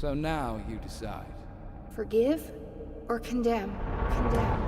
So now you decide. Forgive or condemn? Condemn.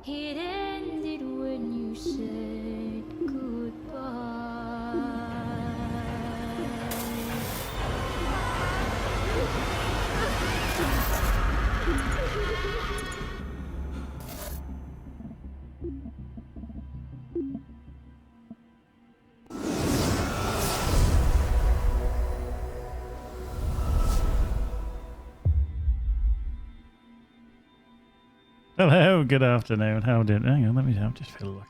It ended when you said goodbye. Hello, good afternoon. How did? Hang on, let me. I just feel like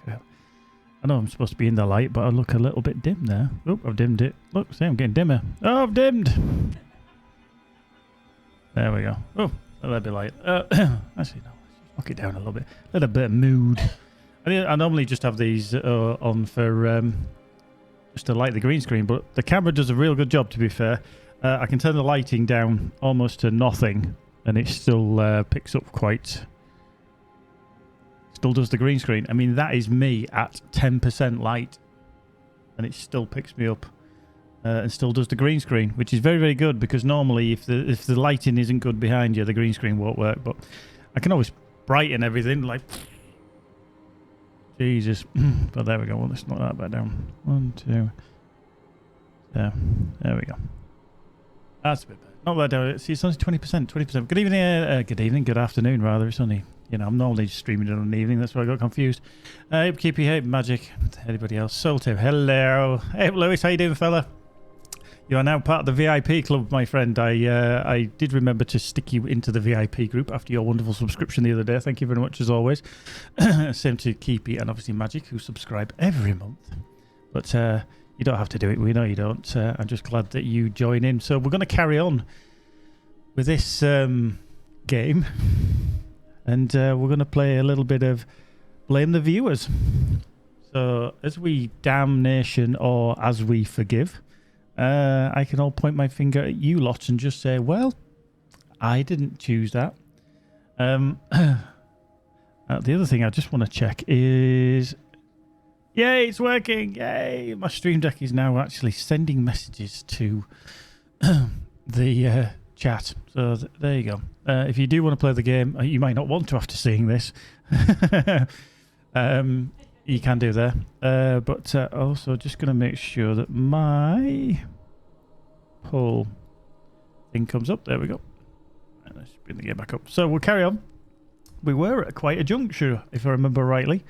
I know I'm supposed to be in the light, but I look a little bit dim there. Oh, I've dimmed it. Look, see, I'm getting dimmer. Oh, I've dimmed. There we go. Oh, a little bit light. Actually, no. Let's just knock it down a little bit. A little bit of mood. I normally just have these on for just to light the green screen, but the camera does a real good job. To be fair, I can turn the lighting down almost to nothing, and it still picks up quite. Still does the green screen. I mean, that is me at 10% light, and it still picks me up and still does the green screen, which is very, very good, because normally if the lighting isn't good behind you, the green screen won't work. But I can always brighten everything, like Jesus. But there we go. Well, let's knock that back down. 1, 2. There we go. That's a bit better. Not that down. See, it's only 20%. 20%. Good evening. Good evening. Good afternoon, rather. It's only. You know, I'm normally just streaming it on the evening. That's why I got confused. Upkeepy, hey, Magic. Anybody else? Soultip, hello. Hey, Lewis, how you doing, fella? You are now part of the VIP club, my friend. I did remember to stick you into the VIP group after your wonderful subscription the other day. Thank you very much, as always. Same to Keepy and obviously Magic, who subscribe every month. But you don't have to do it. We know you don't. I'm just glad that you join in. So we're going to carry on with this game. And we're going to play a little bit of Blame the Viewers. So, as we damnation or as we forgive, I can all point my finger at you lot and just say, well, I didn't choose that. The other thing I just want to check is... Yay, it's working! Yay! My Stream Deck is now actually sending messages to the chat. So, there you go. If you do want to play the game, you might not want to after seeing this. You can do there. But also just going to make sure that my poll thing comes up. There we go. And let's bring the game back up. So we'll carry on. We were at quite a juncture, if I remember rightly,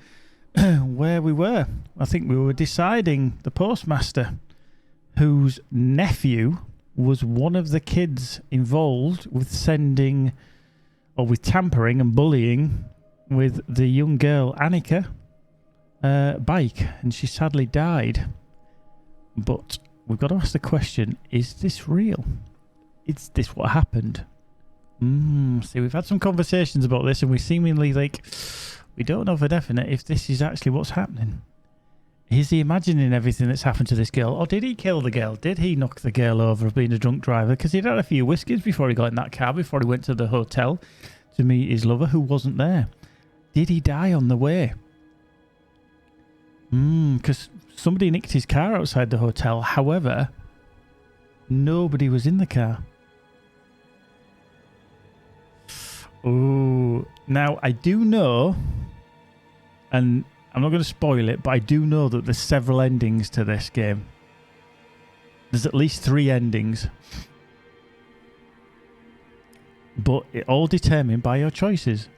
where we were. I think we were deciding the postmaster, whose nephew was one of the kids involved with sending or with tampering and bullying with the young girl Annika Bike, and she sadly died. But we've got to ask the question, is this real? Is this what happened? See, we've had some conversations about this, and we seemingly we don't know for definite if this is actually what's happening. Is he imagining everything that's happened to this girl? Or did he kill the girl? Did he knock the girl over of being a drunk driver? Because he'd had a few whiskeys before he got in that car, before he went to the hotel to meet his lover, who wasn't there. Did he die on the way? Because somebody nicked his car outside the hotel. However, nobody was in the car. Oh, now I do know, and I'm not going to spoil it, but I do know that there's several endings to this game. There's at least 3 endings. But it all determined by your choices.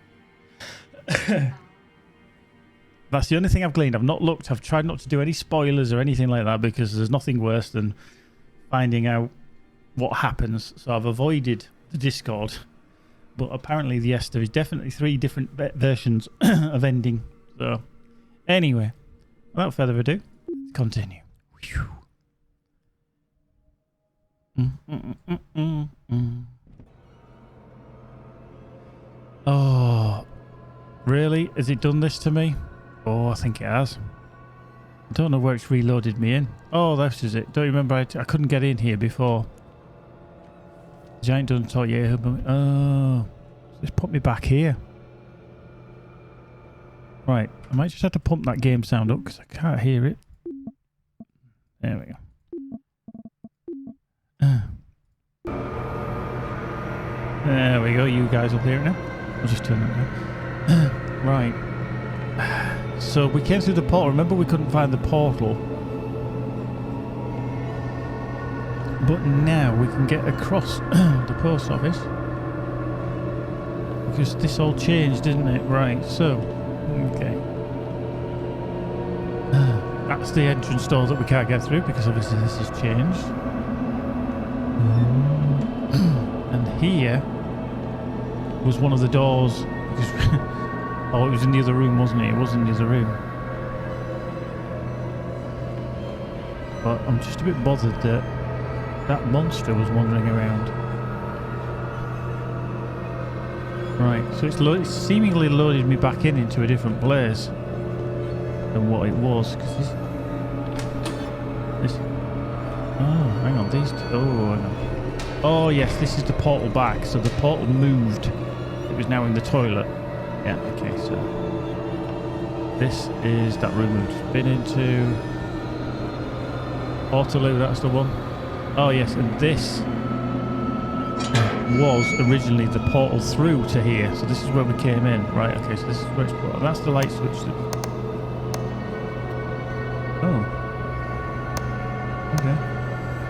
That's the only thing I've gleaned. I've not looked. I've tried not to do any spoilers or anything like that, because there's nothing worse than finding out what happens. So I've avoided the Discord But apparently, yes, there is definitely 3 different versions of ending. So, anyway, without further ado, continue. Whew. Oh, really? Has it done this to me? Oh, I think it has. I don't know where it's reloaded me in. Oh, that is it. Don't you remember I couldn't get in here before. Giant doesn't talk yet. Oh, just put me back here. Right, I might just have to pump that game sound up because I can't hear it. There we go. There we go. You guys will hear it now. I'll just turn that down. Right. So we came through the portal. Remember we couldn't find the portal. But now we can get across the post office. Because this all changed, didn't it? Right, so... Okay. That's the entrance door that we can't get through because obviously this has changed. And here was one of the doors. Because oh, it was in the other room, wasn't it? It was in the other room. But I'm just a bit bothered that that monster was wandering around. Right, so it's seemingly loaded me back into a different place than what it was. Cause this. Oh, hang on, these. Oh, hang on. Oh yes, this is the portal back. So the portal moved. It was now in the toilet. Yeah. Okay, so this is that room we've just been into. Waterloo, that's the one. Oh yes, and this was originally the portal through to here. So this is where we came in. Right, okay, so this is where it's put. That's the light switch. Oh. Okay.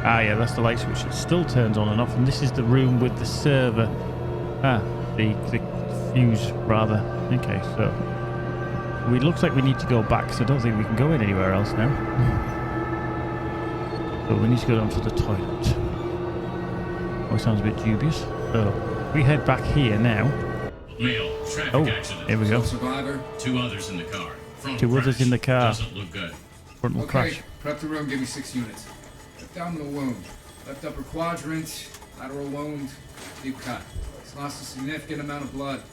Ah yeah, that's the light switch. It still turns on and off. And this is the room with the server. Ah, the fuse, rather. Okay, so... It looks like we need to go back, so I don't think we can go in anywhere else now. So we need to go down to the toilet. Oh, it sounds a bit dubious. So we head back here now. Male, traffic accident. Here we go. Survivor. 2 others in the car. Two others in the car. Doesn't look good. Frontal crash. Prep the room, give me 6 units. Abdominal wound. Left upper quadrant, lateral wound, deep cut. He's lost a significant amount of blood.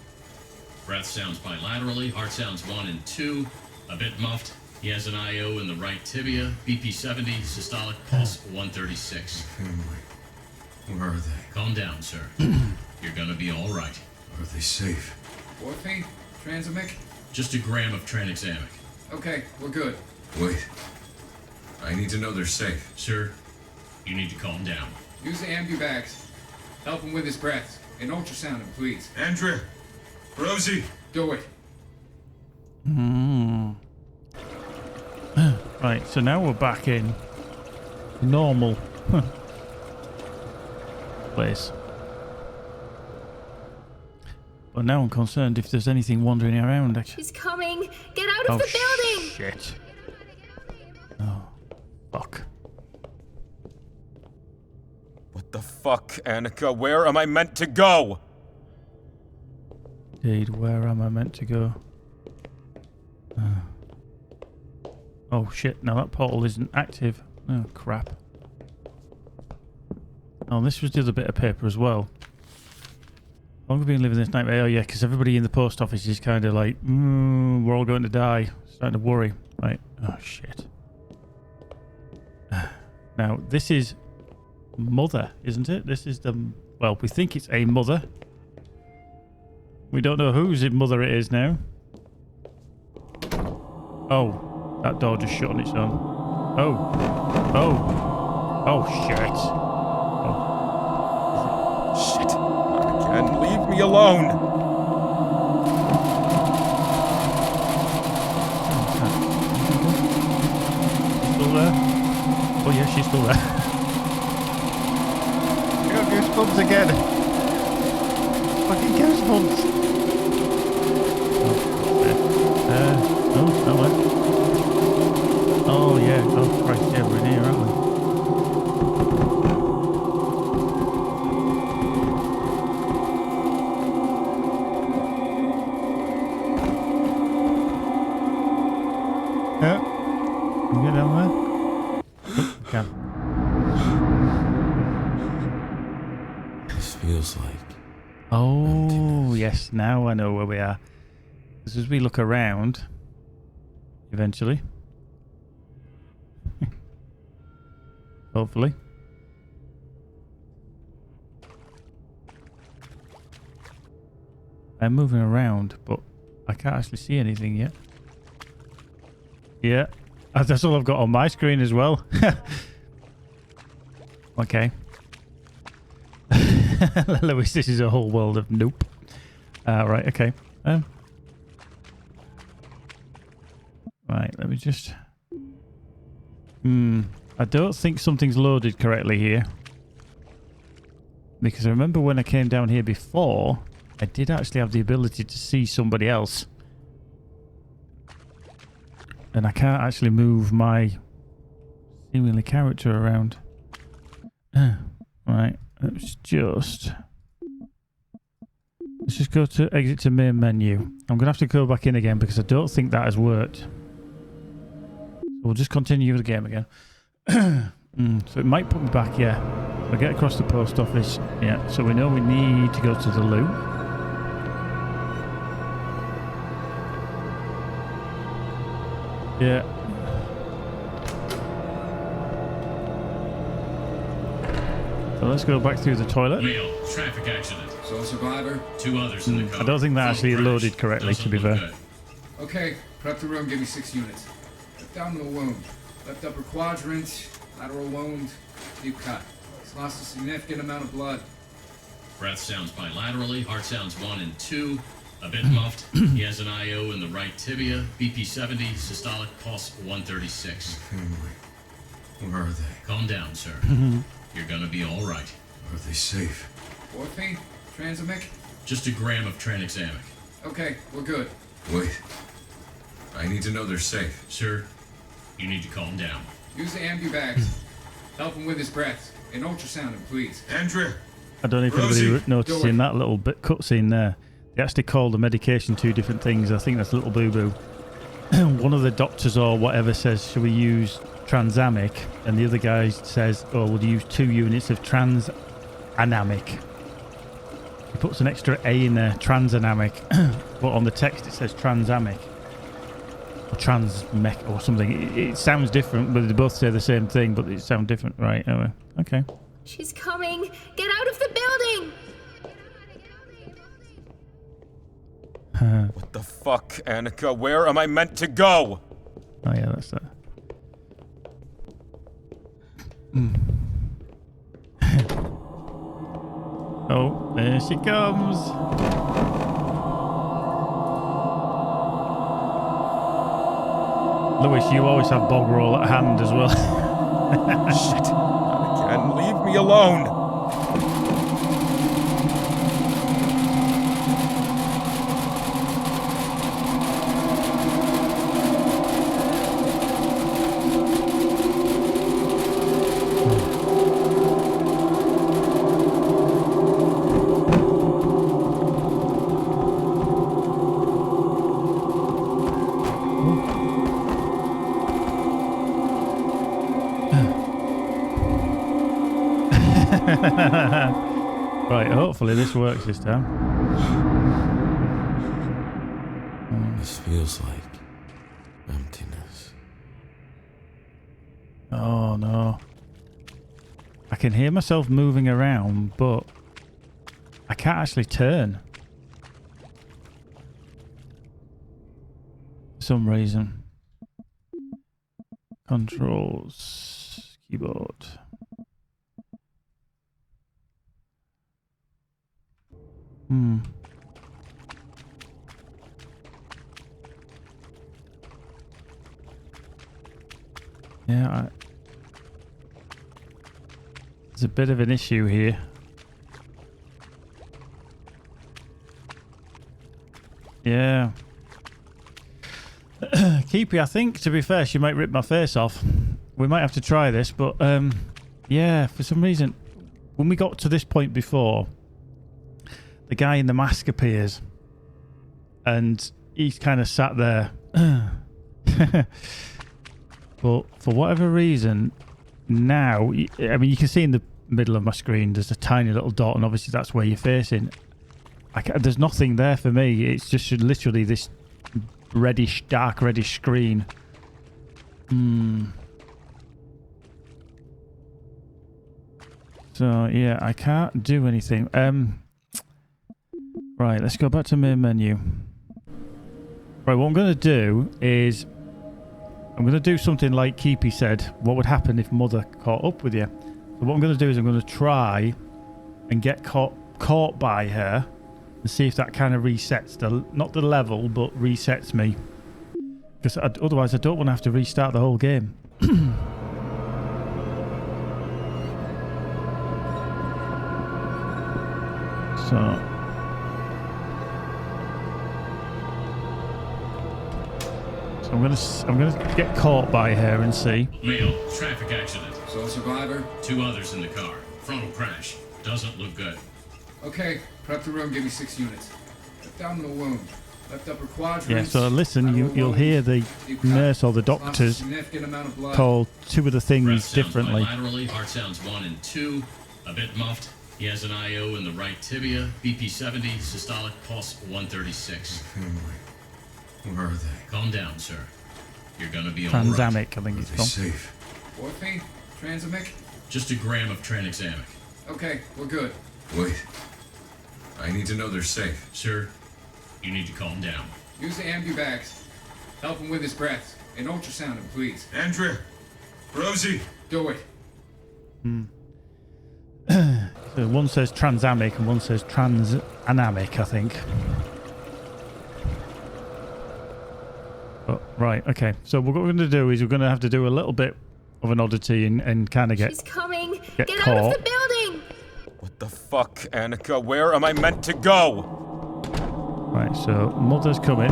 Breath sounds bilaterally, heart sounds 1 and 2. A bit muffed. He has an IO in the right tibia, BP 70, systolic pulse 136. Family. Where are they? Calm down, sir. You're gonna be all right. Are they safe? Morphine? Transamic? Just a gram of tranexamic. Okay, we're good. Wait. I need to know they're safe. Sir, you need to calm down. Use the ambu bags. Help him with his breath. And ultrasound him, please. Andrea! Rosie! Do it. Right, so now we're back in normal place. But now I'm concerned if there's anything wandering around. Actually. She's coming! Get out of the building! Shit. Oh, fuck. What the fuck, Annika? Where am I meant to go? Indeed, where am I meant to go? Oh shit, now that portal isn't active. Oh crap. Oh, this was the other bit of paper as well. How long have we been living this nightmare? Oh yeah, because everybody in the post office is kind of like, we're all going to die. Starting to worry. Right. Oh shit. Now, this is Mother, isn't it? This is the... Well, we think it's a mother. We don't know whose mother it is now. Oh. That door just shut on its own. Oh. Oh. Oh, shit. Oh. Shit. Not again. Leave me alone. Still there? Oh, yeah, she's still there. I got goosebumps again. Fucking goosebumps. Oh, no way. Oh yeah, oh Christ, yeah, we're in here, aren't we? feels like. Oh, yes. Now I know where we are. Because as we look around, eventually, hopefully, I'm moving around, but I can't actually see anything yet. Yeah, that's all I've got on my screen as well. Okay. Lewis, this is a whole world of nope. Right, okay. Right, let me just... I don't think something's loaded correctly here. Because I remember when I came down here before, I did actually have the ability to see somebody else. And I can't actually move my seemingly character around. Right, let's just go to exit to main menu. I'm going to have to go back in again because I don't think that has worked. So we'll just continue the game again. So it might put me back, yeah. I'll get across the post office. Yeah, so we know we need to go to the loo. Yeah. So let's go back through the toilet. Male, traffic accident. Sole survivor? 2 others in the car. I don't think that Full actually crash. loaded correctly, Doesn't to be look fair. good. Okay, prep the room, give me 6 units. Abdominal wound, left upper quadrant, lateral wound, deep cut. He's lost a significant amount of blood. Breath sounds bilaterally. Heart sounds 1 and 2. A bit muffed. He has an IO in the right tibia. BP 70. Systolic pulse 136. Family. Where are they? Calm down, sir. You're gonna be all right. Are they safe? Morphine? Transamic? Just a gram of tranexamic. Okay, we're good. Wait. I need to know they're safe. Sir, you need to calm down. Use the ambu bags. Help him with his breath. And ultrasound him, please. Andrea! I don't know if Rosie, anybody noticed don't in that little bit cutscene there. They actually call the medication 2 different things. I think that's a little boo-boo. One of the doctors or whatever says, should we use transamic? And the other guy says, oh, we'll use 2 units of transanamic. He puts an extra A in there, transanamic. But on the text it says transamic. Or transmech or something. It sounds different, but they both say the same thing, but it sounds different. Right, anyway. Okay. She's coming. Get out of the building. What the fuck, Annika? Where am I meant to go? Oh yeah, that's that. Oh, there she comes. Lewis, you always have bog roll at hand as well. Shit. Again, leave me alone. Right, hopefully this works this time. This feels like emptiness. Oh no. I can hear myself moving around, but I can't actually turn. For some reason. Controls. Keyboard. Yeah, there's a bit of an issue here. Yeah. Keepy, I think, to be fair, she might rip my face off. We might have to try this, but yeah, for some reason, when we got to this point before, the guy in the mask appears and he's kind of sat there. But for whatever reason, now, I mean, you can see in the middle of my screen, there's a tiny little dot, and obviously that's where you're facing. There's nothing there for me. It's just literally this reddish, dark reddish screen. So yeah, I can't do anything. Right, let's go back to main menu. Right, what I'm going to do is I'm going to do something like Keepy said. What would happen if Mother caught up with you? So what I'm going to do is I'm going to try and get caught by her and see if that kind of resets not the level, but resets me. Because otherwise I don't want to have to restart the whole game. So I'm gonna get caught by her and see. Leo, traffic accident. Sole survivor? 2 others in the car. Frontal crash. Doesn't look good. Okay, prep the room, give me 6 units. Abdominal wound. Left upper quadrant. Yeah, so listen, you'll hear the nurse or the doctors call 2 of the things differently. Laterally, heart sounds 1 and 2. A bit muffed. He has an IO in the right tibia. BP 70, systolic pulse 136. Family. Where are they? Calm down, sir. You're gonna be all right. Tranexamic, I think Are it's they called. safe? Morphine? Transamic? Just a gram of tranexamic. Okay, we're good. Wait. I need to know they're safe. Sir, you need to calm down. Use the ambu bags. Help him with his breath. And ultrasound him, please. Andrea! Rosie! Do it. So one says transamic and one says transanamic, I think. But, right, okay. So what we're going to do is we're going to have to do a little bit of an oddity and kind of She's coming. get Get out caught. of the building. What the fuck, Annika? Where am I meant to go? Right, so Mother's coming.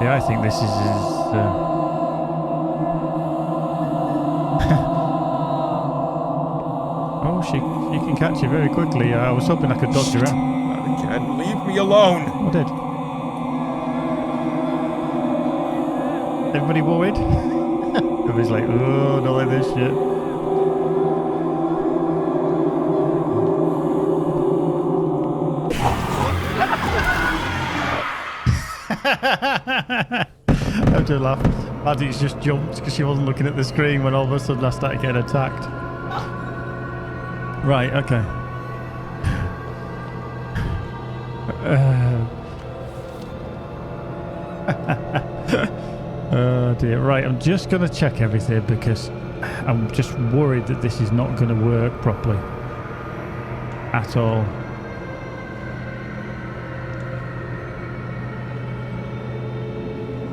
Yeah, I think this is Oh, she can catch you very quickly. I was hoping I could dodge her out. Not again. Leave me alone. I did. Everybody worried? Everybody's like, oh, not like this shit. I have to laugh. Maddie's just jumped because she wasn't looking at the screen when all of a sudden I started getting attacked. Right, okay. Oh dear. Right, I'm just going to check everything because I'm just worried that this is not going to work properly at all.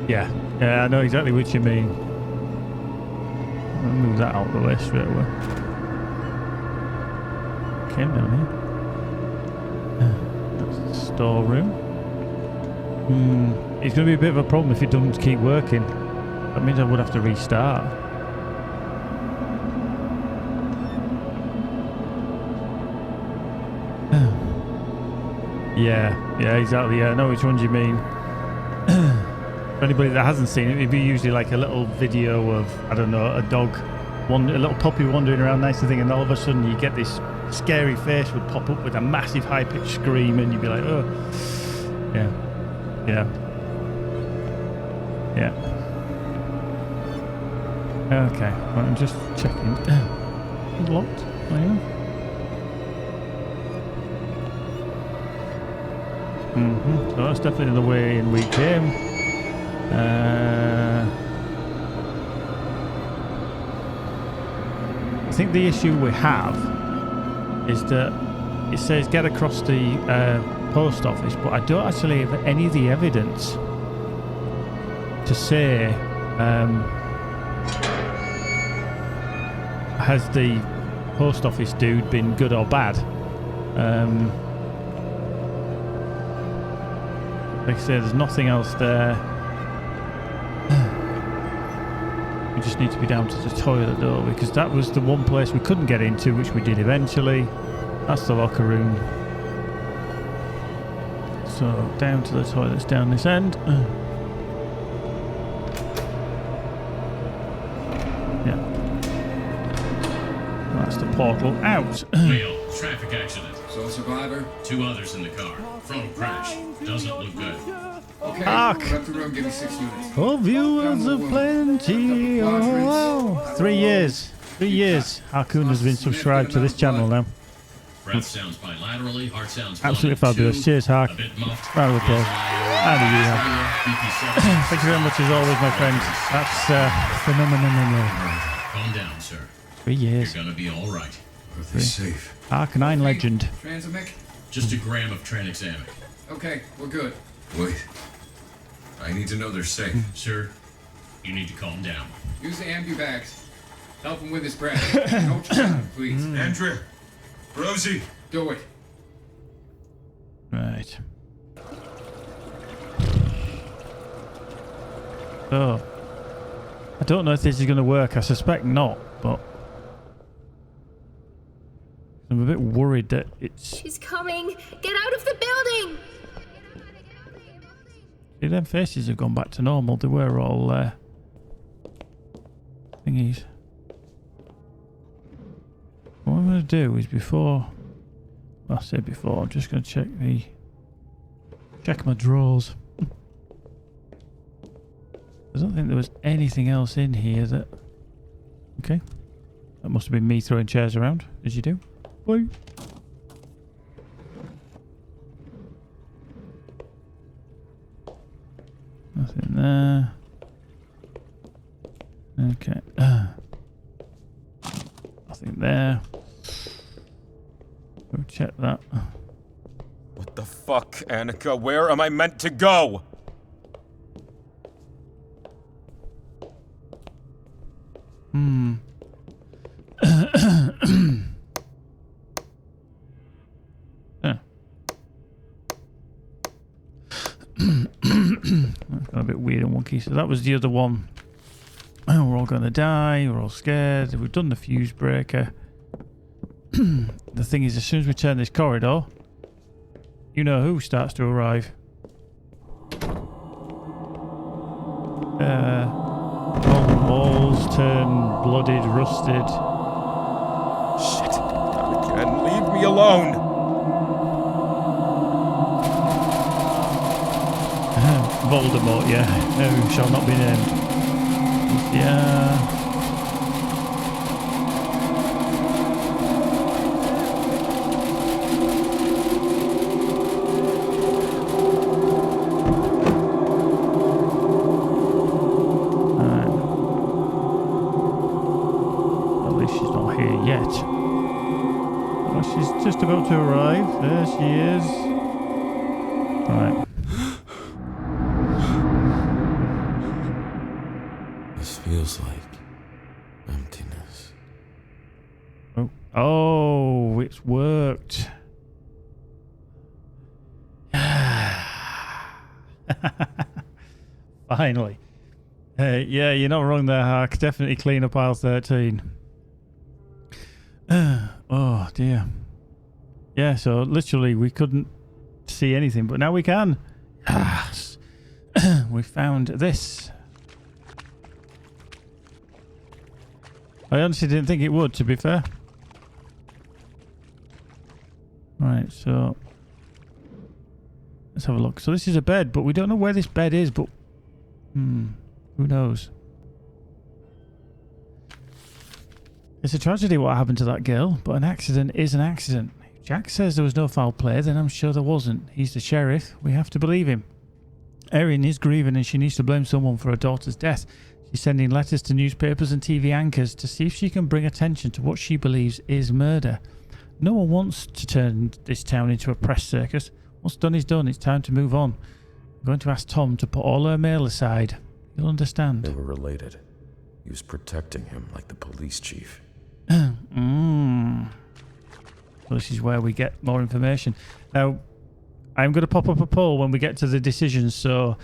Yeah, I know exactly what you mean. I'll move that out of the way straight away. Okay, down here. That's the storeroom. It's going to be a bit of a problem if it doesn't keep working. That means I would have to restart. Yeah, exactly. Yeah, I know which ones you mean. For anybody that hasn't seen it, it'd be usually like a little video of, I don't know, a dog, a little puppy wandering around, nice thing, and all of a sudden you get this scary face would pop up with a massive high-pitched scream, and you'd be like, oh, yeah. Okay, right, I'm just checking. Locked. There you go. So that's definitely the way in we came. I think the issue we have is that it says get across the post office, but I don't actually have any of the evidence to say has the post office dude been good or bad. Like I say, there's nothing else there. We just need to be down to the toilet though, because that was the one place we couldn't get into, which we did eventually. That's the locker room. So down to the toilets down this end. Yeah. That's the portal out. Male, traffic accident. Sole survivor? 2 others in the car. Frontal crash. Doesn't look good. Okay, Fuck. prep the room, give me 6 units. Oh, viewers of plenty. Oh, wow. 3 years. 3 years. Harkoon has been subscribed to this channel now. Breath sounds bilaterally. Heart sounds 1 Absolutely and fabulous. 2. Cheers, Hark. A bit muffed. Round of applause. And to you, Hark. BP7. Thank you very much as always, my friends. That's phenomenal. Calm down, sir. 3 years. You're gonna be all right. Are they safe? Arcanine legend. Transamic? Just a gram of tranexamic. Okay, we're good. Wait. I need to know they're safe. Sir, you need to calm down. Use the ambu bags. Help him with his breath. Don't try, please. Andrea! Rosie! Do it. Right. So, I don't know if this is going to work. I suspect not, but I'm a bit worried that it's... She's coming! Get out of the building! See, them faces have gone back to normal. They were all thingies. What I'm going to do is before... Well, I say before, I'm just going to check my drawers. I don't think there was anything else in here that... Okay. That must have been me throwing chairs around, as you do. Boy. Nothing there. Okay. Nothing there. Go check that. What the fuck, Annika? Where am I meant to go? Yeah. That's got a bit weird and wonky. So that was the other one. Oh, we're all going to die. We're all scared. We've done the fuse breaker. The thing is, as soon as we turn this corridor, you know who starts to arrive. All the walls turn bloodied, rusted. Shit. Not again. Leave me alone. Voldemort, yeah. Who shall not be named. Yeah. At least she's not here yet. Oh, she's just about to arrive. There she is. Right. This feels like emptiness. Oh, oh, it's worked. Finally. Yeah, you're not wrong there, Hark. Definitely clean up aisle 13. Oh, dear. Yeah, so literally we couldn't see anything, but now we can. Yes. We found this. I honestly didn't think it would, to be fair. Right, so let's have a look. So this is a bed, but we don't know where this bed is, but who knows? It's a tragedy what happened to that girl, but an accident is an accident. If Jack says there was no foul play, then I'm sure there wasn't. He's the sheriff. We have to believe him. Erin is grieving and she needs to blame someone for her daughter's death. She's sending letters to newspapers and TV anchors to see if she can bring attention to what she believes is murder. No one wants to turn this town into a press circus. What's done is done. It's time to move on. I'm going to ask Tom to put all her mail aside. You'll understand. They were related. He was protecting him like the police chief. Well, this is where we get more information. Now, I'm going to pop up a poll when we get to the decisions, so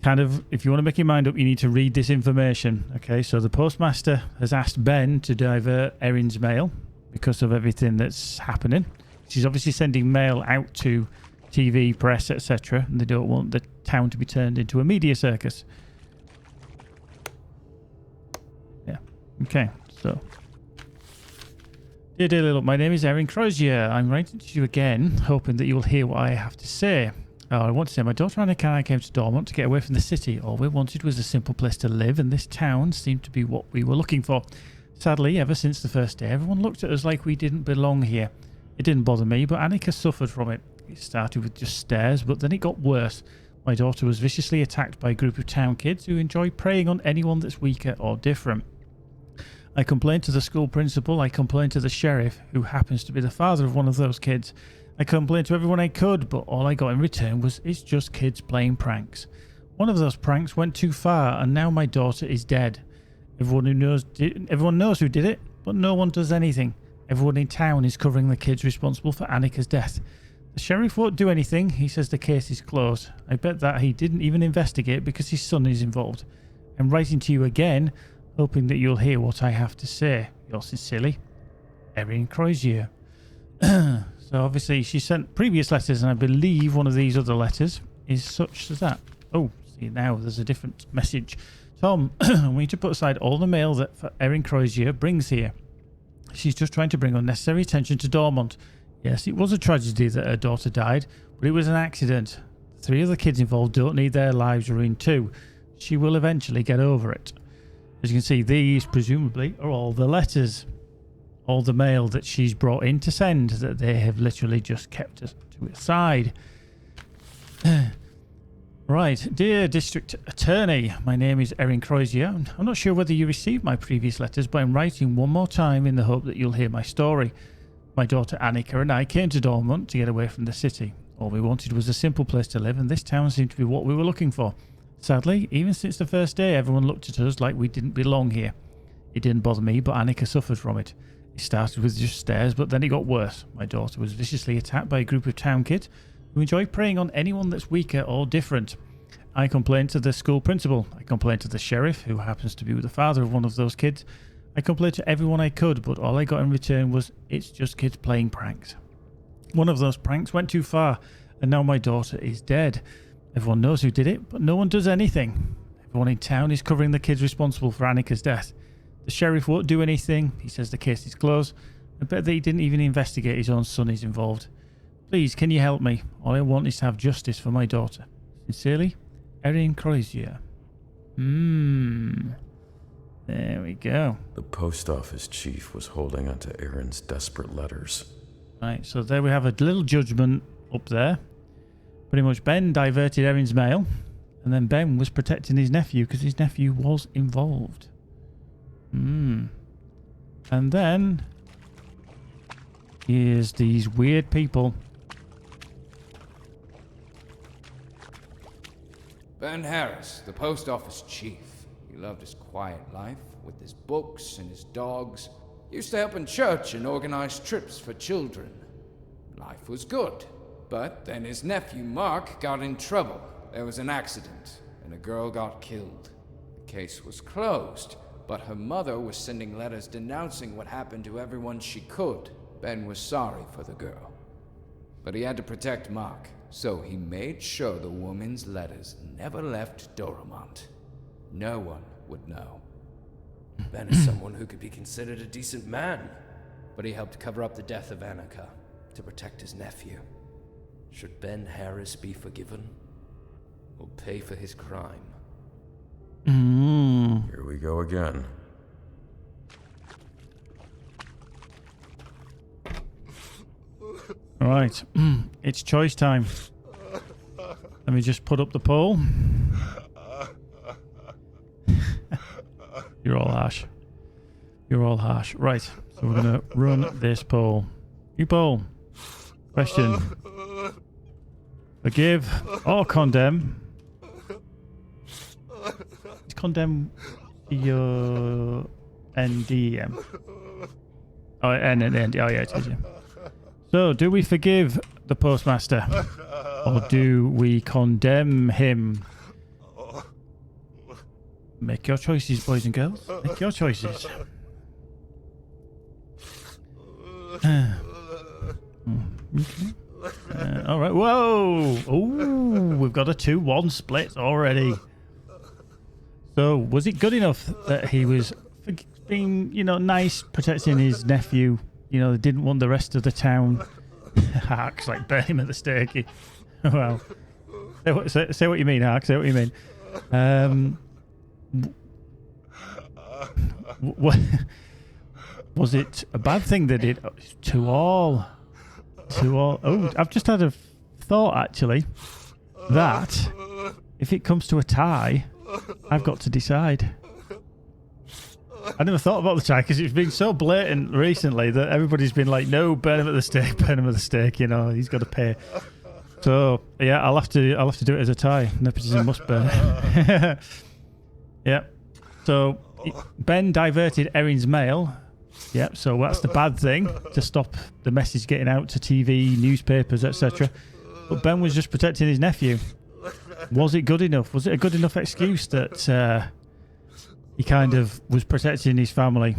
kind of, if you want to make your mind up, you need to read this information. Okay, so the postmaster has asked Ben to divert Erin's mail because of everything that's happening. She's obviously sending mail out to TV, press, etc., and they don't want the town to be turned into a media circus. Yeah, Okay, so. Dear Daily, look, my name is Erin Crozier. I'm writing to you again, hoping that you will hear what I have to say. I want to say my daughter Annika and I came to Dormont to get away from the city. All we wanted was a simple place to live, and this town seemed to be what we were looking for. Sadly, ever since the first day, everyone looked at us like we didn't belong here. It didn't bother me, but Annika suffered from it. It started with just stares, but then it got worse. My daughter was viciously attacked by a group of town kids who enjoy preying on anyone that's weaker or different. I complained to the school principal, I complained to the sheriff, who happens to be the father of one of those kids. I complained to everyone I could, but all I got in return was, it's just kids playing pranks. One of those pranks went too far, and now my daughter is dead. Everyone knows who did it, but no one does anything. Everyone in town is covering the kids responsible for Annika's death. The sheriff won't do anything. He says the case is closed. I bet that he didn't even investigate because his son is involved. I'm writing to you again, hoping that you'll hear what I have to say. Yours sincerely, Erin Crozier. So obviously she sent previous letters, and I believe one of these other letters is such as that. Oh, see now there's a different message. Tom, we need to put aside all the mail that Erin Crozier brings here. She's just trying to bring unnecessary attention to Dormont. Yes, it was a tragedy that her daughter died, but it was an accident. 3 of the kids involved don't need their lives ruined too. She will eventually get over it. As you can see, these presumably are all the letters. All the mail that she's brought in to send, that they have literally just kept to aside. Right, dear District Attorney, my name is Erin Crozier. I'm not sure whether you received my previous letters, but I'm writing one more time in the hope that you'll hear my story. My daughter Annika and I came to Dormont to get away from the city. All we wanted was a simple place to live, and this town seemed to be what we were looking for. Sadly, even since the first day, everyone looked at us like we didn't belong here. It didn't bother me, but Annika suffered from it. It started with just stares, but then it got worse. My daughter was viciously attacked by a group of town kids who enjoy preying on anyone that's weaker or different. I complained to the school principal. I complained to the sheriff, who happens to be the father of one of those kids. I complained to everyone I could, but all I got in return was, it's just kids playing pranks. One of those pranks went too far, and now my daughter is dead. Everyone knows who did it, but no one does anything. Everyone in town is covering the kids responsible for Annika's death. The sheriff won't do anything. He says the case is closed. I bet that he didn't even investigate his own son is involved. Please, can you help me? All I want is to have justice for my daughter. Sincerely, Erin Crozier. There we go. The post office chief was holding onto Erin's desperate letters. Right, so there we have a little judgment up there. Pretty much Ben diverted Erin's mail, and then Ben was protecting his nephew because his nephew was involved. And then here's these weird people. Ben Harris, the post office chief. He loved his quiet life with his books and his dogs. Used to help in church and organize trips for children. Life was good. But then his nephew Mark got in trouble. There was an accident, and a girl got killed. The case was closed, but her mother was sending letters denouncing what happened to everyone she could. Ben was sorry for the girl, but he had to protect Mark, so he made sure the woman's letters never left Dormont. No one would know. Ben is someone who could be considered a decent man, but he helped cover up the death of Annika to protect his nephew. Should Ben Harris be forgiven or pay for his crime? Here we go again. All right, it's choice time. Let me just put up the poll. You're all harsh. You're all harsh. Right, so we're going to run this poll. New poll. Question. Forgive or condemn. Is condemn your NDM? Oh, N. Oh, yeah, it is, yeah. So, do we forgive the postmaster? Or do we condemn him? Make your choices, boys and girls. Make your choices. Okay. All right. Whoa! Oh, we've got a 2-1 split already. So, was it good enough that he was being, you know, nice, protecting his nephew. You know, they didn't want the rest of the town. Hark's like, burn him at the stake. Well, say what you mean, Hark. Say what you mean. Was it a bad thing that it to all? Oh, I've just had a thought actually that if it comes to a tie, I've got to decide. I never thought about the tie because it's been so blatant recently that everybody's been like, "No, burn him at the stake, burn him at the stake." You know, he's got to pay. So yeah, I'll have to do it as a tie. Nepotism must burn. Yeah. So Ben diverted Erin's mail. Yep. So that's the bad thing to stop the message getting out to TV, newspapers, etc. But Ben was just protecting his nephew. Was it good enough? Was it a good enough excuse that he kind of was protecting his family?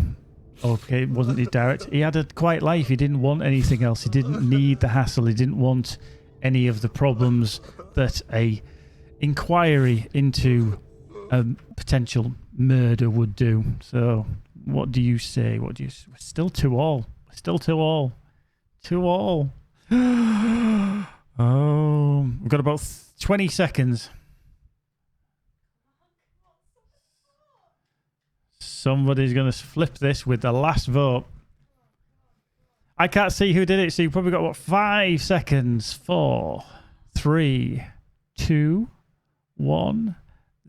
Okay, it wasn't his direct. He had a quiet life. He didn't want anything else. He didn't need the hassle. He didn't want any of the problems that a inquiry into a potential murder would do. So, what do you say? What do you? We're still 2-all. Still 2-all. 2-all. Oh, we've got about 20 seconds. Somebody's going to flip this with the last vote. I can't see who did it, so you've probably got, what, 5 seconds. 4, 3, 2, 1,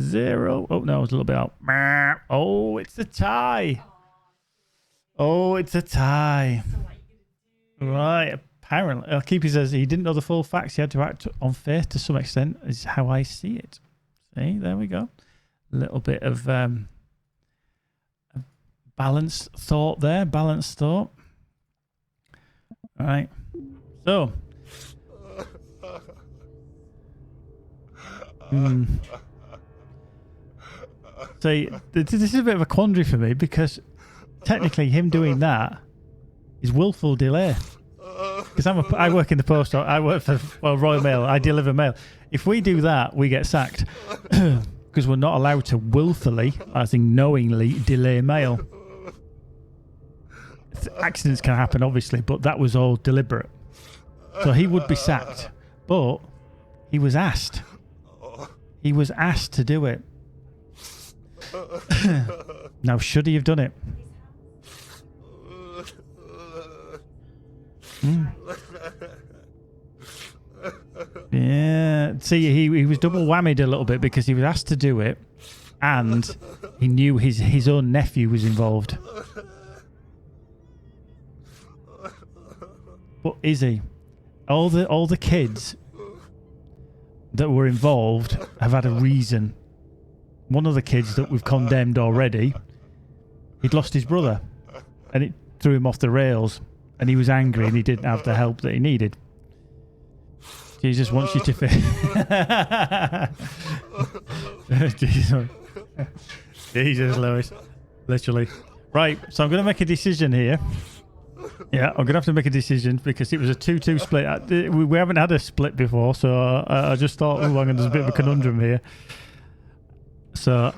0. Oh, no, it's a little bit out. Oh, it's a tie. Oh, it's a tie. Right, apparently. Keepy says he didn't know the full facts. He had to act on faith to some extent, is how I see it. See, there we go. A little bit of balanced thought there. Balanced thought. All right. So. See, this is a bit of a quandary for me because technically him doing that is willful delay. Because I work in the post. I work for Royal Mail. I deliver mail. If we do that, we get sacked because we're not allowed to willfully, I think knowingly, delay mail. Accidents can happen, obviously, but that was all deliberate. So he would be sacked, but he was asked. He was asked to do it. Now, should he have done it? Yeah. See, he was double whammied a little bit because he was asked to do it, and he knew his own nephew was involved. But is he? All the kids that were involved have had a reason. One of the kids that we've condemned already, he'd lost his brother, and it threw him off the rails, and he was angry, and he didn't have the help that he needed. Jesus wants you to Jesus, Lewis. Literally. Right, so I'm going to make a decision here. Yeah, I'm going to have to make a decision because it was a 2-2 split. We haven't had a split before, so I just thought, there's a bit of a conundrum here. So,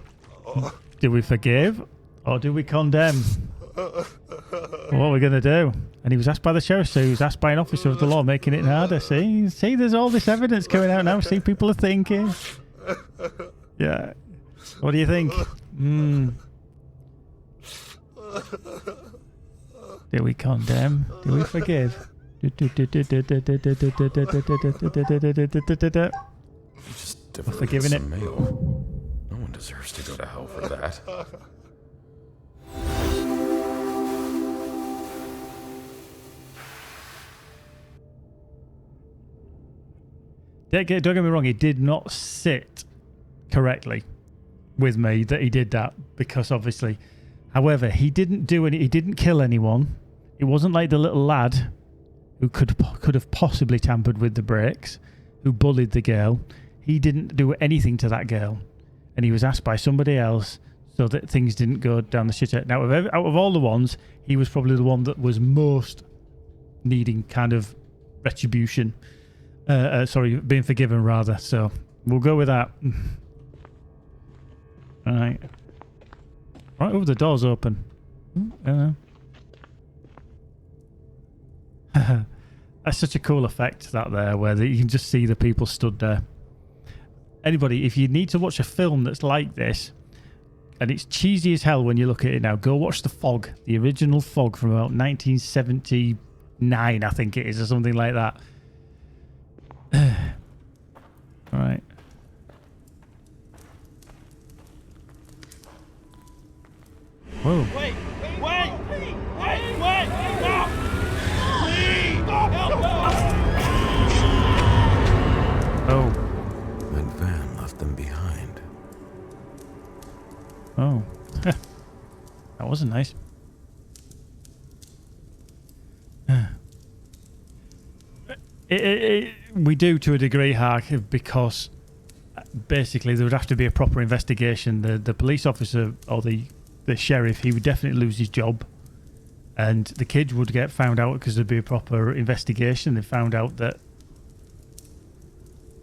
do we forgive or do we condemn? What are we going to do? And he was asked by the sheriff, so he was asked by an officer of the law, making it harder. See, there's all this evidence coming out now. See, people are thinking. Yeah. What do you think? Do we condemn? Do we forgive? We're forgiving it. Mail. No one deserves to go to hell for that. Don't get me wrong, he did not sit correctly with me that he did that because obviously. However, he didn't he didn't kill anyone. It wasn't like the little lad who could have possibly tampered with the brakes, who bullied the girl. He didn't do anything to that girl. And he was asked by somebody else so that things didn't go down the shitter. Now, out of all the ones, he was probably the one that was most needing kind of retribution. Being forgiven, rather. So, we'll go with that. All right. Right, the door's open. That's such a cool effect, that there, where you can just see the people stood there. Anybody, if you need to watch a film that's like this, and it's cheesy as hell when you look at it now, go watch The Fog, the original Fog from about 1979, I think it is, or something like that. All right. Whoa. Wait! Stop! Please! Stop! Oh. That van left them behind. Oh. That wasn't nice. We do to a degree, Hark, because basically there would have to be a proper investigation. The police officer or the sheriff, he would definitely lose his job, and the kids would get found out because there'd be a proper investigation. They found out that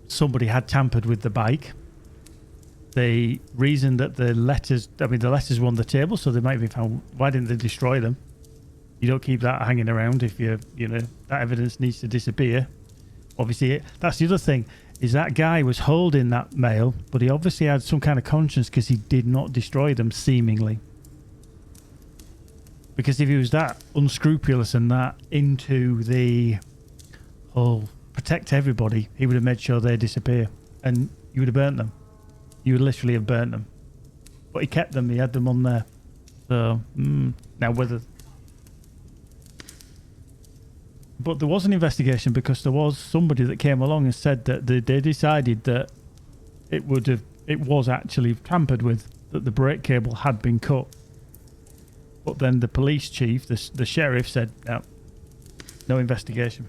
somebody had tampered with the bike. They reasoned that the letters were on the table, so they might be found. Why didn't they destroy them? You don't keep that hanging around if that evidence needs to disappear. Obviously, that's the other thing, is that guy was holding that mail, but he obviously had some kind of conscience because he did not destroy them, seemingly. Because if he was that unscrupulous and that into the whole protect everybody, he would have made sure they disappear. And you would have burnt them. You would literally have burnt them. But he kept them, he had them on there. So, now whether... But there was an investigation because there was somebody that came along and said that they decided that it was actually tampered with, that the brake cable had been cut. But then the police chief, the sheriff, said no investigation.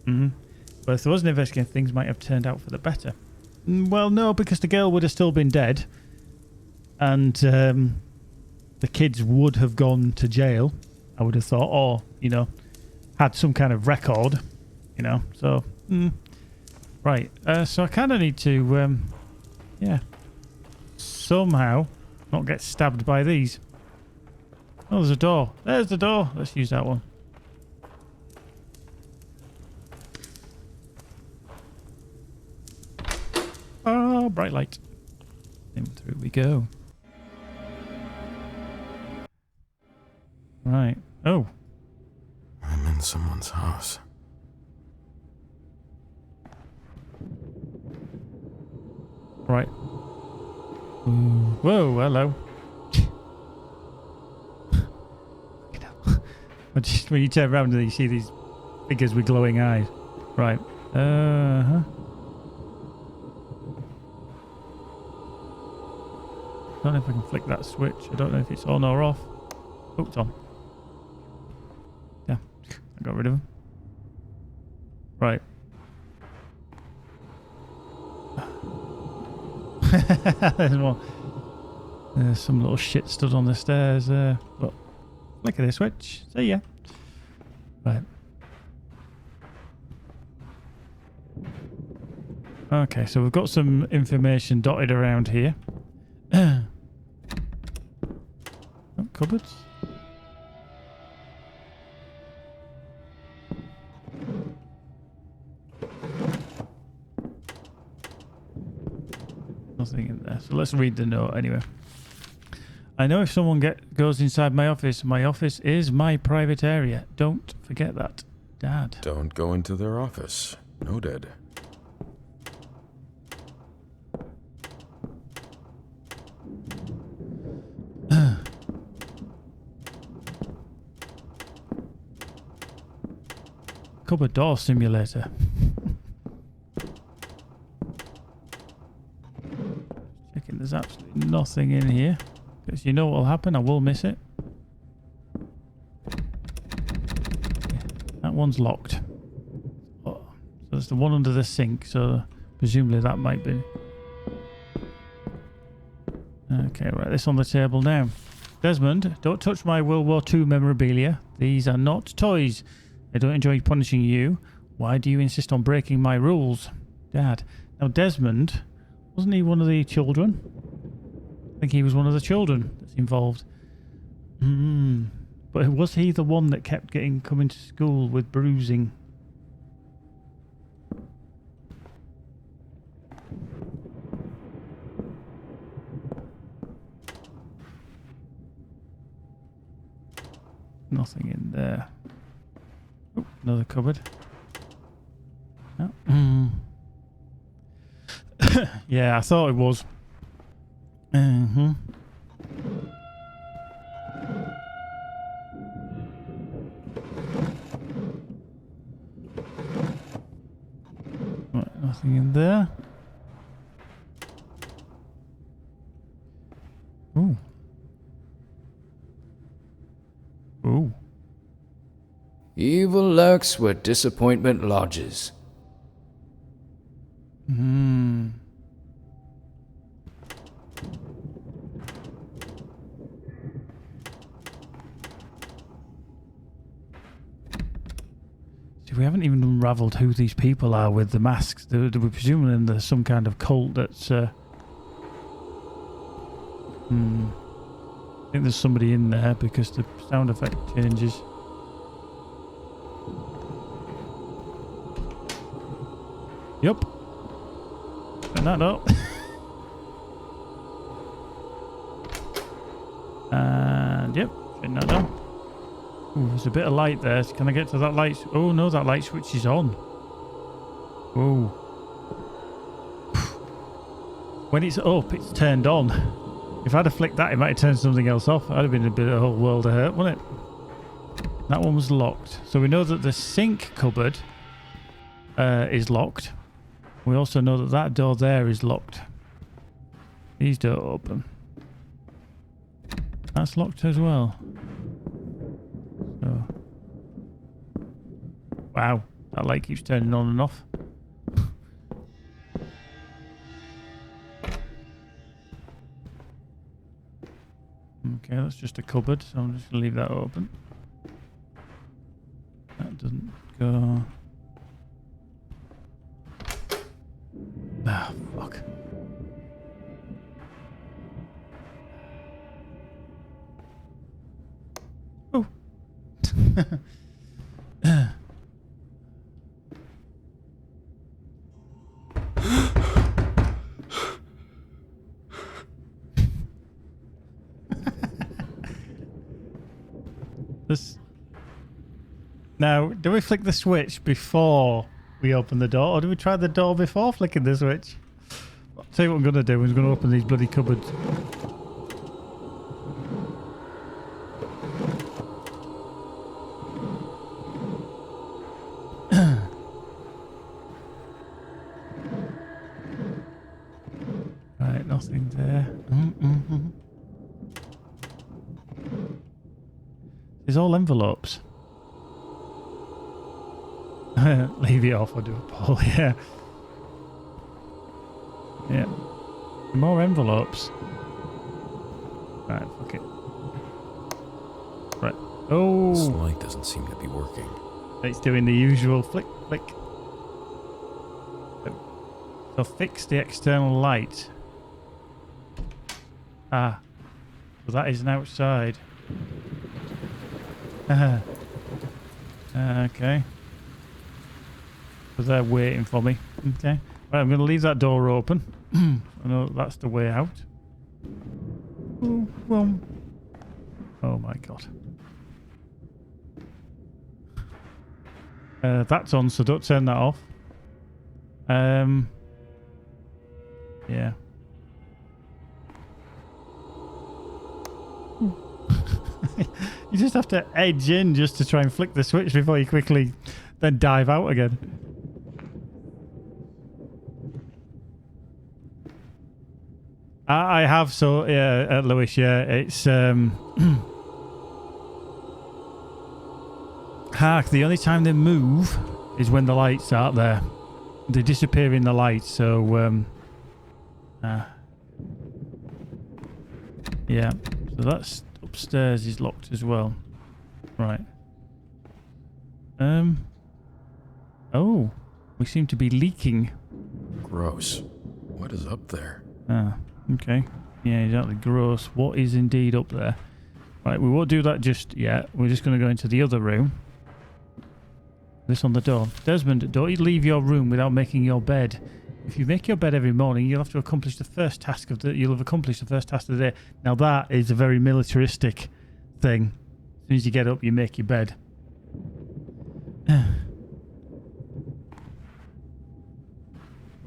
But if there was an investigation, things might have turned out for the better. Well, no, because the girl would have still been dead, and the kids would have gone to jail, I would have thought, or had some kind of record, so right. So I kind of need to somehow not get stabbed by these. Oh, there's a door. There's the door. Let's use that one. Oh, bright light. And through we go. Right. Oh. I'm in someone's house. Right. Ooh. Whoa, hello. When you turn around and you see these figures with glowing eyes. Right. I don't know if I can flick that switch. I don't know if it's on or off. Oh, it's on. Yeah, I got rid of him. Right. There's more. There's some little shit stood on the stairs there. But flick of the switch. See ya. Right. Okay, so we've got some information dotted around here. Oh, cupboards. Nothing in there. So let's read the note anyway. I know if someone goes inside my office is my private area. Don't forget that, Dad. Don't go into their office. Noted. Cupboard door simulator. Checking there's absolutely nothing in here. Because you know what will happen, I will miss it. Yeah, that one's locked. Oh, so there's the one under the sink, so presumably that might be... Okay, right, this on the table now. Desmond, don't touch my World War II memorabilia. These are not toys. I don't enjoy punishing you. Why do you insist on breaking my rules? Dad. Now, Desmond, wasn't he one of the children? I think he was one of the children that's involved. But was he the one that kept coming to school with bruising? Nothing in there. Oh, another cupboard. Oh. Yeah, I thought it was. Right, nothing in there. Ooh. Ooh. Evil lurks where disappointment lodges. See, we haven't even unravelled who these people are with the masks. We're presuming there's some kind of cult that's... I think there's somebody in there because the sound effect changes. Yup. Turn that up. And yep, turn that down. Ooh, there's a bit of light there. Can I get to that light? Oh no, that light switch is on. Whoa. When it's up, it's turned on. If I'd have flicked that, it might have turned something else off. I'd have been a bit of a whole world of hurt, wouldn't it? That one was locked. So we know that the sink cupboard is locked. We also know that that door there is locked. These don't open. That's locked as well. So. Wow, that light keeps turning on and off. Okay, that's just a cupboard, so I'm just going to leave that open. That doesn't go... Ah, fuck. Oh. This. Now, do we flick the switch before we open the door, or do we try the door before flicking the switch? I'll tell you what I'm going to do. I'm going to open these bloody cupboards. Right, nothing there. There's all envelopes. Leave it off, I do a poll, yeah. Yeah. More envelopes. Right, fuck it. Right. Oh! This light doesn't seem to be working. It's doing the usual flick, flick. So fix the external light. Ah. So that is an outside. Okay. So they're waiting for me. Okay. Right, I'm going to leave that door open. I know that's the way out. Oh, well. Oh my god. That's on, so don't turn that off. Yeah. You just have to edge in just to try and flick the switch before you quickly then dive out again. I have, so yeah, Lewis, yeah, it's Hark, the only time they move is when the lights aren't there. They disappear in the light, so yeah, so that's upstairs is locked as well. Right. Oh, we seem to be leaking. Gross. What is up there? Ah, okay. Yeah, exactly. Gross. What is indeed up there? Right, we won't do that just yet. We're just going to go into the other room. This on the door. Desmond, don't leave your room without making your bed. If you make your bed every morning, you'll have to accomplish the first task of the... You'll have accomplished the first task of the day. Now that is a very militaristic thing. As soon as you get up, you make your bed.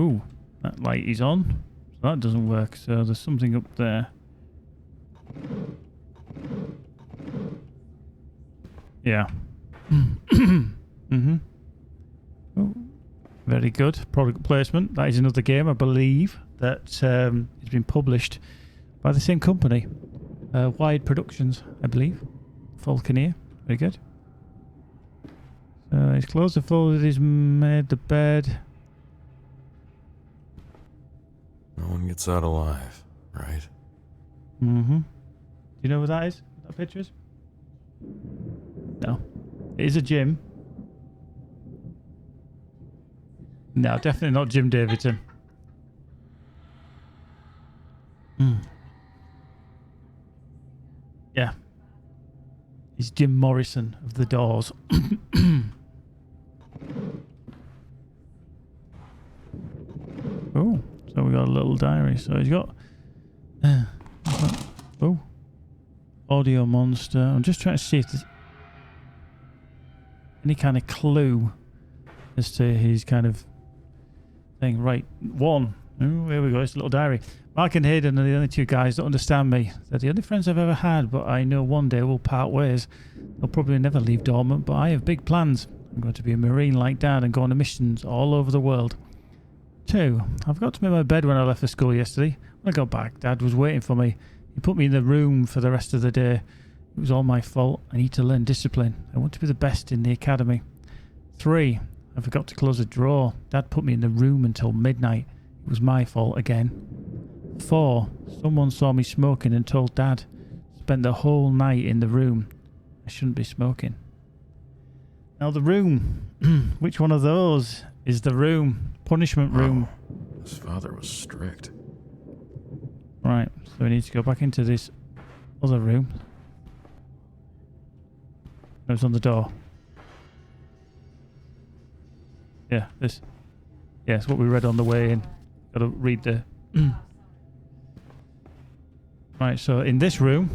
Ooh, that light is on. So that doesn't work. So there's something up there. Yeah. Mm-hmm. Oh, very good. Product placement. That is another game, I believe, that has been published by the same company. Wide Productions, I believe. Falconeer. Very good. So he's closed the folded, he's made the bed. No one gets out alive, right? Mm-hmm. Do you know what that is? What that picture is? No. It is a gym. No, definitely not Jim Davidson. Yeah. He's Jim Morrison of The Doors. Oh, so we got a little diary. So he's got... oh. Audio monster. I'm just trying to see if there's any kind of clue as to his kind of thing. Right, one. Oh, here we go. It's a little diary. Mark and Hayden are the only two guys that understand me. They're the only friends I've ever had, but I know one day we'll part ways. They'll probably never leave Dormant, but I have big plans. I'm going to be a Marine like Dad and go on missions all over the world. 2. I forgot to make my bed when I left for school yesterday. When I got back, Dad was waiting for me. He put me in the room for the rest of the day. It was all my fault. I need to learn discipline. I want to be the best in the academy. 3. I forgot to close a drawer. Dad put me in the room until midnight. It was my fault again. 4. Someone saw me smoking and told Dad. Spent the whole night in the room. I shouldn't be smoking. Now the room. Which one of those is the room? Punishment room. Oh, his father was strict. Right, so we need to go back into this other room. No, it's on the door. Yeah, this. Yeah, it's what we read on the way in. Gotta read the... Right, so in this room,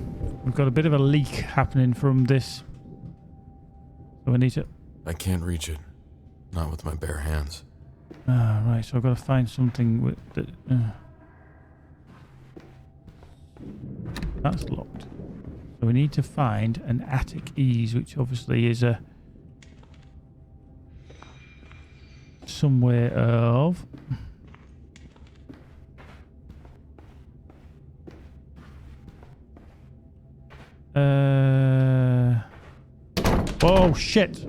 we've got a bit of a leak happening from this. So we need to... I can't reach it. Not with my bare hands. Ah, right, so I've got to find something with the... That's locked. So we need to find an attic ease, which obviously is a... somewhere of... Oh, shit!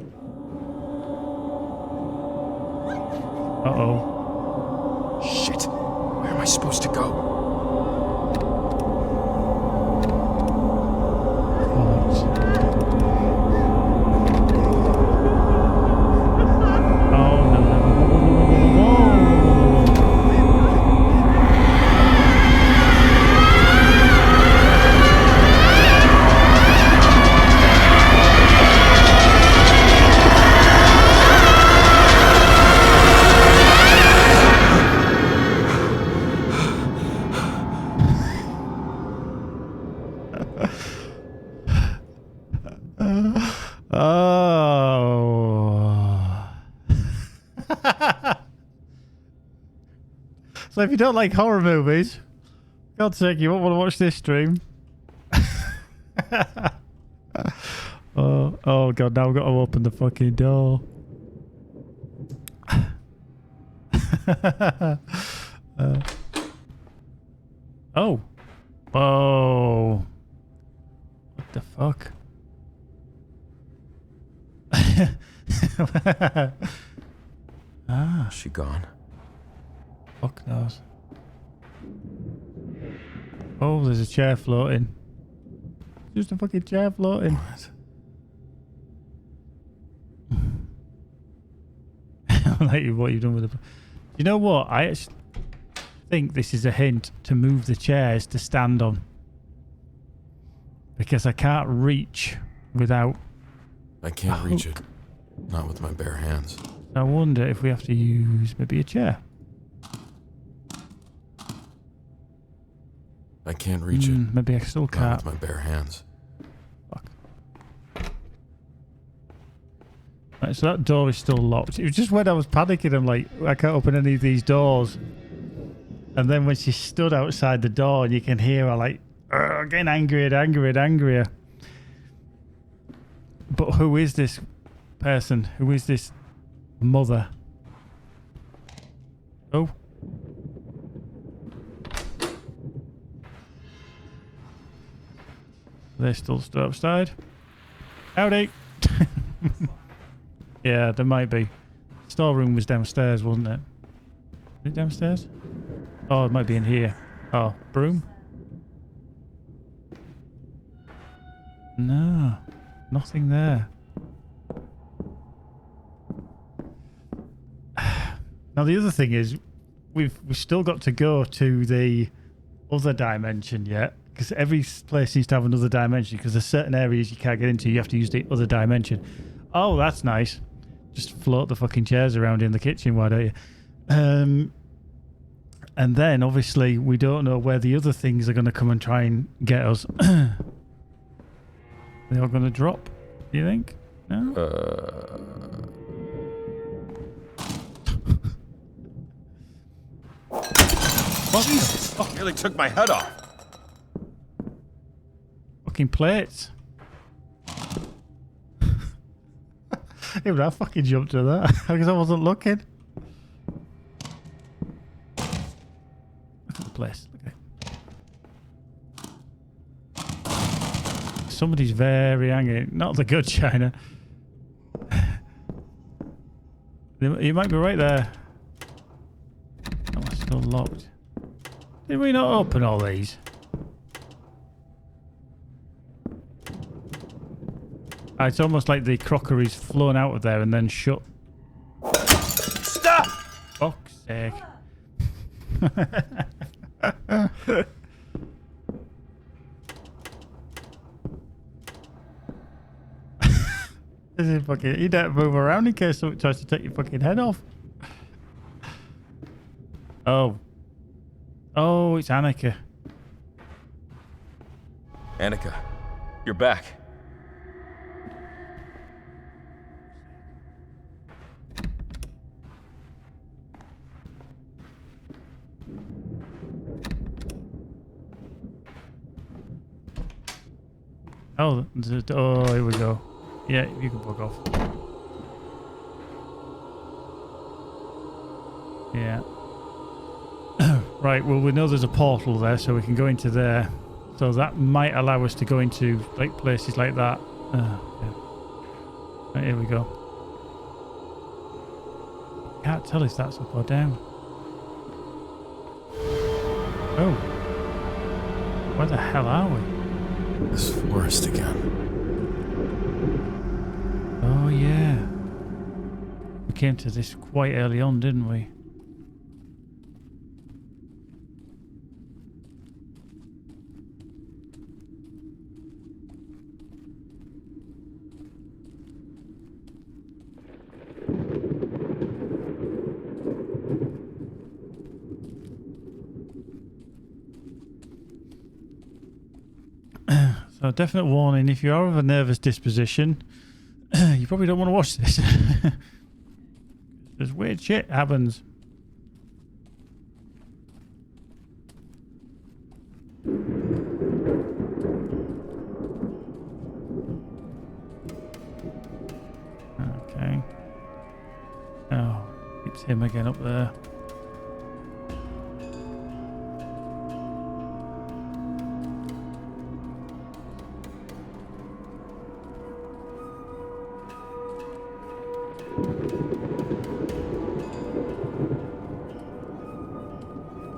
Uh-oh. Shit! Where am I supposed to go? So if you don't like horror movies, God's sake, you won't want to watch this stream. Oh God, now I've got to open the fucking door. Oh. Oh. What the fuck? Is she gone? Fuck knows. Oh, there's a chair floating. Just a fucking chair floating. What? I like what you've done with it. You know what? I actually think this is a hint to move the chairs to stand on. Because I can't reach without... I can't reach it. Not with my bare hands. I wonder if we have to use maybe a chair. I can't reach it. Maybe I still Not can't. with my bare hands. Fuck. Right, so that door is still locked. It was just when I was panicking, I'm like, I can't open any of these doors. And then when she stood outside the door and you can hear her like, getting angrier and angrier and angrier. But who is this person? Who is this mother? Oh. They're still stood outside. Howdy. Yeah, there might be. Storeroom was downstairs, wasn't it? Is it downstairs? Oh, it might be in here. Oh, broom? No, nothing there. Now the other thing is, we've still got to go to the other dimension yet, because every place needs to have another dimension. Because there's certain areas you can't get into, you have to use the other dimension. Oh, that's nice. Just float the fucking chairs around in the kitchen, why don't you? And then obviously we don't know where the other things are going to come and try and get us. They're all going to drop, do you think? No? What the fuck? Nearly took my head off. Fucking plates. Even I fucking jumped to that because I wasn't looking. Look at the place. Look at it. Somebody's very angry. Not the good China. You might be right there. Oh, it's still locked. Did we not open all these? It's almost like the crockery's flown out of there and then shut. Stop! Fuck's sake. This is fucking... You don't move around in case someone tries to take your fucking head off. Oh. Oh, it's Annika. Annika, you're back. Oh, here we go. Yeah, you can fuck off. Yeah. Right, well, we know there's a portal there, so we can go into there. So that might allow us to go into like places like that. Yeah. Right, here we go. Can't tell if that's up or down. Oh. Where the hell are we? This forest again. Oh, yeah. We came to this quite early on, didn't we? So definite warning, if you are of a nervous disposition, you probably don't want to watch this. There's weird shit happens. Okay. Oh, it's him again up there.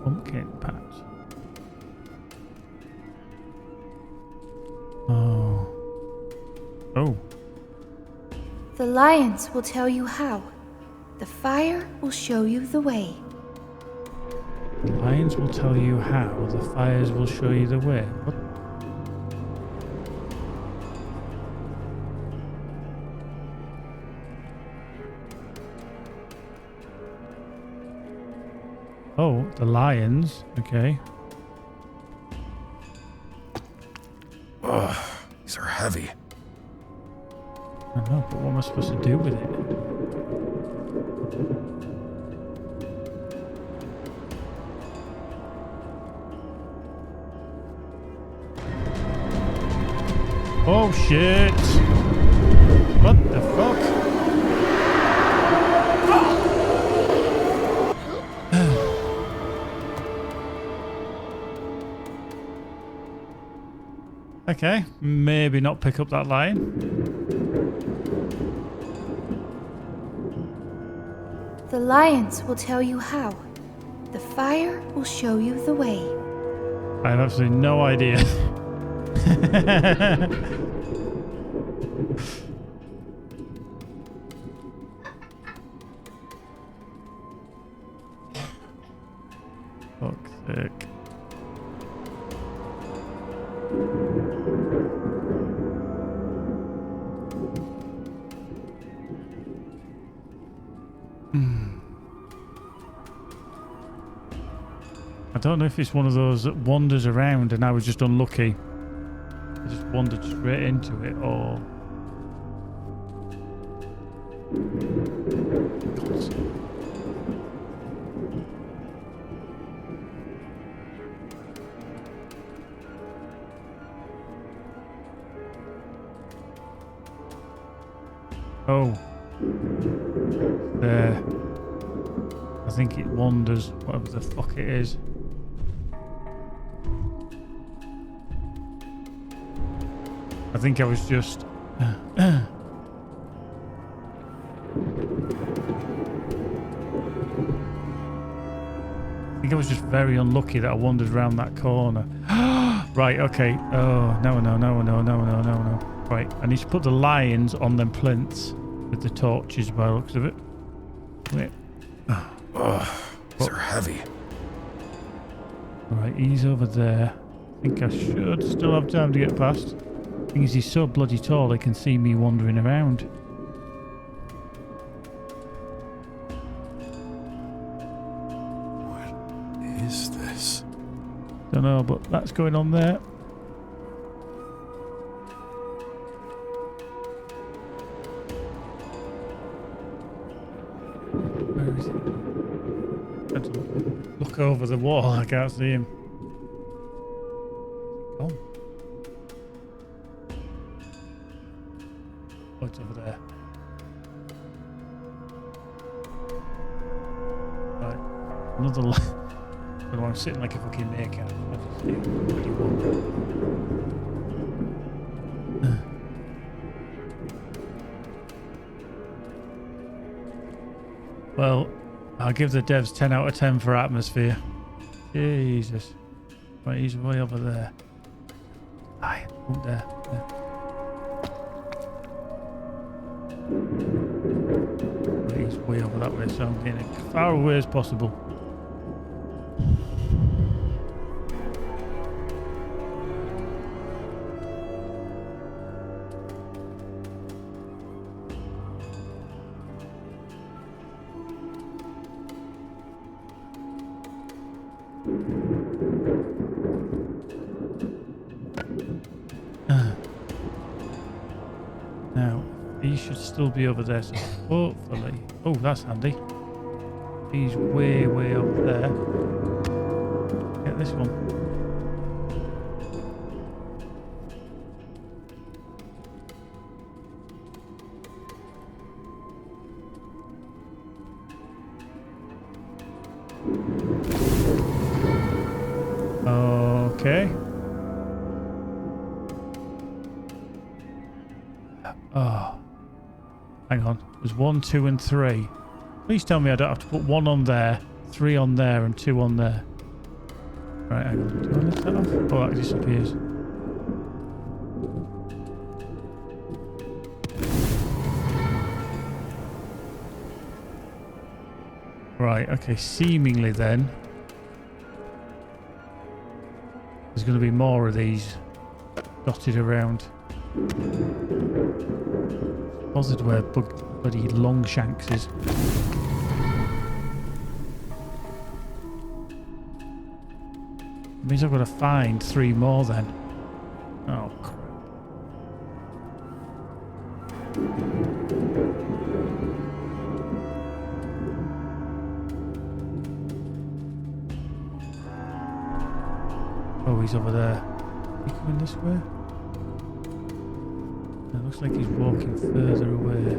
Pumpkin patch. Oh. Oh. The lions will tell you how. The fire will show you the way. The lions will tell you how. The fires will show you the way. What? Oh, the lions. Okay. Ugh, these are heavy. I know, but what am I supposed to do with it? Oh shit! What the fuck? Okay, maybe not pick up that lion. The lions will tell you how. The fire will show you the way. I have absolutely no idea. Fuck's sake. I don't know if it's one of those that wanders around and I was just unlucky. I just wandered straight into it, or... Oh. There. I think it wanders, whatever the fuck it is. I think I was just... I think I was just very unlucky that I wandered around that corner. Right, okay. Oh, no. Right, I need to put the lions on them plinths with the torches by the looks of it. Wait. Ugh, these are heavy. Right, he's over there. I think I should still have time to get past. Thing is, he's so bloody tall, he can see me wandering around. What is this? Don't know, but that's going on there. Where is he? Trying to look over the wall, I can't see him. Oh. Oh, it's over there. Right. Another line. I'm sitting like a fucking meerkat. I just see it. Bloody wall. Well, I'll give the devs 10 out of 10 for atmosphere. Jesus. Right, he's way over there. Aye, up there. Right, he's way over that way, so I'm getting as far away as possible. Now, he should still be over there, so hopefully... Oh, that's handy. He's way up there. Get this one. Okay. Oh. Hang on. There's 1, 2, and 3. Please tell me I don't have to put 1 on there, 3 on there, and 2 on there. Right, hang on. Do I lift that off? Oh, that disappears. Right, okay. Seemingly then, there's going to be more of these dotted around. Positive where bloody Longshanks is. It means I've got to find 3 more then. Oh, crap. Oh, he's over there. Is he coming this way? It looks like he's walking further away.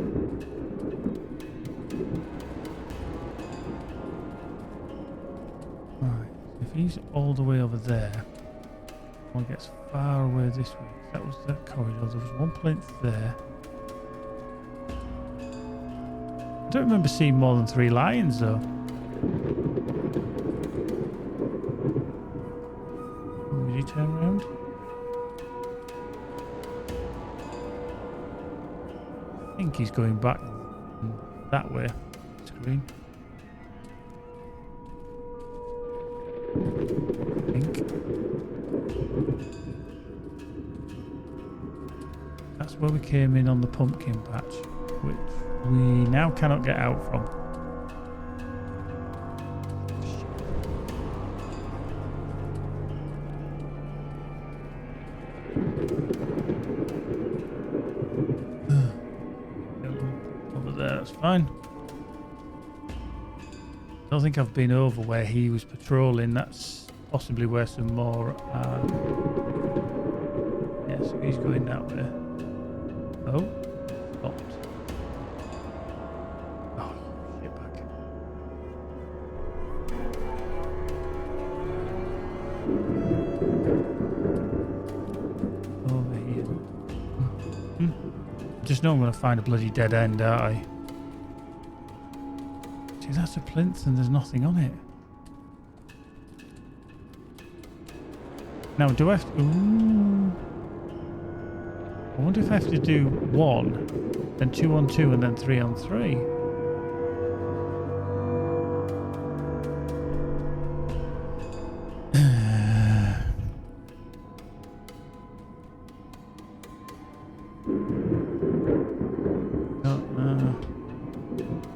Right, if he's all the way over there, one gets far away this way. That was that corridor. There was one plinth there. I don't remember seeing more than 3 lions though. Did he turn around? I think he's going back that way. Screen. I think. That's where we came in on the pumpkin patch, which we now cannot get out from. Over there, that's fine. Don't think I've been over where he was patrolling. That's possibly where some more yeah, so he's going that way. Oh, stopped. Oh, shit, back. Over here. Just know I'm going to find a bloody dead end, aren't I? See, that's a plinth and there's nothing on it. Now, do I have to... Ooh. I wonder if I have to do 1, then 2 on 2, and then 3 on 3.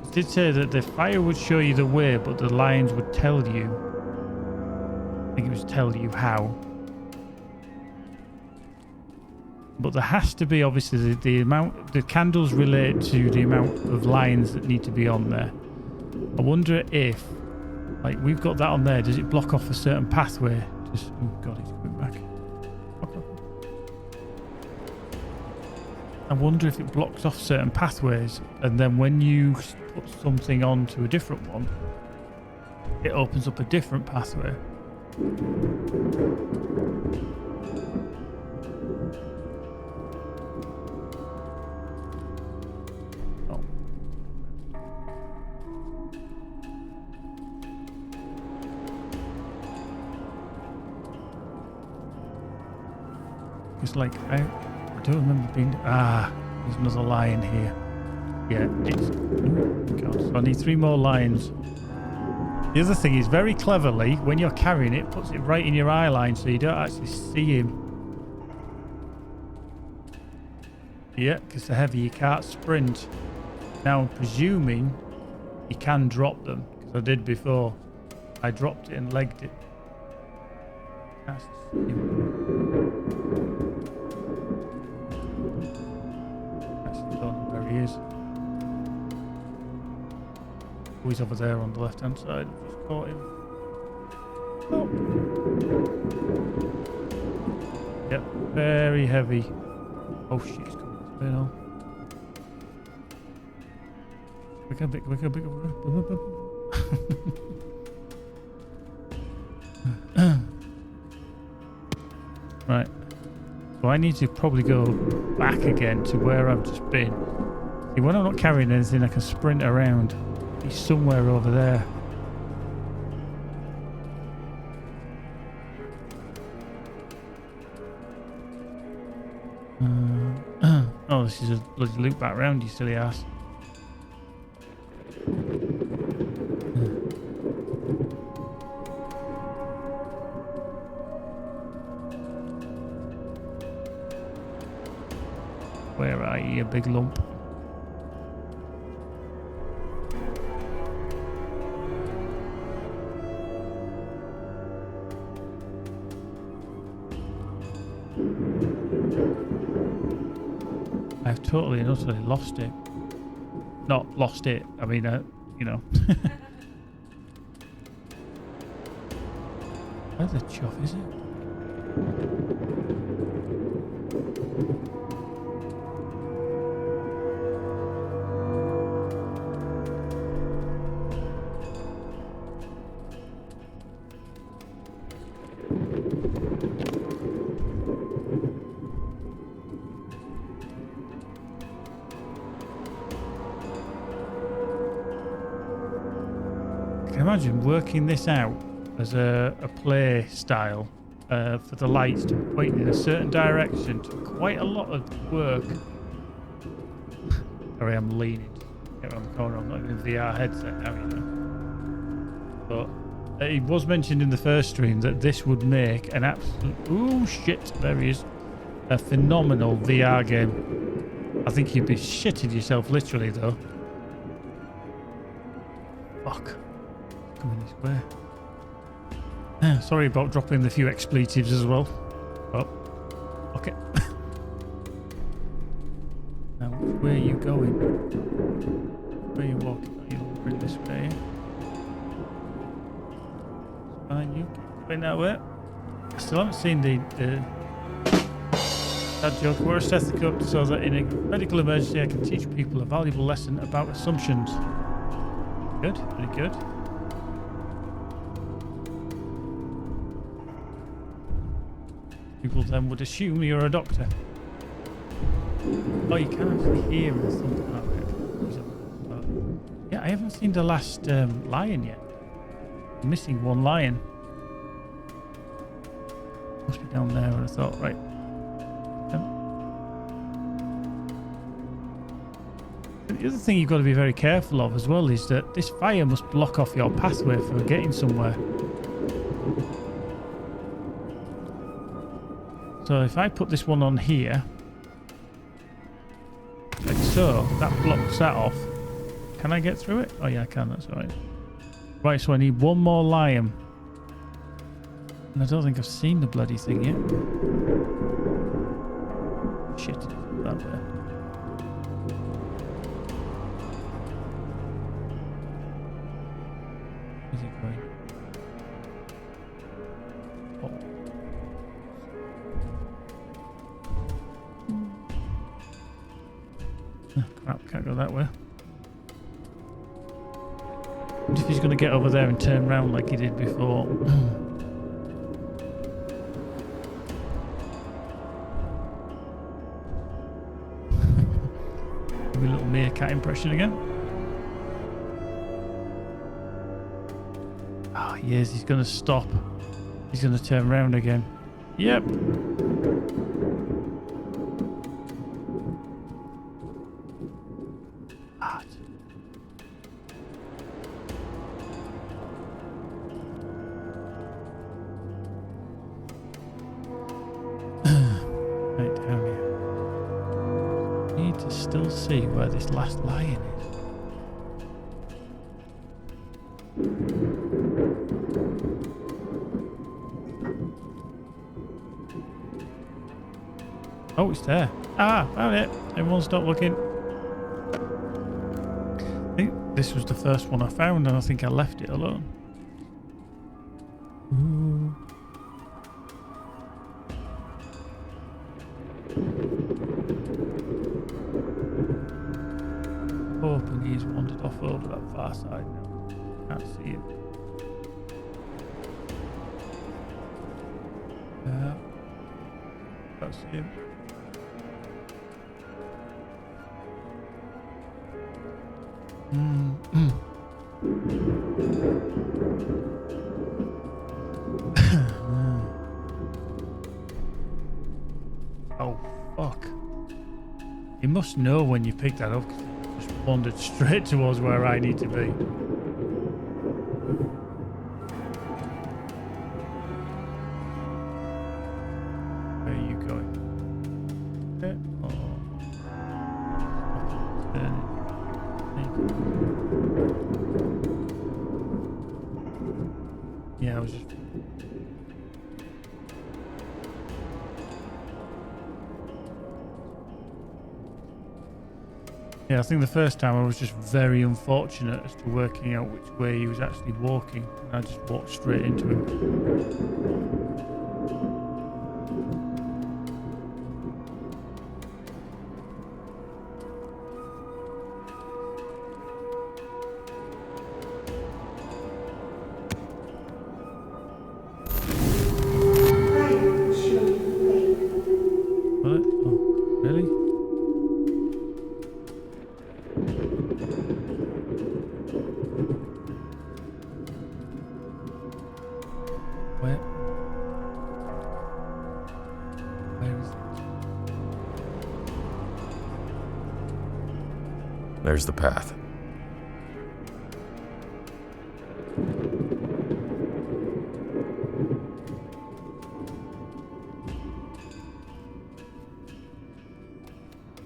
It did say that the fire would show you the way, but the lions would tell you. I think it was tell you how. But there has to be, obviously, the amount, the candles relate to the amount of lions that need to be on there. I wonder if, like, we've got that on there, does it block off a certain pathway? Just, oh god, he's coming back. Okay. I wonder if it blocks off certain pathways, and then when you put something onto a different one, it opens up a different pathway. It's like, I don't remember being... Ah, there's another lion here. Yeah, it's... Oh, God. So I need 3 more lions. The other thing is, very cleverly, when you're carrying it, puts it right in your eye line so you don't actually see him. Yeah, because they're heavy, you can't sprint. Now, I'm presuming you can drop them, because I did before. I dropped it and legged it. That's he is. Oh, he's over there on the left hand side. Just caught him. Oh. Yep, very heavy. Oh shit, he's coming this way now. Quicker, quicker. Right. So I need to probably go back again to where I've just been. See, when I'm not carrying anything, I can sprint around. He's somewhere over there. Oh, this is a bloody loop back round, you silly ass. Where are you, big lump? I've totally and utterly lost it. Not lost it. I mean, you know. Where the chuff is it? I can imagine working this out as a play style for the lights to point in a certain direction to quite a lot of work. Sorry, I'm leaning. Get around the corner. I'm not in a VR headset now, you know. But it was mentioned in the first stream that this would make an absolute... Ooh, shit. There he is. A phenomenal VR game. I think you'd be shitting yourself literally, though. Fuck. Coming this way. Sorry about dropping the few expletives as well. Oh, okay. Now, where are you going? Where are you walking? Are you going this way? Fine, you going that way? I still haven't seen the that joke. Wear a stethoscope so that in a medical emergency I can teach people a valuable lesson about assumptions. Good, very good. People then would assume you're a doctor. Oh, you can actually hear something. Oh, yeah, I haven't seen the last lion yet. I'm missing one lion. Must be down there, and I thought, right. The other thing you've got to be very careful of as well is that this fire must block off your pathway for getting somewhere. So if I put this one on here, like so, that blocks that off. Can I get through it? Oh yeah, I can, that's alright. Right, so I need one more lion. And I don't think I've seen the bloody thing yet. Shit, that way. Where's it going? Crap, can't go that way. What if he's going to get over there and turn around like he did before? Give me a little meerkat impression again. Oh, he is. He's going to stop. He's going to turn around again. Yep. See where this last lion is. Oh, it's there. Ah, found it. Everyone stop looking. I think this was the first one I found and I think I left it alone. Ooh. Hoping he's wandered off over that far side now. Can't see him. Can't see him. Oh, fuck. You must know when you pick that up. Just wandered straight towards where I need to be. Where are you going? Okay. Oh. Yeah, I was just... Yeah, I think the first time I was just very unfortunate as to working out which way he was actually walking. And I just walked straight into him. What? Oh, really? Where? Where is it? There's the path.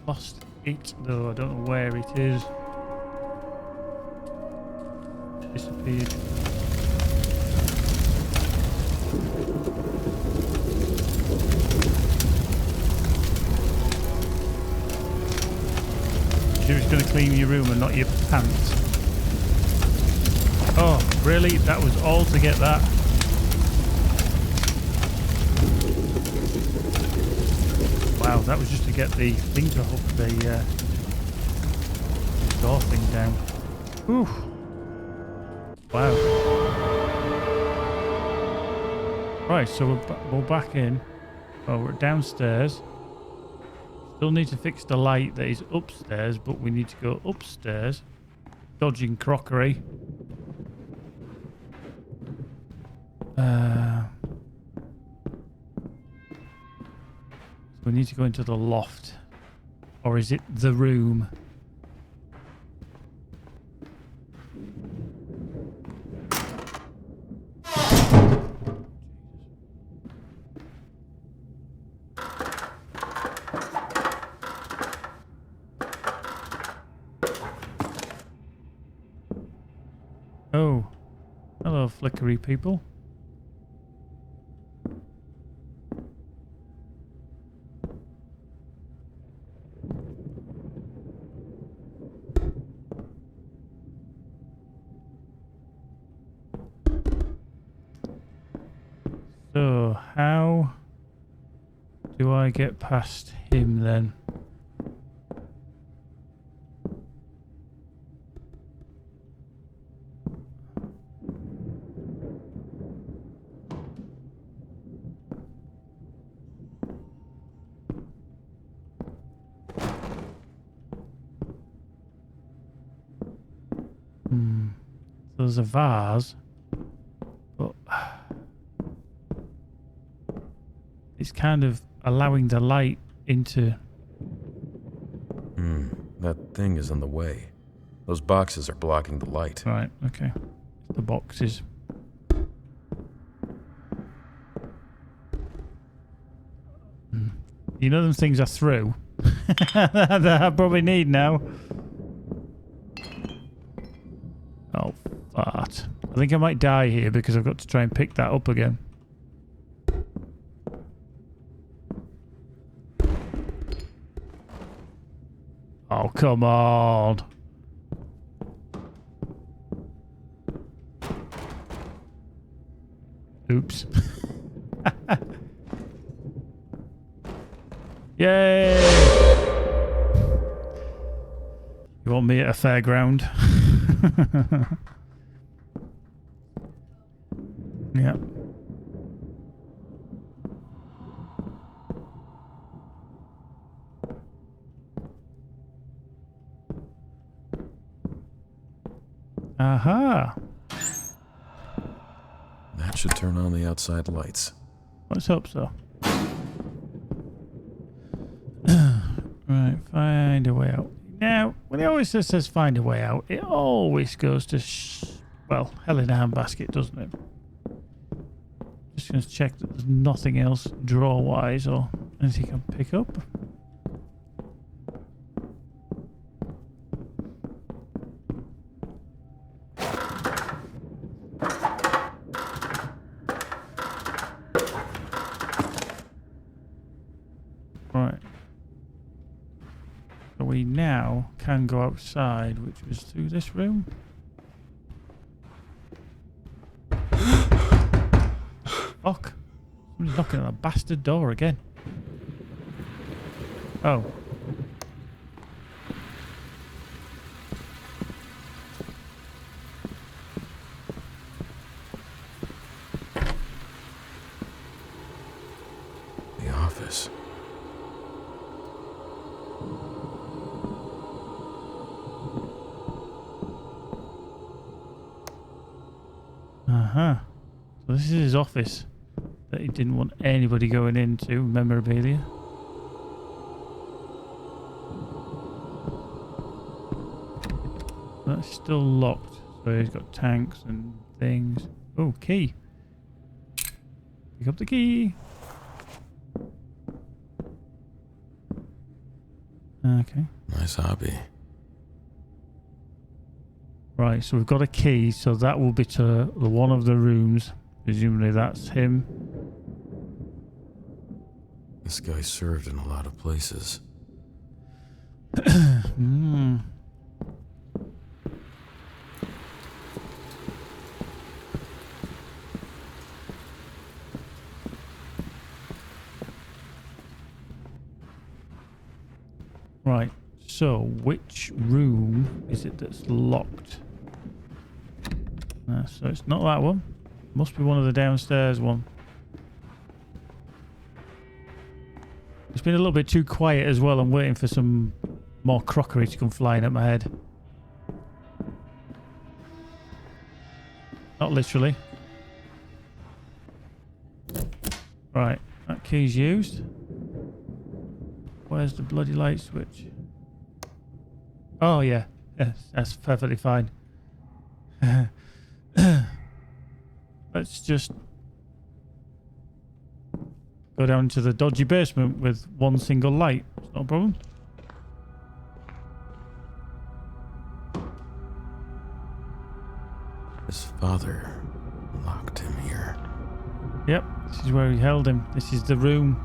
Lost it though, I don't know where it is. Disappeared. You're just going to clean your room and not your pants. Oh, really? That was all to get that? Wow, that was just to get the thing to hook the door thing down. Oof. Wow. Right, so we're back in. Oh, we're downstairs. Still need to fix the light that is upstairs, but we need to go upstairs. Dodging crockery. We need to go into the loft. Or is it the room? Oh. Hello, flickery people. So, how do I get past him then? So there's a vase, but it's kind of allowing the light into... That thing is in the way. Those boxes are blocking the light. Right, okay. The boxes. You know them things I threw? that I probably need now. Oh, fart. I think I might die here because I've got to try and pick that up again. Oh, come on. Oops. Yay! You want me at a fairground? Yep. Aha! That should turn on the outside lights. Let's hope so. Right, find a way out. Now, when it always says find a way out, it always goes to, well, hell in a handbasket, doesn't it? Just going to check that there's nothing else drawer-wise or anything I can pick up. So we now can go outside, which was through this room. Fuck. Somebody's knocking on the bastard door again. Oh. The office. Uh-huh. So this is his office that he didn't want anybody going into. Memorabilia. That's still locked. So he's got tanks and things. Oh, key. Pick up the key. Okay. Nice hobby. Right, so we've got a key, so that will be to the one of the rooms. Presumably that's him. This guy served in a lot of places. Right, so which room is it that's locked? So it's not that one. Must be one of the downstairs one. It's been a little bit too quiet as well. I'm waiting for some more crockery to come flying at my head. Not literally. Right, that key's used. Where's the bloody light switch? Oh yeah, yes, that's perfectly fine. Let's just go down to the dodgy basement with one single light. It's not a problem. His father locked him here. Yep, this is where he held him. This is the room.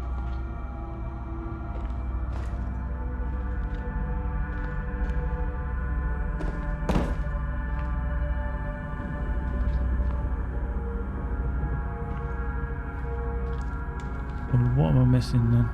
What am I missing then?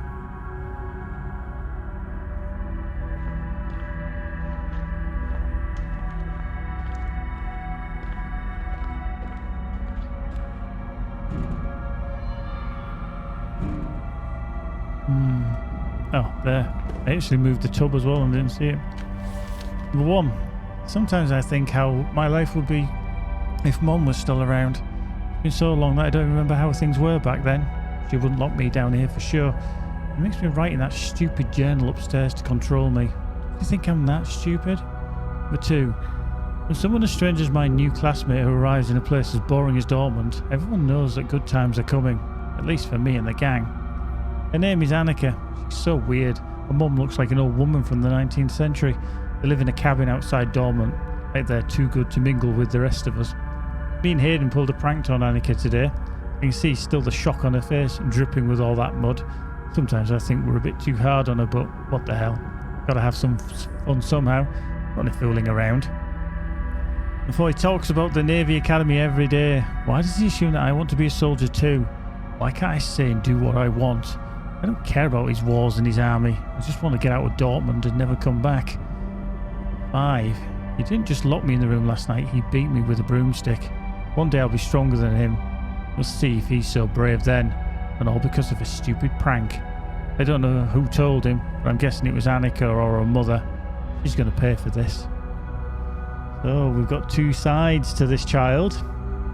Oh, there. I actually moved the tub as well and didn't see it. Number one, sometimes I think how my life would be if Mum was still around. It's been so long that I don't remember how things were back then. She wouldn't lock me down here for sure. It makes me write in that stupid journal upstairs to control me. Do you think I'm that stupid? Number two, when someone as strange as my new classmate who arrives in a place as boring as Dortmund, everyone knows that good times are coming. At least for me and the gang. Her name is Annika. She's so weird. Her mum looks like an old woman from the 19th century. They live in a cabin outside Dortmund, like they're too good to mingle with the rest of us. Me and Hayden pulled a prank on Annika today. You can see still the shock on her face and dripping with all that mud. Sometimes I think we're a bit too hard on her, but what the hell. Gotta have some fun somehow. Not only fooling around. Before he talks about the Navy Academy every day, why does he assume that I want to be a soldier too? Why can't I say and do what I want? I don't care about his wars and his army. I just want to get out of Dortmund and never come back. 5. He didn't just lock me in the room last night, he beat me with a broomstick. One day I'll be stronger than him. We'll see if he's so brave then. And all because of a stupid prank. I don't know who told him, but I'm guessing it was Annika or her mother. She's going to pay for this. So we've got two sides to this child.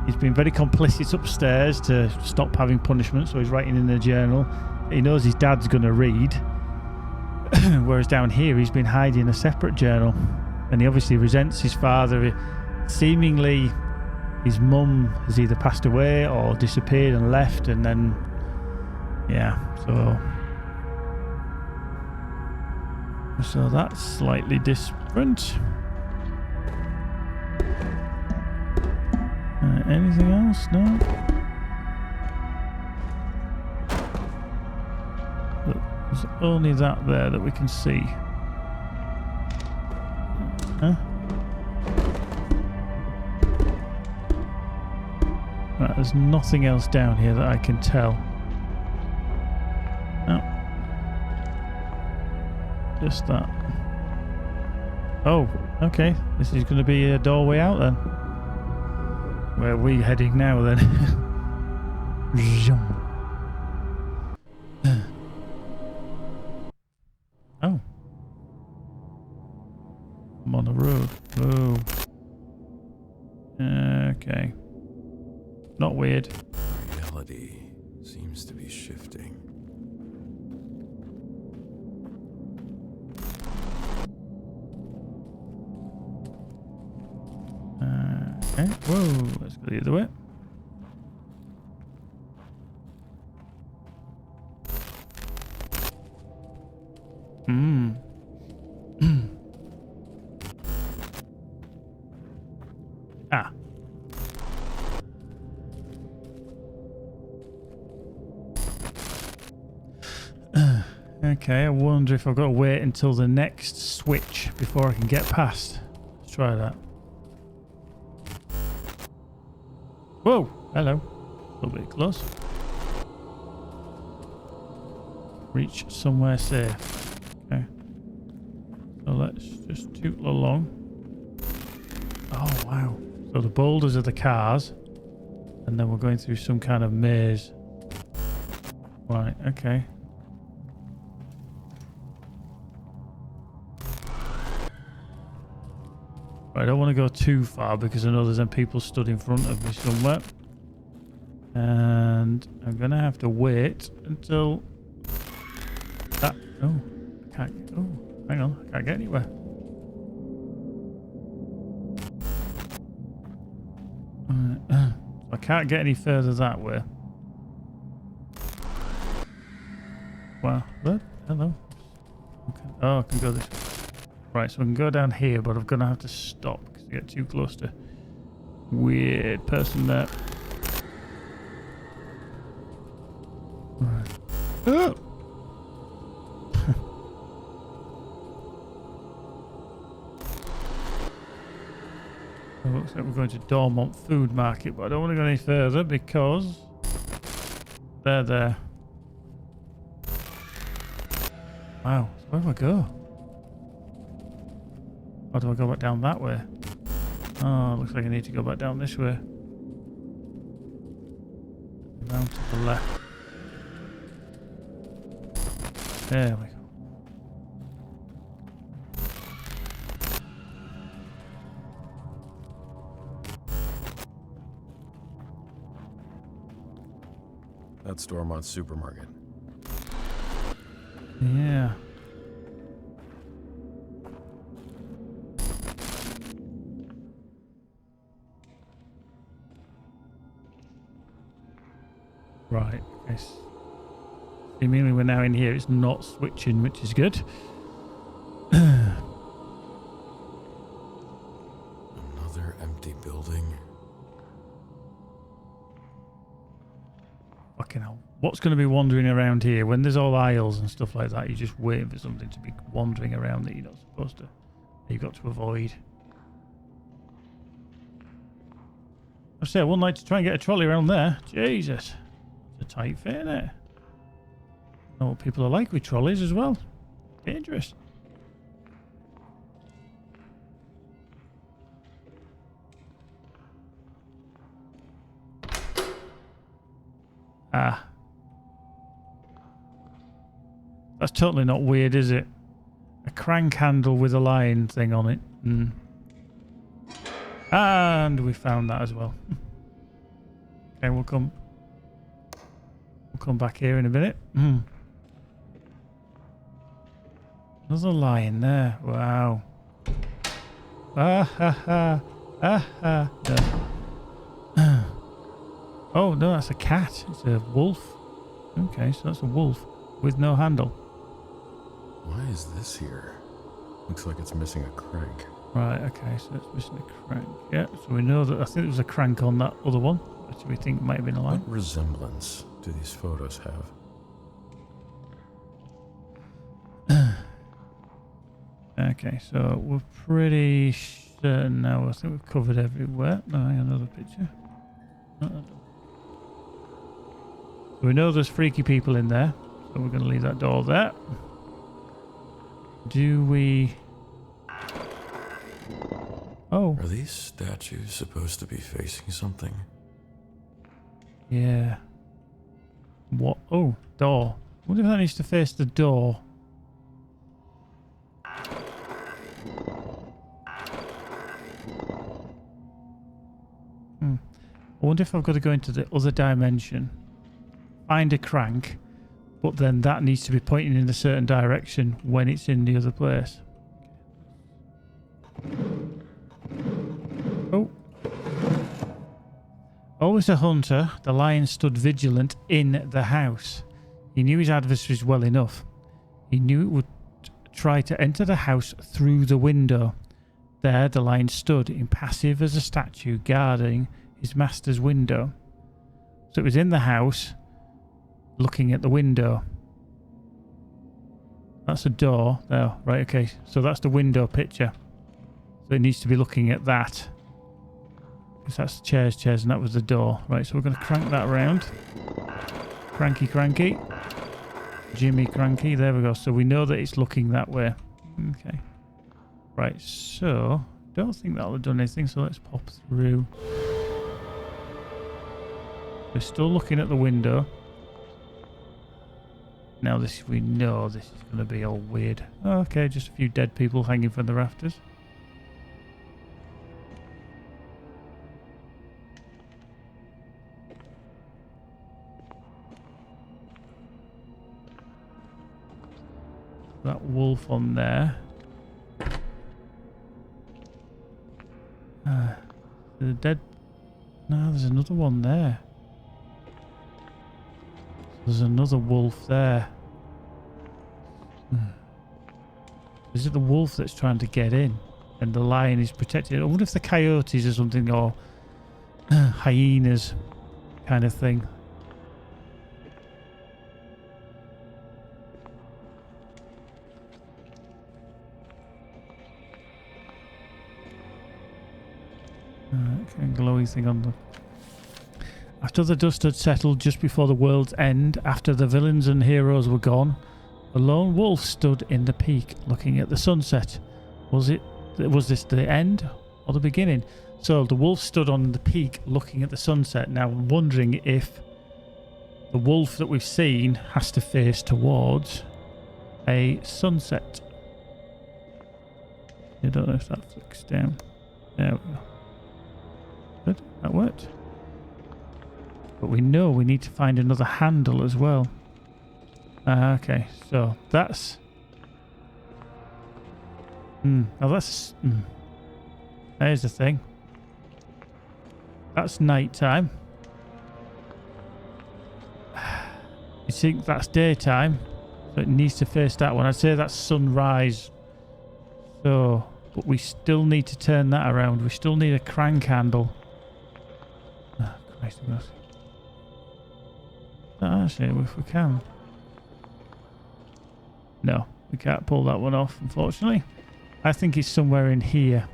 He's been very complicit upstairs to stop having punishment, so he's writing in the journal. He knows his dad's going to read. Whereas down here he's been hiding a separate journal. And he obviously resents his father. Seemingly his mum has either passed away or disappeared and left, and then yeah, so that's slightly different. Anything else? No. There's only that there that we can see. Huh? Right, there's nothing else down here that I can tell. No. Just that. Oh, okay. This is going to be a doorway out then. Where are we heading now then? Oh. I'm on the road. Whoa. Okay. Not weird. Reality seems to be shifting. Okay. Whoa. Let's go the other way. Hmm. Ah. Okay, I wonder if I've got to wait until the next switch before I can get past. Let's try that. Whoa, hello. A little bit close. Reach somewhere safe. Okay. So let's just toot along. Oh, wow. So the boulders are the cars. And then we're going through some kind of maze. Right, okay. I don't want to go too far because I know there's some people stood in front of me somewhere. And I'm going to have to wait until that... Oh, I can't... Oh, hang on. I can't get anywhere. I can't get any further that way. Wow. What? Hello. Okay. Oh, I can go this way. Right, so we can go down here, but I'm going to have to stop because I get too close to weird person there. Right. Oh! It looks like we're going to Dormont Food Market, but I don't want to go any further because they're there. Wow, so where do I go? Or do I go back down that way? Oh, looks like I need to go back down this way. Down to the left. There we go. That's Dormont's supermarket. Yeah. Right, okay. Seemingly we're now in here. It's not switching, which is good. Another empty building. Fucking hell. What's going to be wandering around here? When there's all aisles and stuff like that, you're just waiting for something to be wandering around that you're not supposed to. You've got to avoid. I say I wouldn't like to try and get a trolley around there. Jesus. It's a tight fit, isn't it? I know what people are like with trolleys as well. Dangerous. Ah. That's totally not weird, is it? A crank handle with a lion thing on it. Mm. And we found that as well. Okay, we'll come back here in a minute. Mm. Another lion there. Wow. Ah ha ha. Ah ha. No. Oh no, that's a cat. It's a wolf. Okay, so that's a wolf with no handle. Why is this here? Looks like it's missing a crank. Right, okay, so it's missing a crank. Yeah, so we know that I think there was a crank on that other one, which we think might have been a line. What resemblance do these photos have? Okay, so we're pretty certain now. I think we've covered everywhere. No, hang on, another picture. So we know there's freaky people in there, so we're going to leave that door there. Do we... Oh. Are these statues supposed to be facing something? Yeah. What? Oh, door. I wonder if that needs to face the door. I wonder if I've got to go into the other dimension, find a crank, but then that needs to be pointing in a certain direction when it's in the other place. Oh. Always a hunter, the lion stood vigilant in the house. He knew his adversaries well enough. He knew it would try to enter the house through the window. There the lion stood, impassive as a statue, guarding his master's window. So it was in the house, looking at the window. That's a door. Oh, right, okay. So that's the window picture. So it needs to be looking at that. Because that's chairs, and that was the door. Right, so we're going to crank that around. Cranky. Jimmy Cranky. There we go. So we know that it's looking that way. Okay. Right, so don't think that'll have done anything, so let's pop through. We're still looking at the window. Now this, we know this is going to be all weird. Oh, okay, just a few dead people hanging from the rafters. That wolf on there. The dead... No, there's another one there. There's another wolf there. Is it the wolf that's trying to get in? And the lion is protected? I wonder if the coyotes or something, or hyenas kind of thing. Okay, glowy thing on the... After the dust had settled just before the world's end, after the villains and heroes were gone, a lone wolf stood in the peak, looking at the sunset. Was this the end or the beginning? So the wolf stood on the peak, looking at the sunset. Now I'm wondering if the wolf that we've seen has to face towards a sunset. I don't know if that flicks down. There we go. Good, that worked. But we know we need to find another handle as well. Okay, so that's... Now that's... There's the thing. That's night time. You think that's daytime, so it needs to face that one. I'd say that's sunrise. So, but we still need to turn that around. We still need a crank handle. Oh, Christ, actually, if we can. No, we can't pull that one off, unfortunately. I think it's somewhere in here.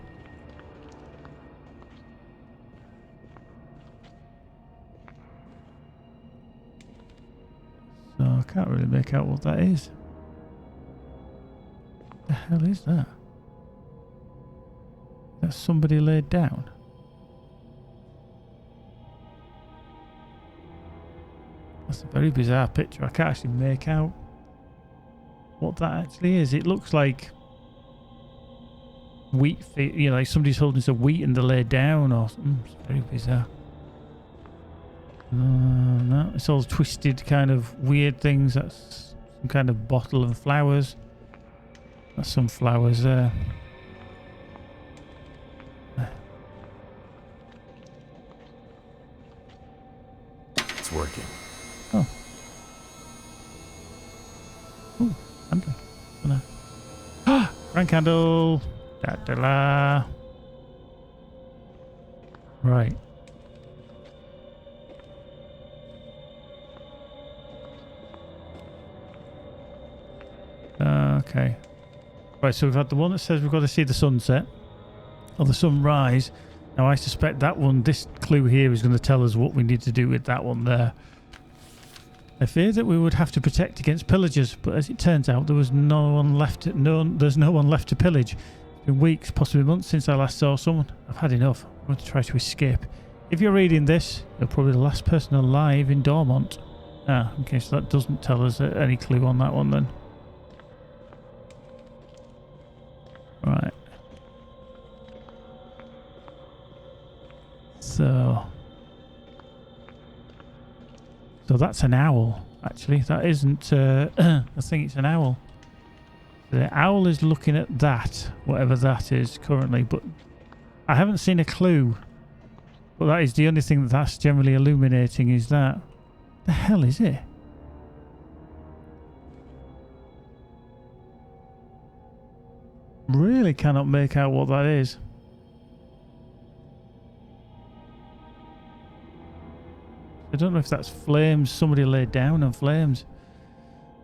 So I can't really make out what that is. What the hell is that? That's somebody laid down. That's a very bizarre picture. I can't actually make out what that actually is. It looks like wheat, you know, like somebody's holding some wheat and they're laid down, or something. It's very bizarre. No, it's all twisted kind of weird things. That's some kind of bottle of flowers. That's some flowers there. It's working. Oh. Ooh, handle. Ah! Crank handle! Da-da-la. Right. Okay. Right, so we've had the one that says we've got to see the sunset or the sunrise. Now I suspect that one, this clue here, is going to tell us what we need to do with that one there. I fear that we would have to protect against pillagers, but as it turns out, there was no one left. There's no one left to pillage. It's been weeks, possibly months, since I last saw someone. I've had enough. I'm going to try to escape. If you're reading this, you're probably the last person alive in Dormont. Ah, okay, so that doesn't tell us any clue on that one then. Right. So that's an owl, actually. That isn't, I think it's an owl. The owl is looking at that, whatever that is currently, but I haven't seen a clue. But that is the only thing that's generally illuminating is that. The hell is it? Really cannot make out what that is. I don't know if that's flames. Somebody laid down on flames.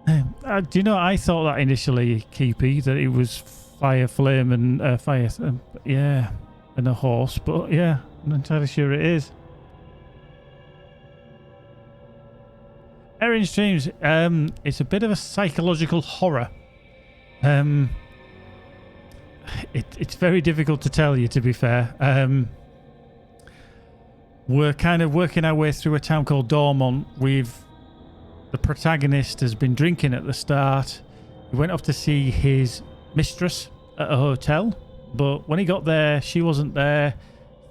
Do you know, I thought that initially, Keepy, that it was fire, flame and fire. Yeah, and a horse. But yeah, I'm not entirely sure it is. Erin Streams, it's a bit of a psychological horror. It's very difficult to tell you, to be fair. We're kind of working our way through a town called Dormont. The protagonist has been drinking at the start. He went off to see his mistress at a hotel, but when he got there, she wasn't there.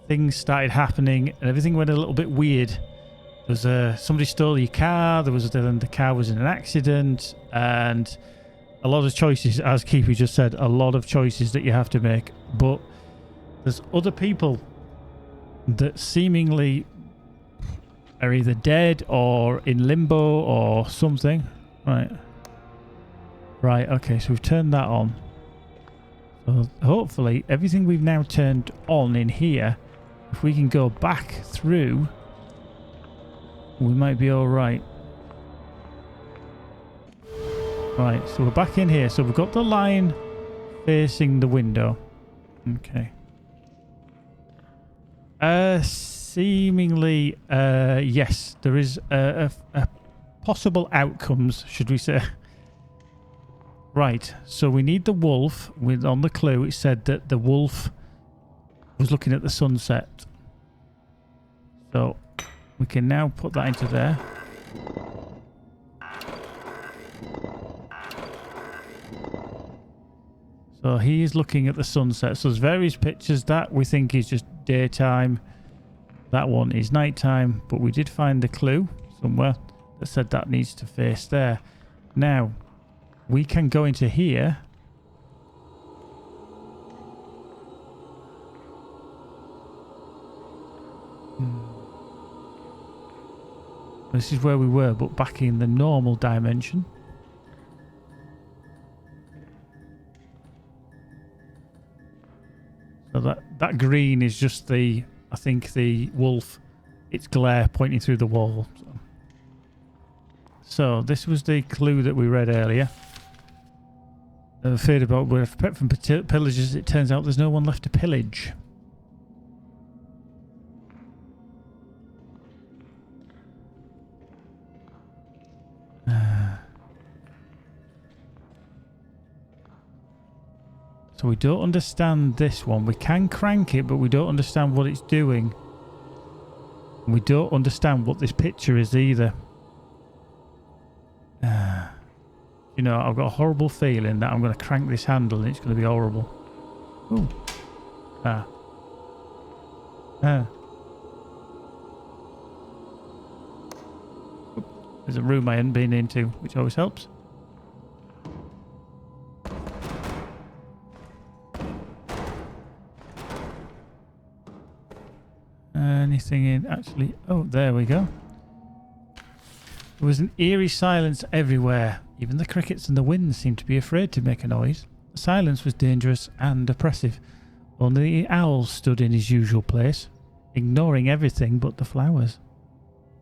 Things started happening, and everything went a little bit weird. There was somebody stole your car. The car was in an accident, and a lot of choices, as Keepy just said, a lot of choices that you have to make. But there's other people that seemingly are either dead or in limbo or something. Right, okay, so we've turned that on. So hopefully everything we've now turned on in here, if we can go back through, we might be alright. Right, so we're back in here. So we've got the line facing the window. Okay. Seemingly, yes, there is a possible outcomes, should we say. Right, so we need the wolf. On the clue, it said that the wolf was looking at the sunset. So we can now put that into there. So he is looking at the sunset. So there's various pictures. That we think is just daytime. That one is nighttime. But we did find the clue somewhere that said that needs to face there. Now, we can go into here. This is where we were, but back in the normal dimension. So that green is just I think the wolf, its glare pointing through the wall. So this was the clue that we read earlier. I'm afraid about we're prepared from pillagers. It turns out there's no one left to pillage. So we don't understand this one. We can crank it, but we don't understand what it's doing. And we don't understand what this picture is either. You know, I've got a horrible feeling that I'm going to crank this handle and it's going to be horrible. Ooh. There's a room I hadn't been into, which always helps. Anything in? Actually, oh, there we go. There was an eerie silence everywhere. Even the crickets and the wind seemed to be afraid to make a noise. The silence was dangerous and oppressive. Only the owl stood in his usual place, ignoring everything but the flowers.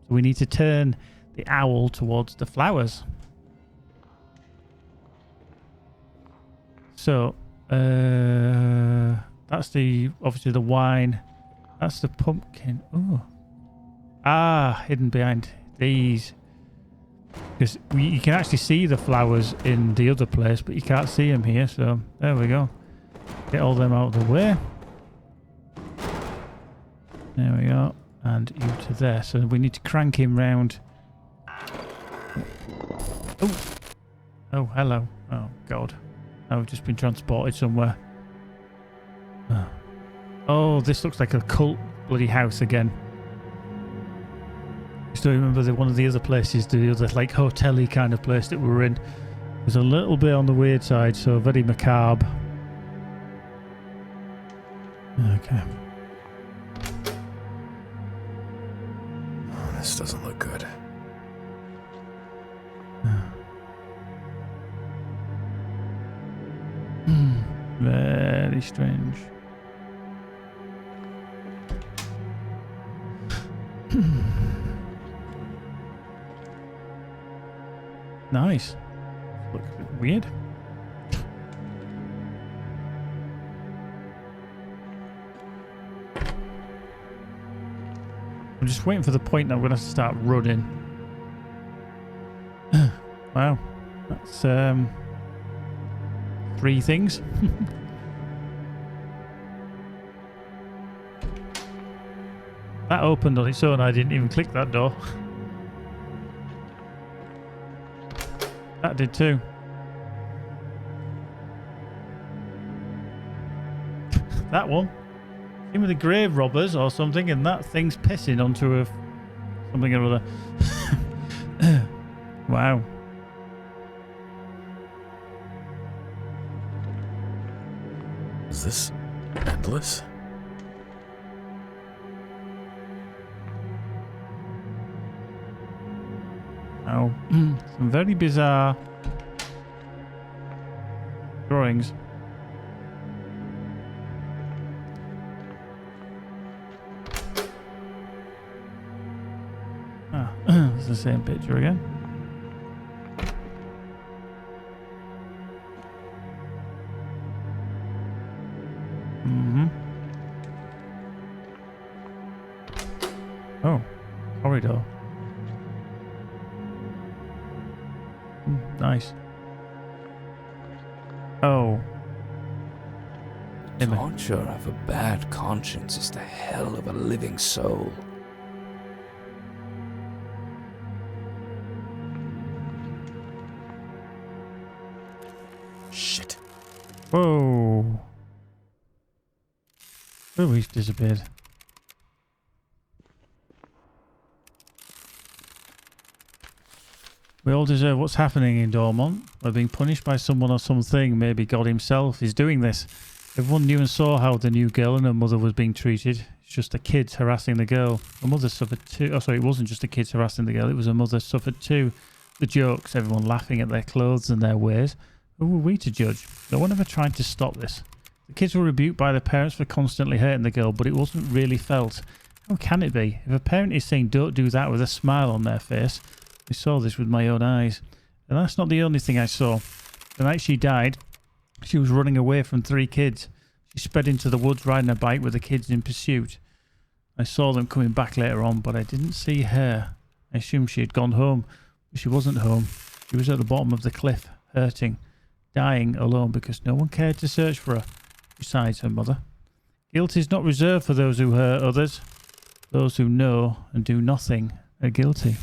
So we need to turn the owl towards the flowers. So, that's obviously the wine. That's the pumpkin. Oh. Ah, hidden behind these. Because you can actually see the flowers in the other place, but you can't see them here. So, there we go. Get all them out of the way. There we go. And you to there. So we need to crank him round. Oh. Oh, hello. Oh, God. I've just been transported somewhere. Oh, this looks like a cult bloody house again. I still remember one of the other places, the other like hotel-y kind of place that we were in. It was a little bit on the weird side, so very macabre. Okay. Oh, this doesn't look good. Very strange. Nice. Looks a bit weird. I'm just waiting for the point that I'm going to have to start running. Wow. That's 3 things. That opened on its own. I didn't even click that door. That did too. That one. Same with the grave robbers or something, and that thing's pissing onto something or other. Wow. Is this endless? Oh, some very bizarre drawings. Ah, it's the same picture again. Oh, corridor. Nice. Oh. Torture of a bad conscience is the hell of a living soul. Shit. Whoa. Oh, he's disappeared. We all deserve what's happening in Dormont. We're being punished by someone or something. Maybe God himself is doing this. Everyone knew and saw how the new girl and her mother was being treated. It's just the kids harassing the girl. Her mother suffered too. Oh, sorry, it wasn't just the kids harassing the girl. It was her mother suffered too. The jokes, everyone laughing at their clothes and their ways. Who were we to judge? No one ever tried to stop this. The kids were rebuked by their parents for constantly hurting the girl, but it wasn't really felt. How can it be? If a parent is saying don't do that with a smile on their face, I saw this with my own eyes. And that's not the only thing I saw. The night she died, she was running away from 3 kids. She sped into the woods riding a bike with the kids in pursuit. I saw them coming back later on, but I didn't see her. I assumed she had gone home, but she wasn't home. She was at the bottom of the cliff, hurting, dying alone because no one cared to search for her, besides her mother. Guilt is not reserved for those who hurt others. Those who know and do nothing are guilty.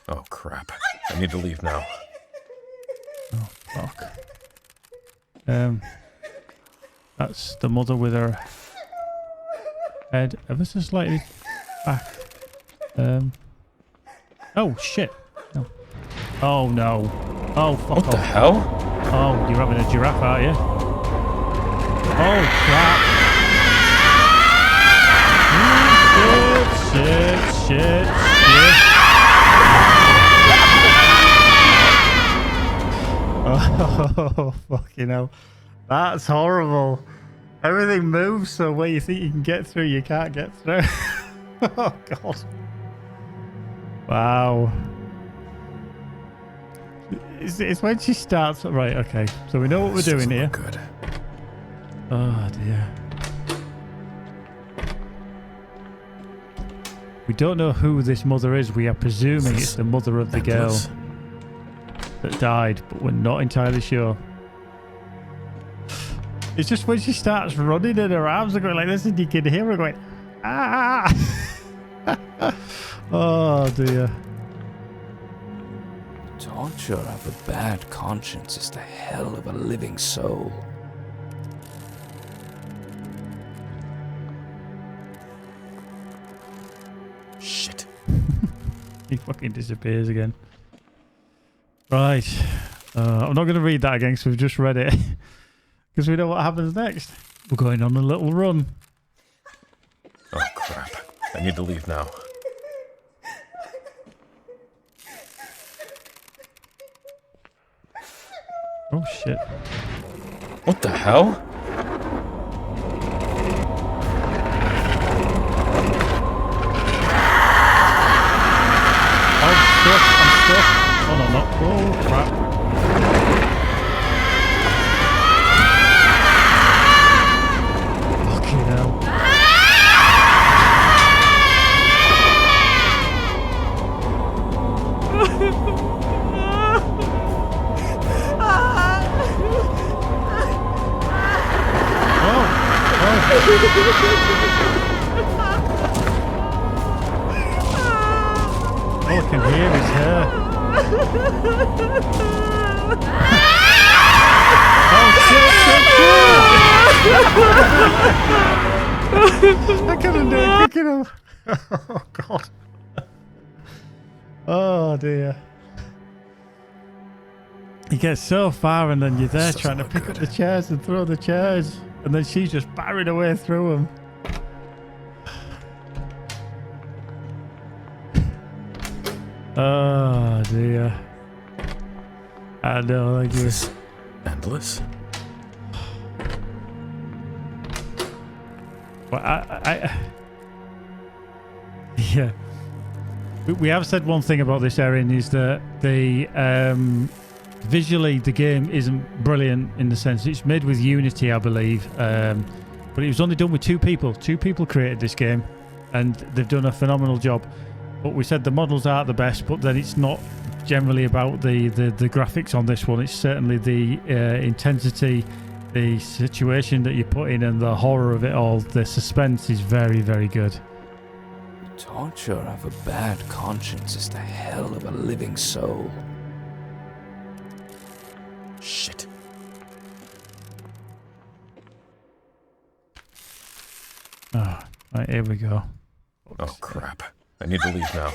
Oh, crap. I need to leave now. Oh, fuck. That's the mother with her head ever so slightly back. Oh, shit. No. Oh, no. Oh, fuck What off. the hell? Oh, you're having a giraffe, aren't you? Oh, crap. Shit. Oh, fucking hell. That's horrible. Everything moves so where you think you can get through, you can't get through. Oh, God. Wow. It's when she starts. Right, okay. So we know what we're doing here. Good. Oh, dear. We don't know who this mother is. We are presuming it's the mother of the girl that died, but we're not entirely sure. It's just when she starts running and her arms are going like this and you can hear her going, ah! Oh, dear. Torture of a bad conscience is the hell of a living soul. Shit. He fucking disappears again. Right. I'm not going to read that again because we've just read it. Because we know what happens next. We're going on a little run. Oh, crap. I need to leave now. Oh, shit. What the hell? I'm stuck. Oh, no, not. Oh, crap. Fucking hell. All I can hear is her. Oh shit, I couldn't do it quick enough. Oh god. Oh dear. You get so far and then you're there trying to pick up the chairs and throw the chairs. And then she's just barreling away through them. Oh dear. I know, thank you. Endless? Well, yeah. We have said one thing about this, Erin, is that the visually the game isn't brilliant in the sense it's made with Unity, I believe, but it was only done with two people. Two people created this game, and they've done a phenomenal job. But we said the models aren't the best, but then it's not generally about the graphics on this one. It's certainly the intensity, the situation that you put in, and the horror of it all. The suspense is very, very good. Torture of a bad conscience is the hell of a living soul. Shit. Oh, right, here we go. Oh, crap. I need to leave now.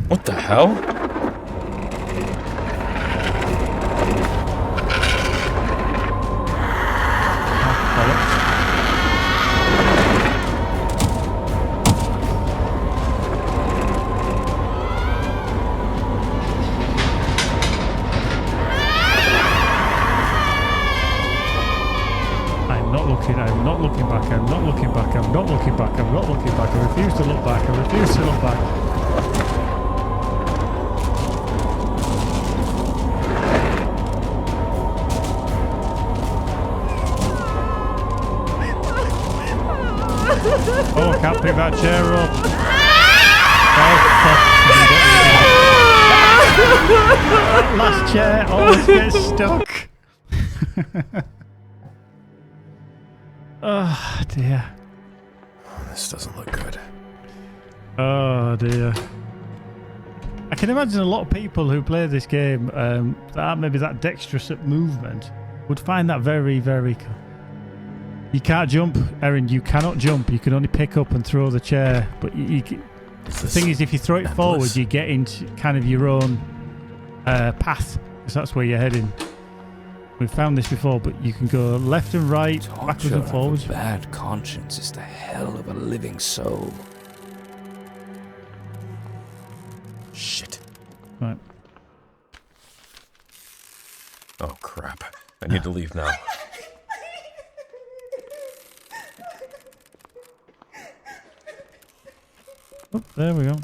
What the hell? I'm not looking back, I'm not looking back, I'm not looking back, I'm not looking back, I refuse to look back, I refuse to look back. Oh, I can't pick that chair up. Oh, fuck. That last chair always gets stuck. Oh, dear. This doesn't look good. Oh, dear. I can imagine a lot of people who play this game that aren't maybe that dexterous at movement would find that very, very cool. You can't jump, Erin. You cannot jump. You can only pick up and throw the chair. But the thing is, if you throw it forward, you get into kind of your own path, because that's where you're heading. We've found this before, but you can go left and right, backwards and forwards. Torture of a bad conscience is the hell of a living soul. Shit. Right. Oh, crap. I need to leave now. Oh, there we go.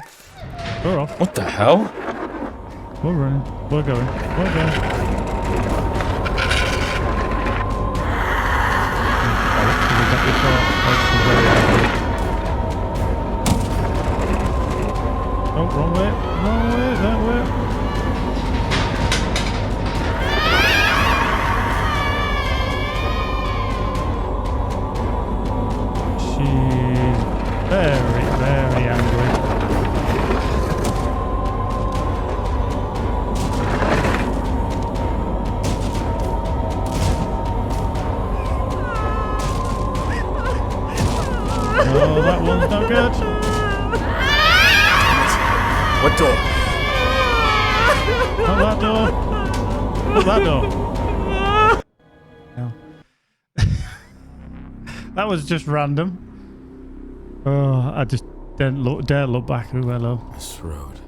We're off. What the hell? We're running. We're going. We're going. Oh, wrong way. Wrong way. That way. She's very, very angry. Oh, that one's not good. What door? Not that door. Not that door. No. That was just random. Oh, I just didn't dare look back. Ooh, hello. This road.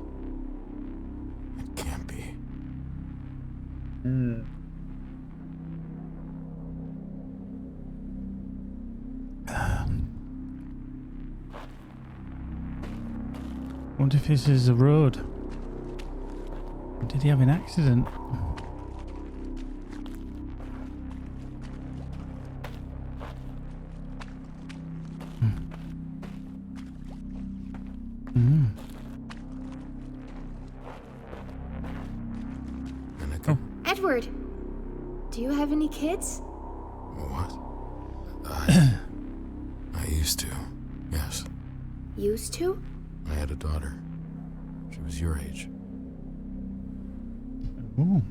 It can't be. Wonder if this is the road. Or did he have an accident? Anakin? Edward, do you have any kids? What? I used to. Yes. Used to? I had a daughter. She was your age. Ooh.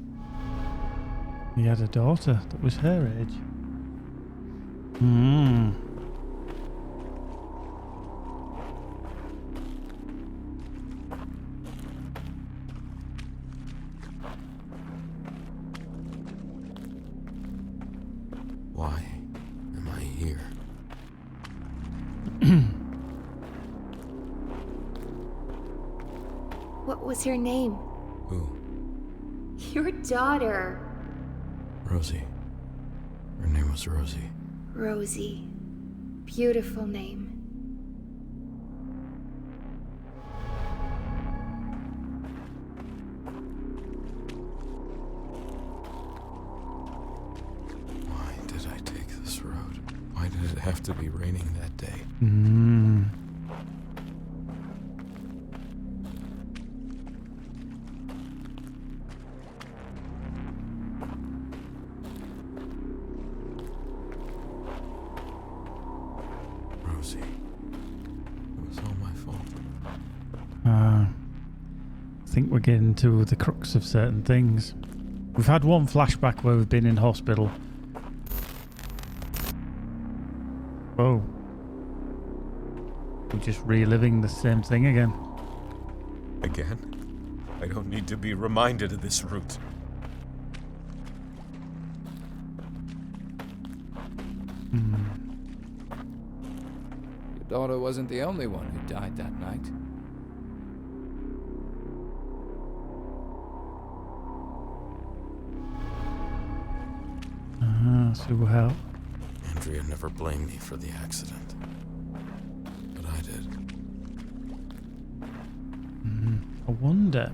He had a daughter that was her age. Why am I here? What was her name? Who? Your daughter. Rosie. Her name was Rosie. Rosie. Beautiful name. Why did I take this road? Why did it have to be raining that day? Rosie. It was all my fault. I think we're getting to the crux of certain things. We've had one flashback where we've been in hospital. Oh. We're just reliving the same thing again. Again? I don't need to be reminded of this route. Your daughter wasn't the only one who died that night. So how? Andrea never blamed me for the accident. But I did. I wonder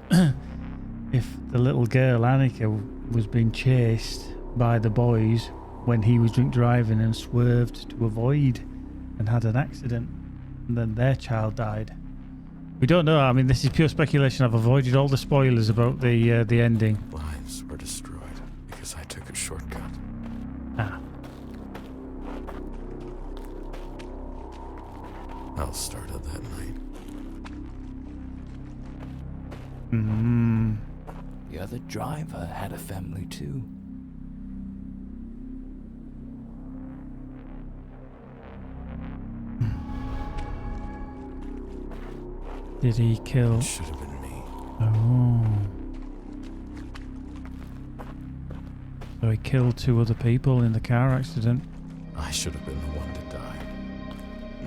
if the little girl Annika was being chased by the boys when he was drink driving and swerved to avoid and had an accident, and then their child died. We don't know. I mean, this is pure speculation. I've avoided all the spoilers about the ending. Lives were destroyed because I took a shortcut. Hell started that night. The other driver had a family too. Did he kill? It should have been me. Oh. So he killed 2 other people in the car accident. I should have been the one to die,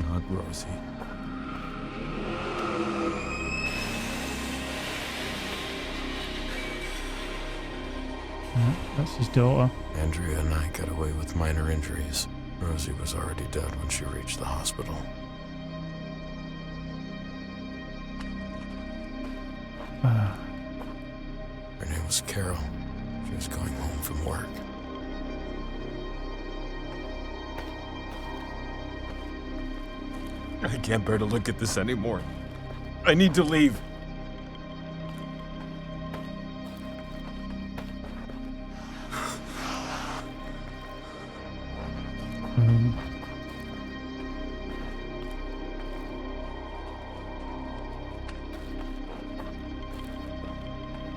not Rosie. That's his daughter. Andrea and I got away with minor injuries. Rosie was already dead when she reached the hospital. Her name was Carol. She was going home from work. I can't bear to look at this anymore. I need to leave.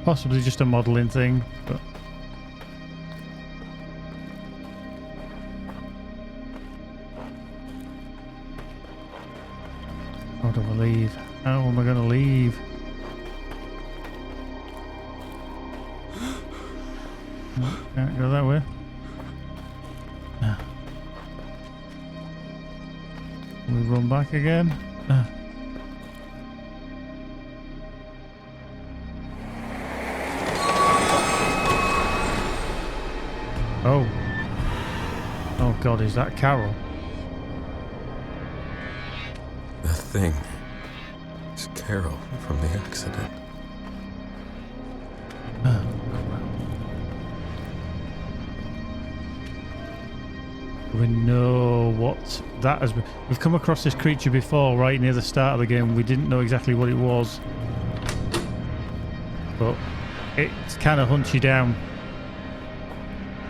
Possibly just a modelling thing, but how do I leave? How am I going to leave? No, can't go that way. We run back again. Oh. Oh God, is that Carol? That thing is Carol from the accident. We know what that has been. We've come across this creature before, right near the start of the game. We didn't know exactly what it was, but it's kind of hunts you down.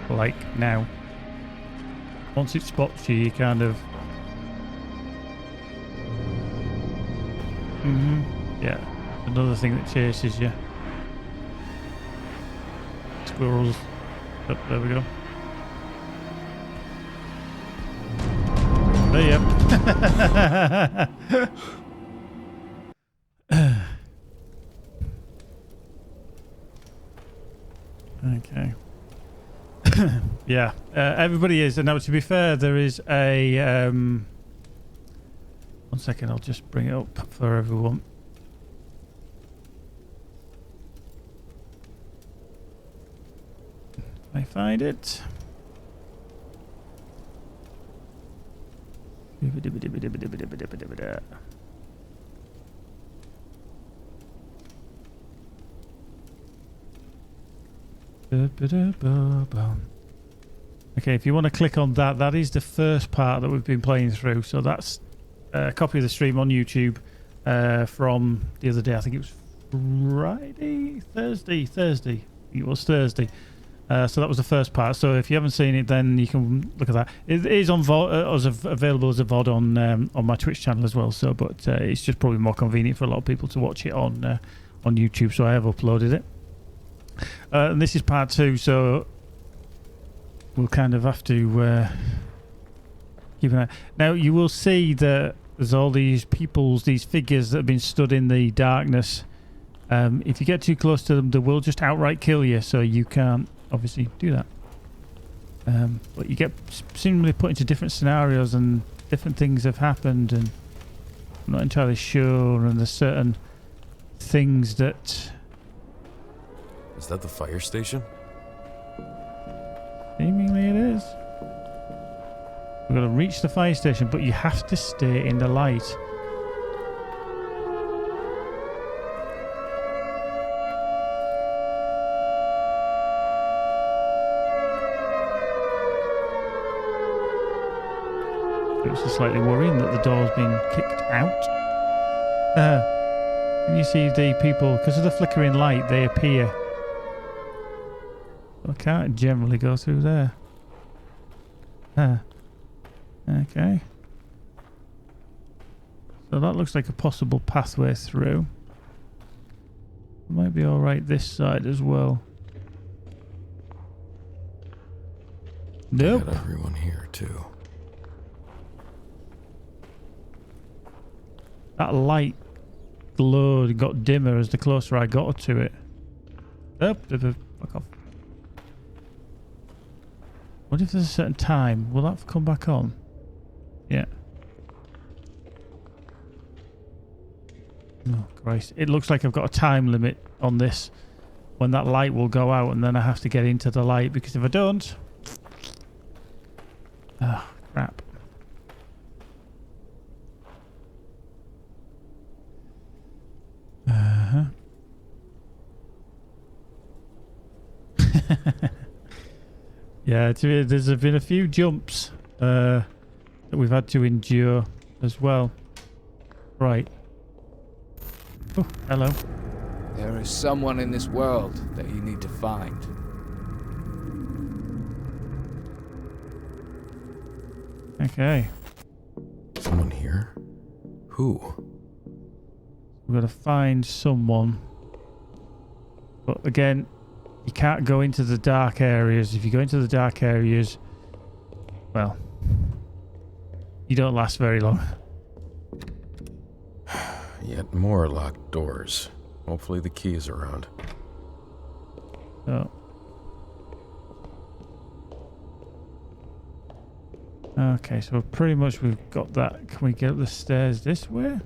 Like now, once it spots you, you kind of yeah, another thing that chases you. Squirrels. Oh, there we go. There you okay. Yeah, everybody is. And now, to be fair, there is a... 1 second, I'll just bring it up for everyone. I find it. Okay, if you want to click on that, that is the first part that we've been playing through. So that's a copy of the stream on YouTube from the other day. I think it was Thursday. It was Thursday. So that was the first part. So if you haven't seen it, then you can look at that. It is on available as a VOD on my Twitch channel as well. So, but it's just probably more convenient for a lot of people to watch it on YouTube. So I have uploaded it. And this is part 2. So we'll kind of have to keep an eye. Now you will see that there's all these these figures that have been stood in the darkness. If you get too close to them, they will just outright kill you. So you can't obviously do that. But you get seemingly put into different scenarios and different things have happened, and I'm not entirely sure. And there's certain things that... Is that the fire station? Seemingly it is. We're going to reach the fire station, but you have to stay in the light. It's just slightly worrying that the door's been kicked out. And you see the people, because of the flickering light, they appear. I can't generally go through there. Okay. So that looks like a possible pathway through. Might be alright this side as well. Nope. Got everyone here too. That light glowed and got dimmer as the closer I got to it. Fuck off. What if there's a certain time? Will that come back on? Yeah. Oh, Christ. It looks like I've got a time limit on this. When that light will go out, and then I have to get into the light, because if I don't... Oh, crap. Yeah, there's been a few jumps that we've had to endure as well. Right. Oh, hello. There is someone in this world that you need to find. Okay. Someone here? Who? We've got to find someone. But again, you can't go into the dark areas. If you go into the dark areas, well, you don't last very long. Yet more locked doors. Hopefully the key is around. So. Okay, so pretty much we've got that. Can we get up the stairs this way?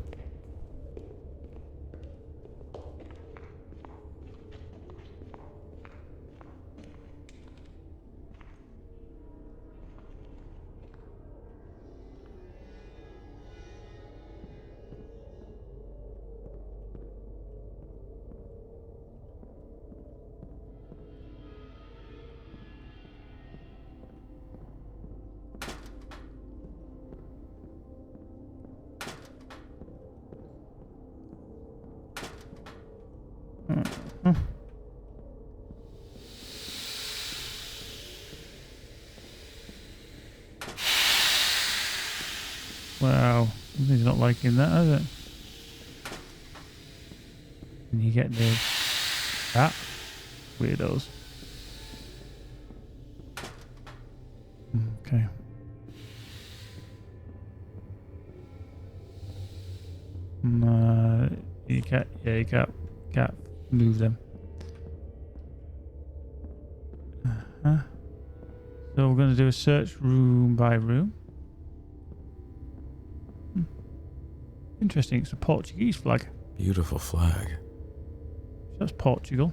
Wow, he's not liking that, is it? And you get the weirdos. Okay. You can't. Yeah, you can't move them. So we're going to do a search room by room. Interesting, it's a Portuguese flag. Beautiful flag. That's Portugal.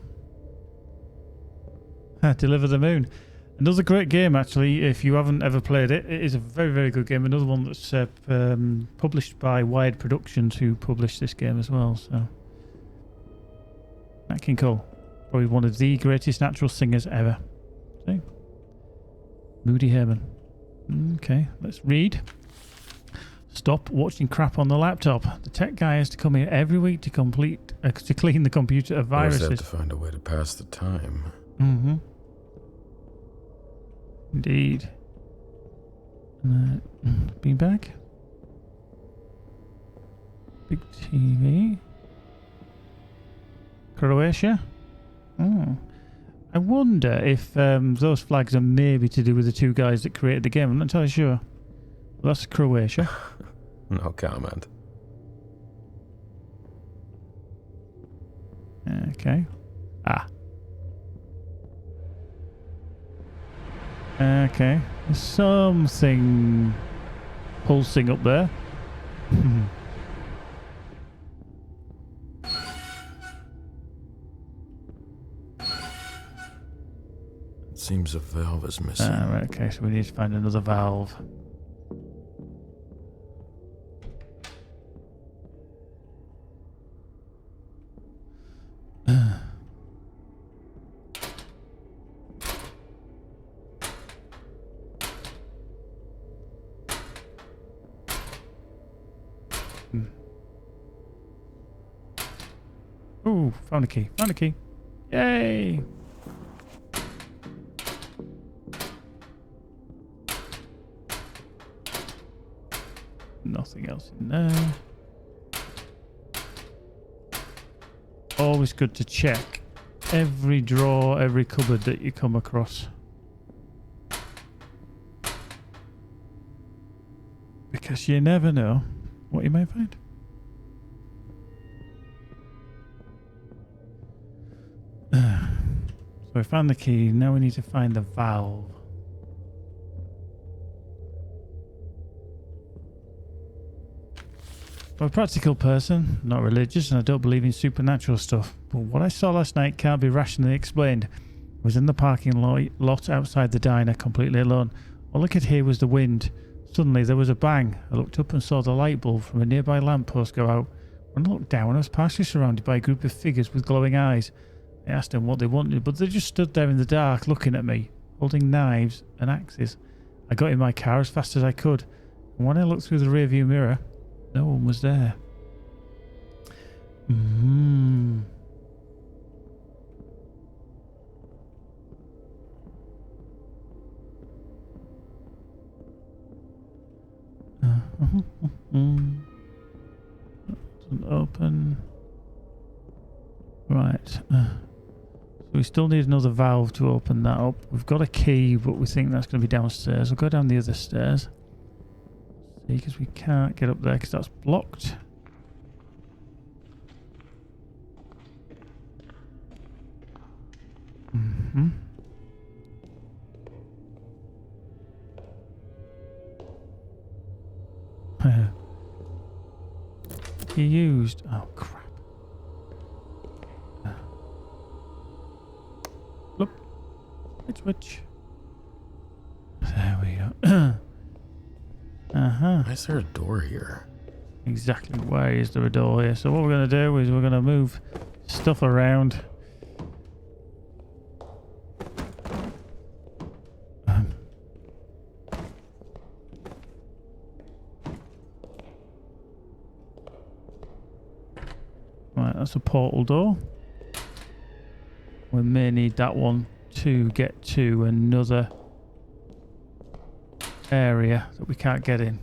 Deliver the Moon. Another great game, actually, if you haven't ever played it. It is a very, very good game. Another one that's published by Wired Productions, who published this game as well. So, Nat King Cole. Probably one of the greatest natural singers ever. See? Moody Herman. Okay, let's read. Stop watching crap on the laptop. The tech guy has to come here every week to clean the computer of viruses. Always have to find a way to pass the time. Mm-hmm. Indeed. Beanbag. Big TV. Croatia. Oh. I wonder if those flags are maybe to do with the two guys that created the game. I'm not entirely sure. Well, that's Croatia. No comment. Okay. Okay. There's something pulsing up there. It seems a valve is missing. Right, okay, so we need to find another valve. Ooh, found a key. Found a key. Yay! Nothing else in there. Always good to check every drawer, every cupboard that you come across. Because you never know what you may find. So we found the key, now we need to find the valve. I'm a practical person, not religious, and I don't believe in supernatural stuff. But what I saw last night can't be rationally explained. I was in the parking lot outside the diner, completely alone. All I could hear was the wind. Suddenly there was a bang. I looked up and saw the light bulb from a nearby lamppost go out. When I looked down, I was partially surrounded by a group of figures with glowing eyes. I asked them what they wanted, but they just stood there in the dark looking at me, holding knives and axes. I got in my car as fast as I could, and when I looked through the rearview mirror, no one was there. Doesn't open. Right. So we still need another valve to open that up. We've got a key, but we think that's going to be downstairs. We'll go down the other stairs. See, because we can't get up there because that's blocked. He used. Oh crap! Look, which? There we go. Why is there a door here? Exactly. Why is there a door here? So what we're going to do is we're going to move stuff around. Right, that's a portal door. We may need that one to get to another area that we can't get in.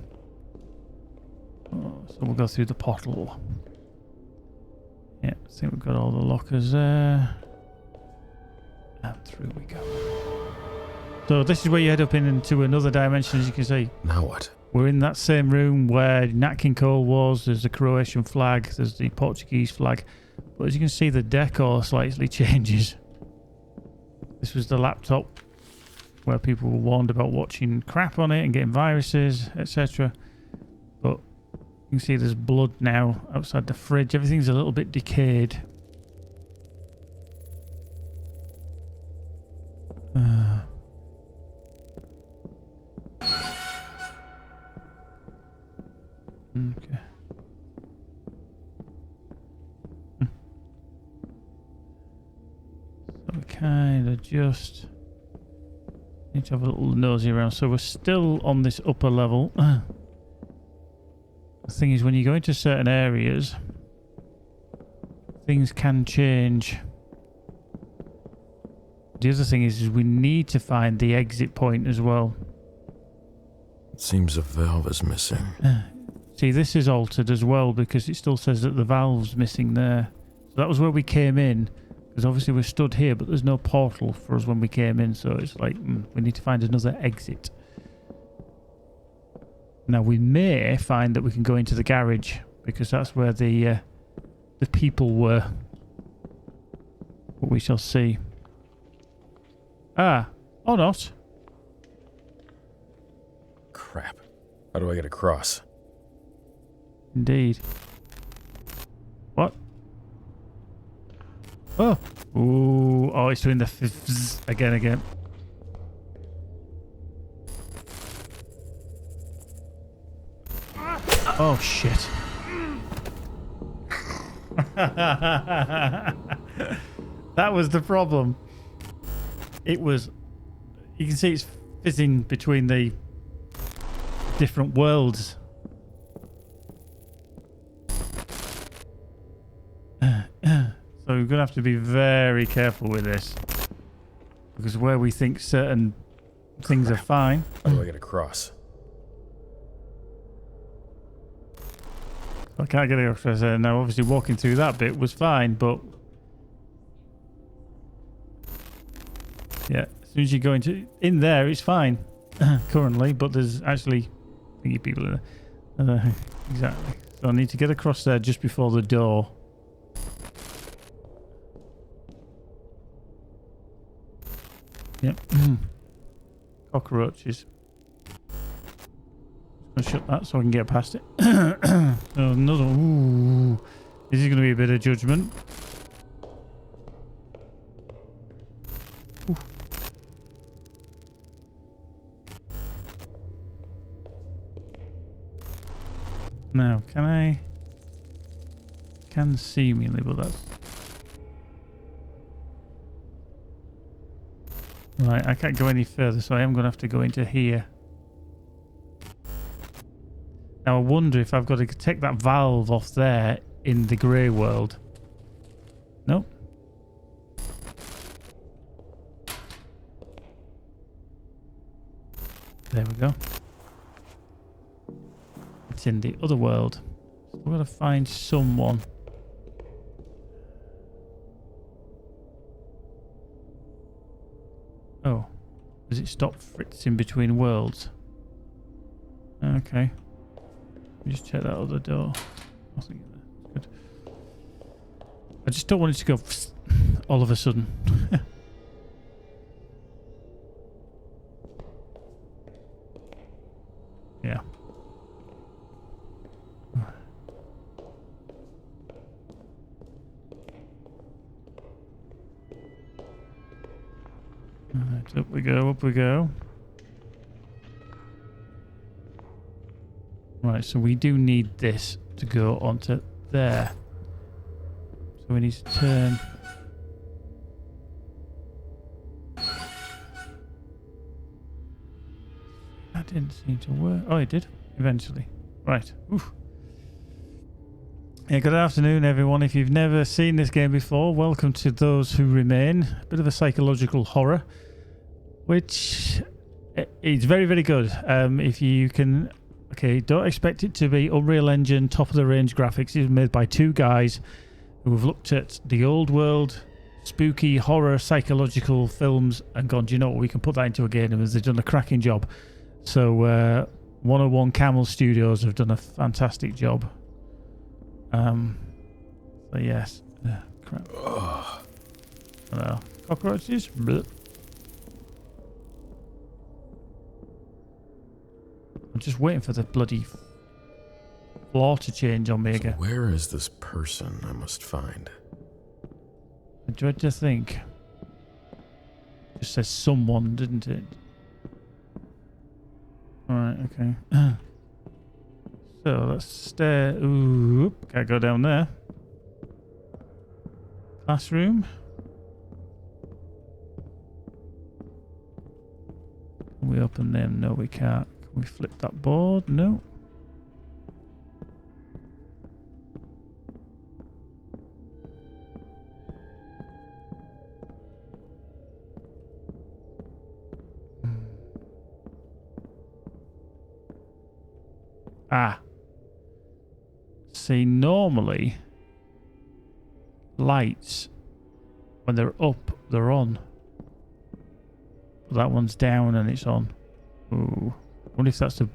So we'll go through the portal. Yeah, I think we've got all the lockers there. And through we go. So this is where you head up into another dimension, as you can see. Now what? We're in that same room where Nat King Cole was. There's the Croatian flag. There's the Portuguese flag. But as you can see, the decor slightly changes. This was the laptop where people were warned about watching crap on it and getting viruses, etc. But you can see there's blood now outside the fridge. Everything's a little bit decayed. Okay. So we kind of just need to have a little nosy around. So we're still on this upper level. The thing is, when you go into certain areas, things can change. The other thing is we need to find the exit point as well. It seems a valve is missing. See, this is altered as well because it still says that the valve's missing there. So that was where we came in. Because obviously we're stood here, but there's no portal for us when we came in. So it's like, we need to find another exit. Now we may find that we can go into the garage. Because that's where the people were. But we shall see. Ah, or not. Crap. How do I get across? Indeed. What? Oh. Ooh. Oh, it's doing the fizz again. Oh, shit. That was the problem. It was... You can see it's fizzing between the different worlds. So we're going to have to be very careful with this. Because where we think certain things are fine... How do I get across? I can't get across there. Now, obviously, walking through that bit was fine, but... Yeah, as soon as you go in there, it's fine. Currently, but there's actually thingy people in there. Exactly. So I need to get across there just before the door. Yep. Cockroaches. I'll shut that so I can get past it. So another... Ooh. This is going to be a bit of judgment. Ooh. Now, can seemingly, but that's... Right, I can't go any further, so I am going to have to go into here. Now I wonder if I've got to take that valve off there in the grey world. Nope. There we go. It's in the other world. So we've got to find someone. Oh. Does it stop fritzing between worlds? Okay. Let me just check that other door. Nothing in there. Good. I just don't want it to go all of a sudden. Yeah. Right, up we go, up we go. Right, so we do need this to go onto there. So we need to turn. That didn't seem to work. Oh, it did, eventually. Right. Oof. Yeah, good afternoon, everyone. If you've never seen this game before, welcome to those who remain. A bit of a psychological horror, which is very, very good. If you can... Okay, don't expect it to be Unreal Engine, top-of-the-range graphics. It's made by two guys who have looked at the old world, spooky, horror, psychological films and gone, do you know what, we can put that into a game, and they've done a cracking job. So, 101 Camel Studios have done a fantastic job. So yes. Crap. Hello. Cockroaches? Blech. I'm just waiting for the bloody floor to change on me So again. where is this person I must find? I dread to think. It just says someone, didn't it? Alright, okay. So let's stare. Ooh, can't go down there. Classroom. Can we open them? No, we can't. Can we flip that board? No. Ah. See, normally lights, when they're up, they're on. But that one's down and it's on. Ooh. I wonder if that's a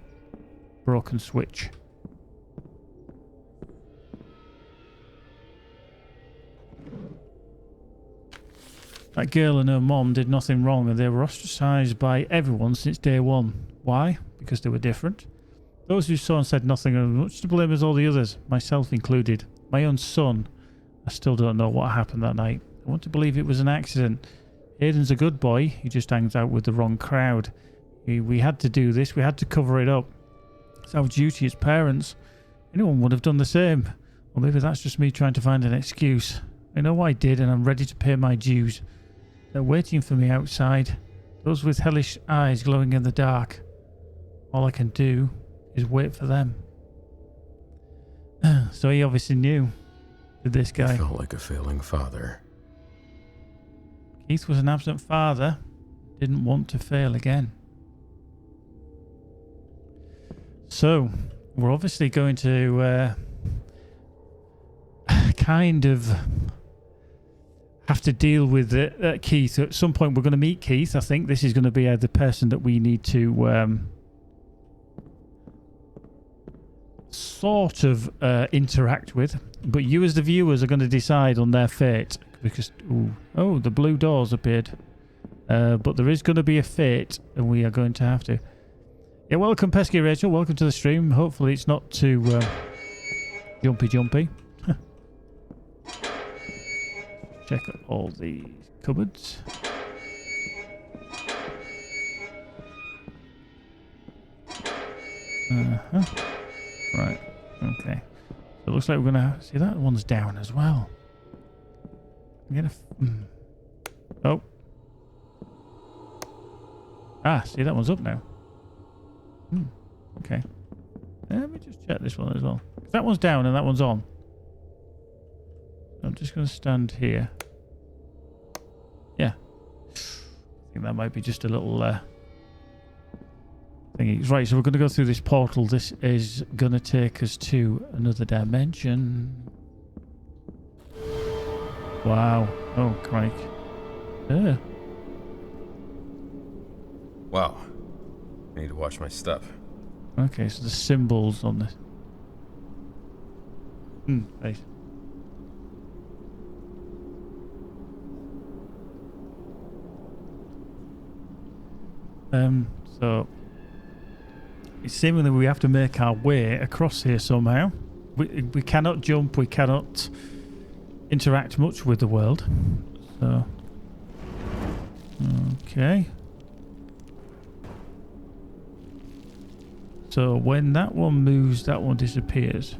broken switch. That girl and her mom did nothing wrong, and they were ostracized by everyone since day one. Why? Because they were different. Those who saw and said nothing are much to blame as all the others, myself included. My own son, I still don't know what happened that night. I want to believe it was an accident. Aiden's a good boy, he just hangs out with the wrong crowd. We had to do this, we had to cover it up. It's our duty as parents. Anyone would have done the same. Or maybe that's just me trying to find an excuse. I know I did, and I'm ready to pay my dues. They're waiting for me outside. Those with hellish eyes glowing in the dark. All I can do is wait for them. So he obviously knew, did this guy. I felt like a failing father. Keith was an absent father. Didn't want to fail again. So, we're obviously going to kind of have to deal with Keith. At some point we're going to meet Keith. I think this is going to be the person that we need to sort of interact with. But you as the viewers are going to decide on their fate. Because, oh, the blue doors appeared. But there is going to be a fate, and we are going to have to. Yeah, welcome Pesky Rachel, welcome to the stream. Hopefully it's not too jumpy. Check all the cupboards. Right, okay. So it looks like we're gonna see that one's down as well. I'm gonna oh. Ah, see, that one's up now. Okay. Let me just check this one as well. That one's down and that one's on. I'm just going to stand here. Yeah. I think that might be just a little thingy. Right, so we're going to go through this portal. This is going to take us to another dimension. Wow. Oh, crike. Yeah. Wow. I need to watch my step. Okay, so the symbols on this. Right. So seemingly we have to make our way across here somehow. We cannot jump, we cannot interact much with the world. So okay. So when that one moves, that one disappears.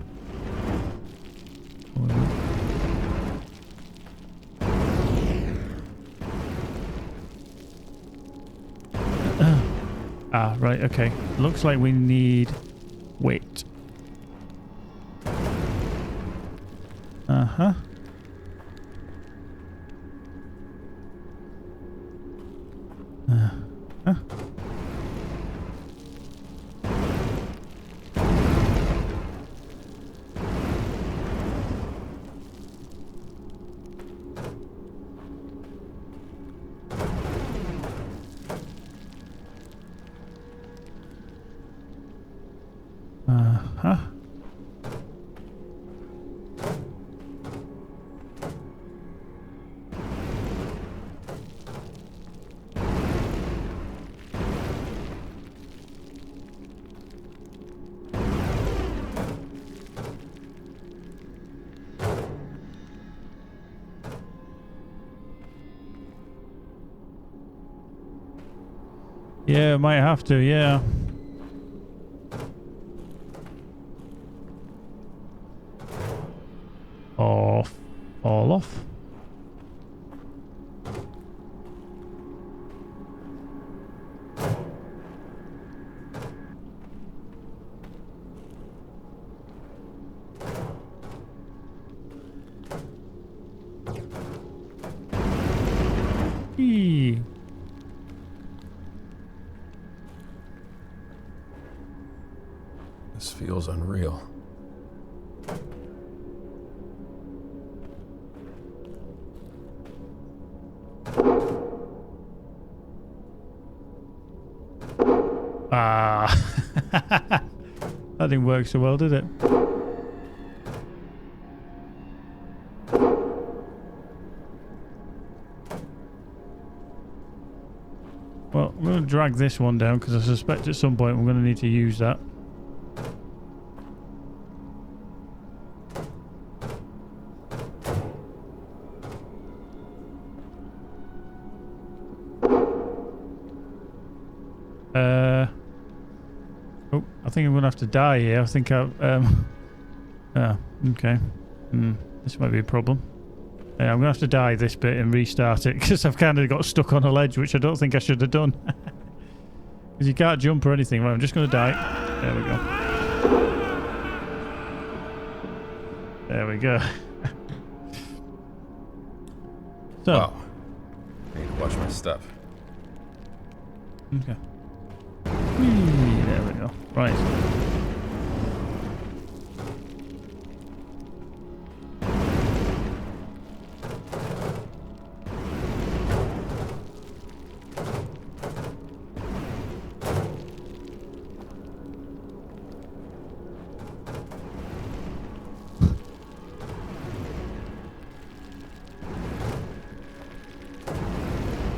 Ah, right, okay. Looks like we need weight. Uh-huh. Uh-huh. Uh-huh. Yeah, might have to, yeah. Off. All off. Eee. This feels unreal. Ah. That didn't work so well, did it? Well, I'm going to drag this one down because I suspect at some point we're going to need to use that. Oh, I think I'm going to have to die here. I think I've... okay. This might be a problem. Yeah, I'm going to have to die this bit and restart it because I've kind of got stuck on a ledge, which I don't think I should have done. Because you can't jump or anything. Right, I'm just going to die. There we go. There we go. So. Wow. I need to watch my step. Okay. There we go. Right.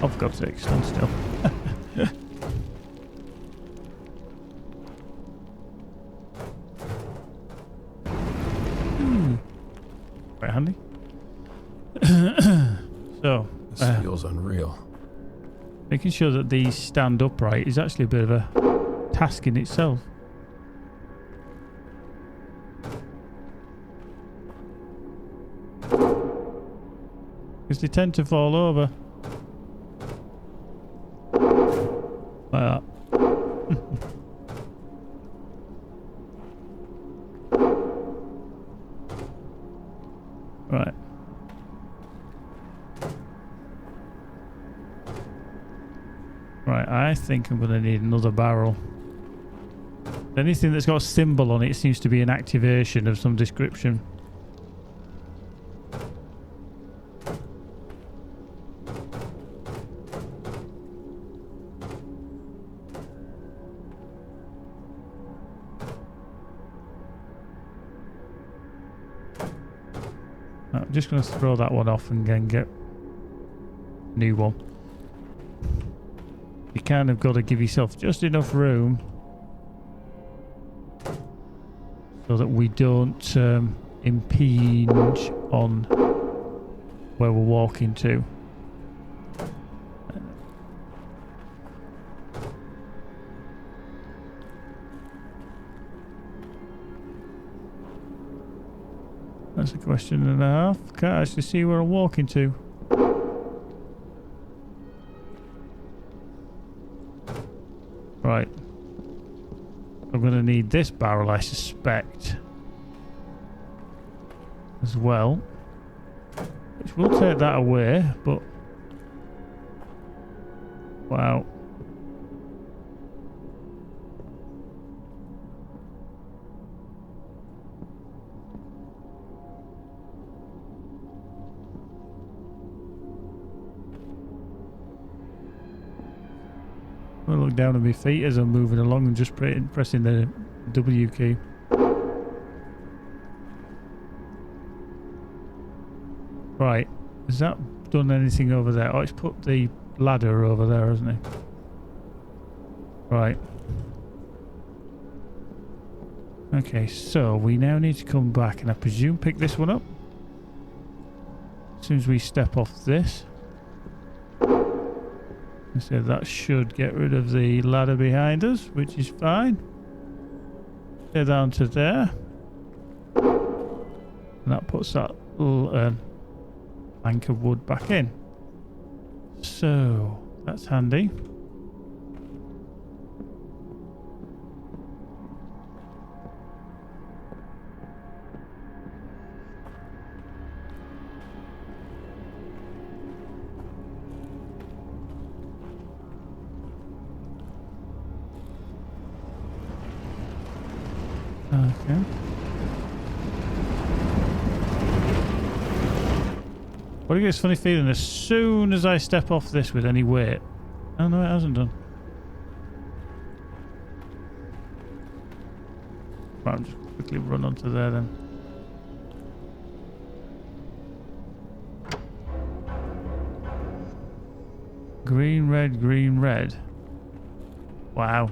Oh, for God's sake, stand still. Quite handy. So, this feels unreal. Making sure that these stand upright is actually a bit of a task in itself. Because they tend to fall over. Right, I think I'm going to need another barrel. Anything that's got a symbol on it seems to be an activation of some description. I'm just going to throw that one off and then get a new one. You kind of got to give yourself just enough room so that we don't impinge on where we're walking to. That's a question and a half. Can't actually see where I'm walking to. Right. I'm going to need this barrel, I suspect, as well. Which will take that away, but... Wow. I look down at my feet as I'm moving along and just pressing the W key. Right, has that done anything over there? Oh, it's put the ladder over there, hasn't it? Right. Okay, so we now need to come back and I presume pick this one up. As soon as we step off this. So that should get rid of the ladder behind us, which is fine. Go down to there. And that puts that little plank of wood back in. So, that's handy. Okay. But I get this funny feeling as soon as I step off this with any weight. Oh no, it hasn't done. Right, I'll just quickly run onto there then. Green, red, green, red. Wow.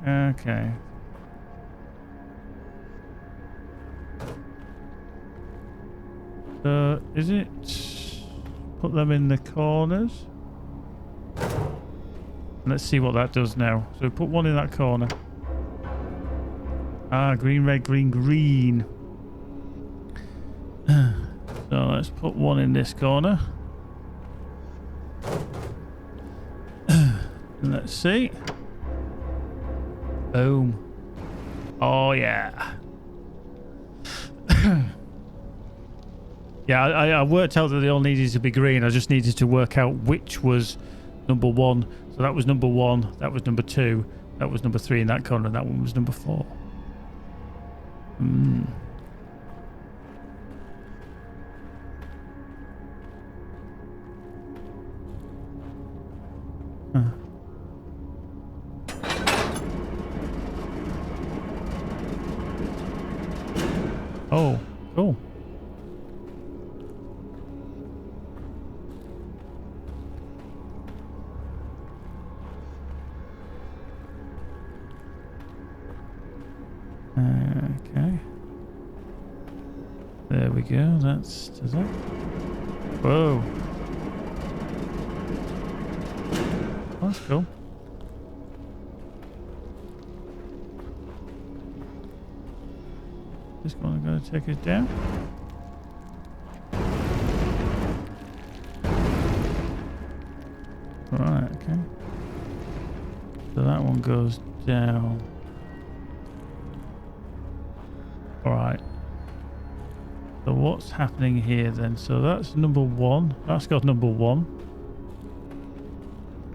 Okay. So, is it... Put them in the corners? Let's see what that does now. So put one in that corner. Ah, green, red, green, green. So let's put one in this corner. And let's see. Boom. Oh yeah. Yeah, I worked out that they all needed to be green. I just needed to work out which was number 1. So that was number 1, that was number 2, that was number 3 in that corner, and that one was number 4. Huh. Oh, cool. Okay. There we go. Does that? Whoa. That's cool. This one going to take us down. Right, okay. So that one goes down. Alright. So what's happening here then? So that's number 1. That's got number 1.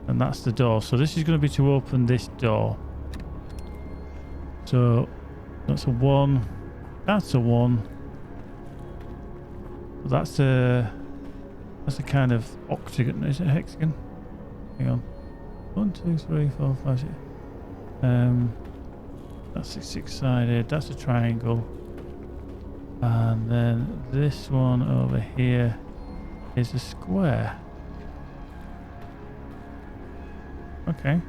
And that's the door. So this is going to be to open this door. So that's a 1. That's a 1. That's a kind of octagon. Is it a hexagon? Hang on. 1, 2, 3, 4, 5, 6. That's a 6-sided. That's a triangle. And then this one over here is a square. Okay.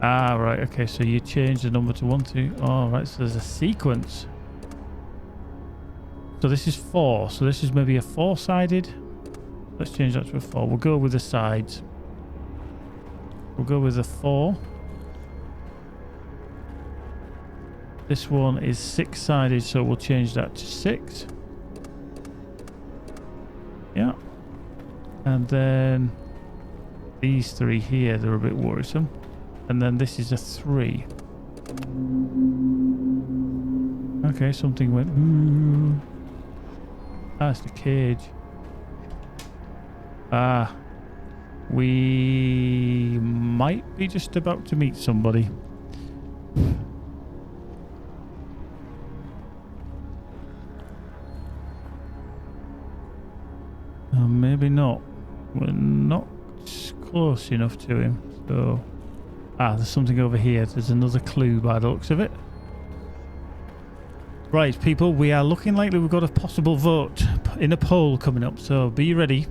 Ah, right. Okay, so you change the number to 1, 2. Oh, right. So there's a sequence. So this is 4. So this is maybe a 4-sided. Let's change that to a 4. We'll go with the sides. We'll go with a 4. This one is 6-sided, so we'll change that to 6. Yeah. And then these 3 here, they're a bit worrisome. And then this is a 3. Okay, something went. Ooh. Ah, it's the cage. Ah. We might be just about to meet somebody. Maybe not. We're not close enough to him. So, there's something over here. There's another clue by the looks of it. Right, people, we are looking likely we've got a possible vote in a poll coming up. So be ready.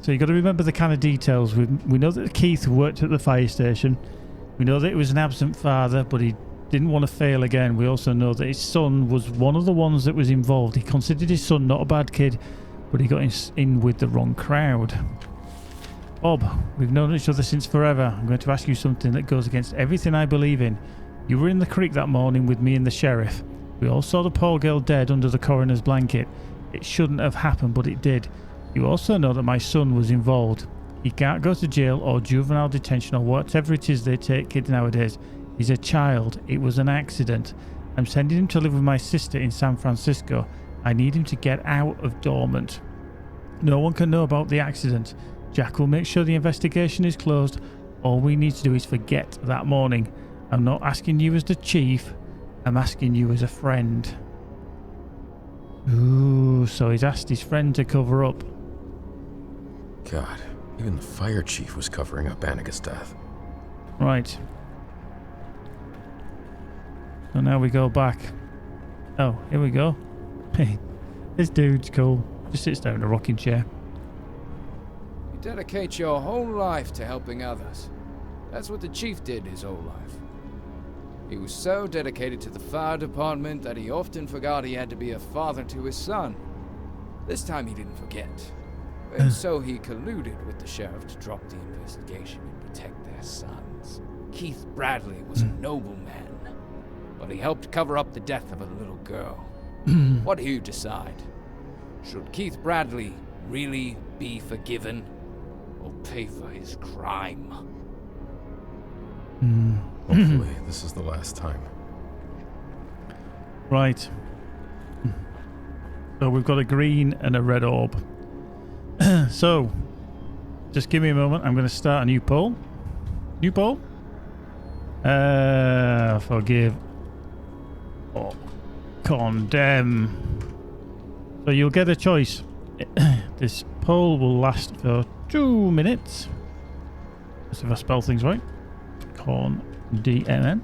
So you've got to remember the kind of details. We know that Keith worked at the fire station. We know that it was an absent father, but he didn't want to fail again. We also know that his son was one of the ones that was involved. He considered his son not a bad kid, but he got in with the wrong crowd. Bob, we've known each other since forever. I'm going to ask you something that goes against everything I believe in. You were in the creek that morning with me and the sheriff. We all saw the poor girl dead under the coroner's blanket. It shouldn't have happened, but it did. You also know that my son was involved. He can't go to jail or juvenile detention or whatever it is they take kids nowadays. He's a child. It was an accident. I'm sending him to live with my sister in San Francisco. I need him to get out of dormant. No one can know about the accident. Jack will make sure the investigation is closed. All we need to do is forget that morning. I'm not asking you as the chief. I'm asking you as a friend. Ooh, so he's asked his friend to cover up. God, even the fire chief was covering up Annika's death. Right. So now we go back. Oh, here we go. Hey, this dude's cool. Just sits down in a rocking chair. You dedicate your whole life to helping others. That's what the chief did his whole life. He was so dedicated to the fire department that he often forgot he had to be a father to his son. This time he didn't forget. And so he colluded with the sheriff to drop the investigation and protect their sons. Keith Bradley was a noble man, but he helped cover up the death of a little girl. What do you decide? Should Keith Bradley really be forgiven or pay for his crime? Hopefully, this is the last time. Right. So we've got a green and a red orb. So, just give me a moment. I'm going to start a new poll. New poll? Forgive or condemn. So you'll get a choice. This poll will last for 2 minutes. Let's see if I spell things right. DMN.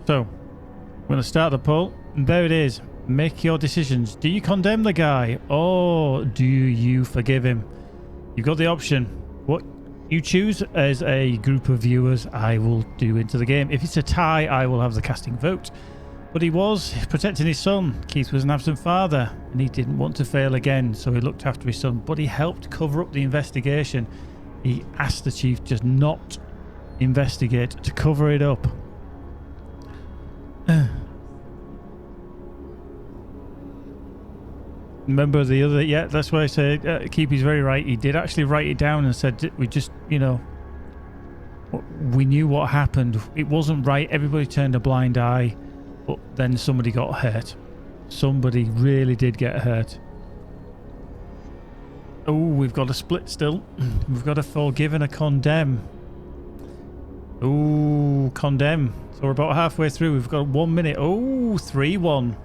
So, I'm going to start the poll. And there it is. Make your decisions. Do you condemn the guy or do you forgive him? You've got the option. What you choose as a group of viewers, I will do into the game. If it's a tie, I will have the casting vote. But he was protecting his son. Keith was an absent father and he didn't want to fail again, so he looked after his son. But he helped cover up the investigation. He asked the chief just not investigate, to cover it up. Remember the other... Yeah, that's why I said Keepy's very right. He did actually write it down and said we just, you know... We knew what happened. It wasn't right. Everybody turned a blind eye. But then somebody got hurt. Somebody really did get hurt. Oh, we've got a split still. We've got a forgive and a condemn. Oh, condemn. So we're about halfway through. We've got 1 minute. Oh, 3-1.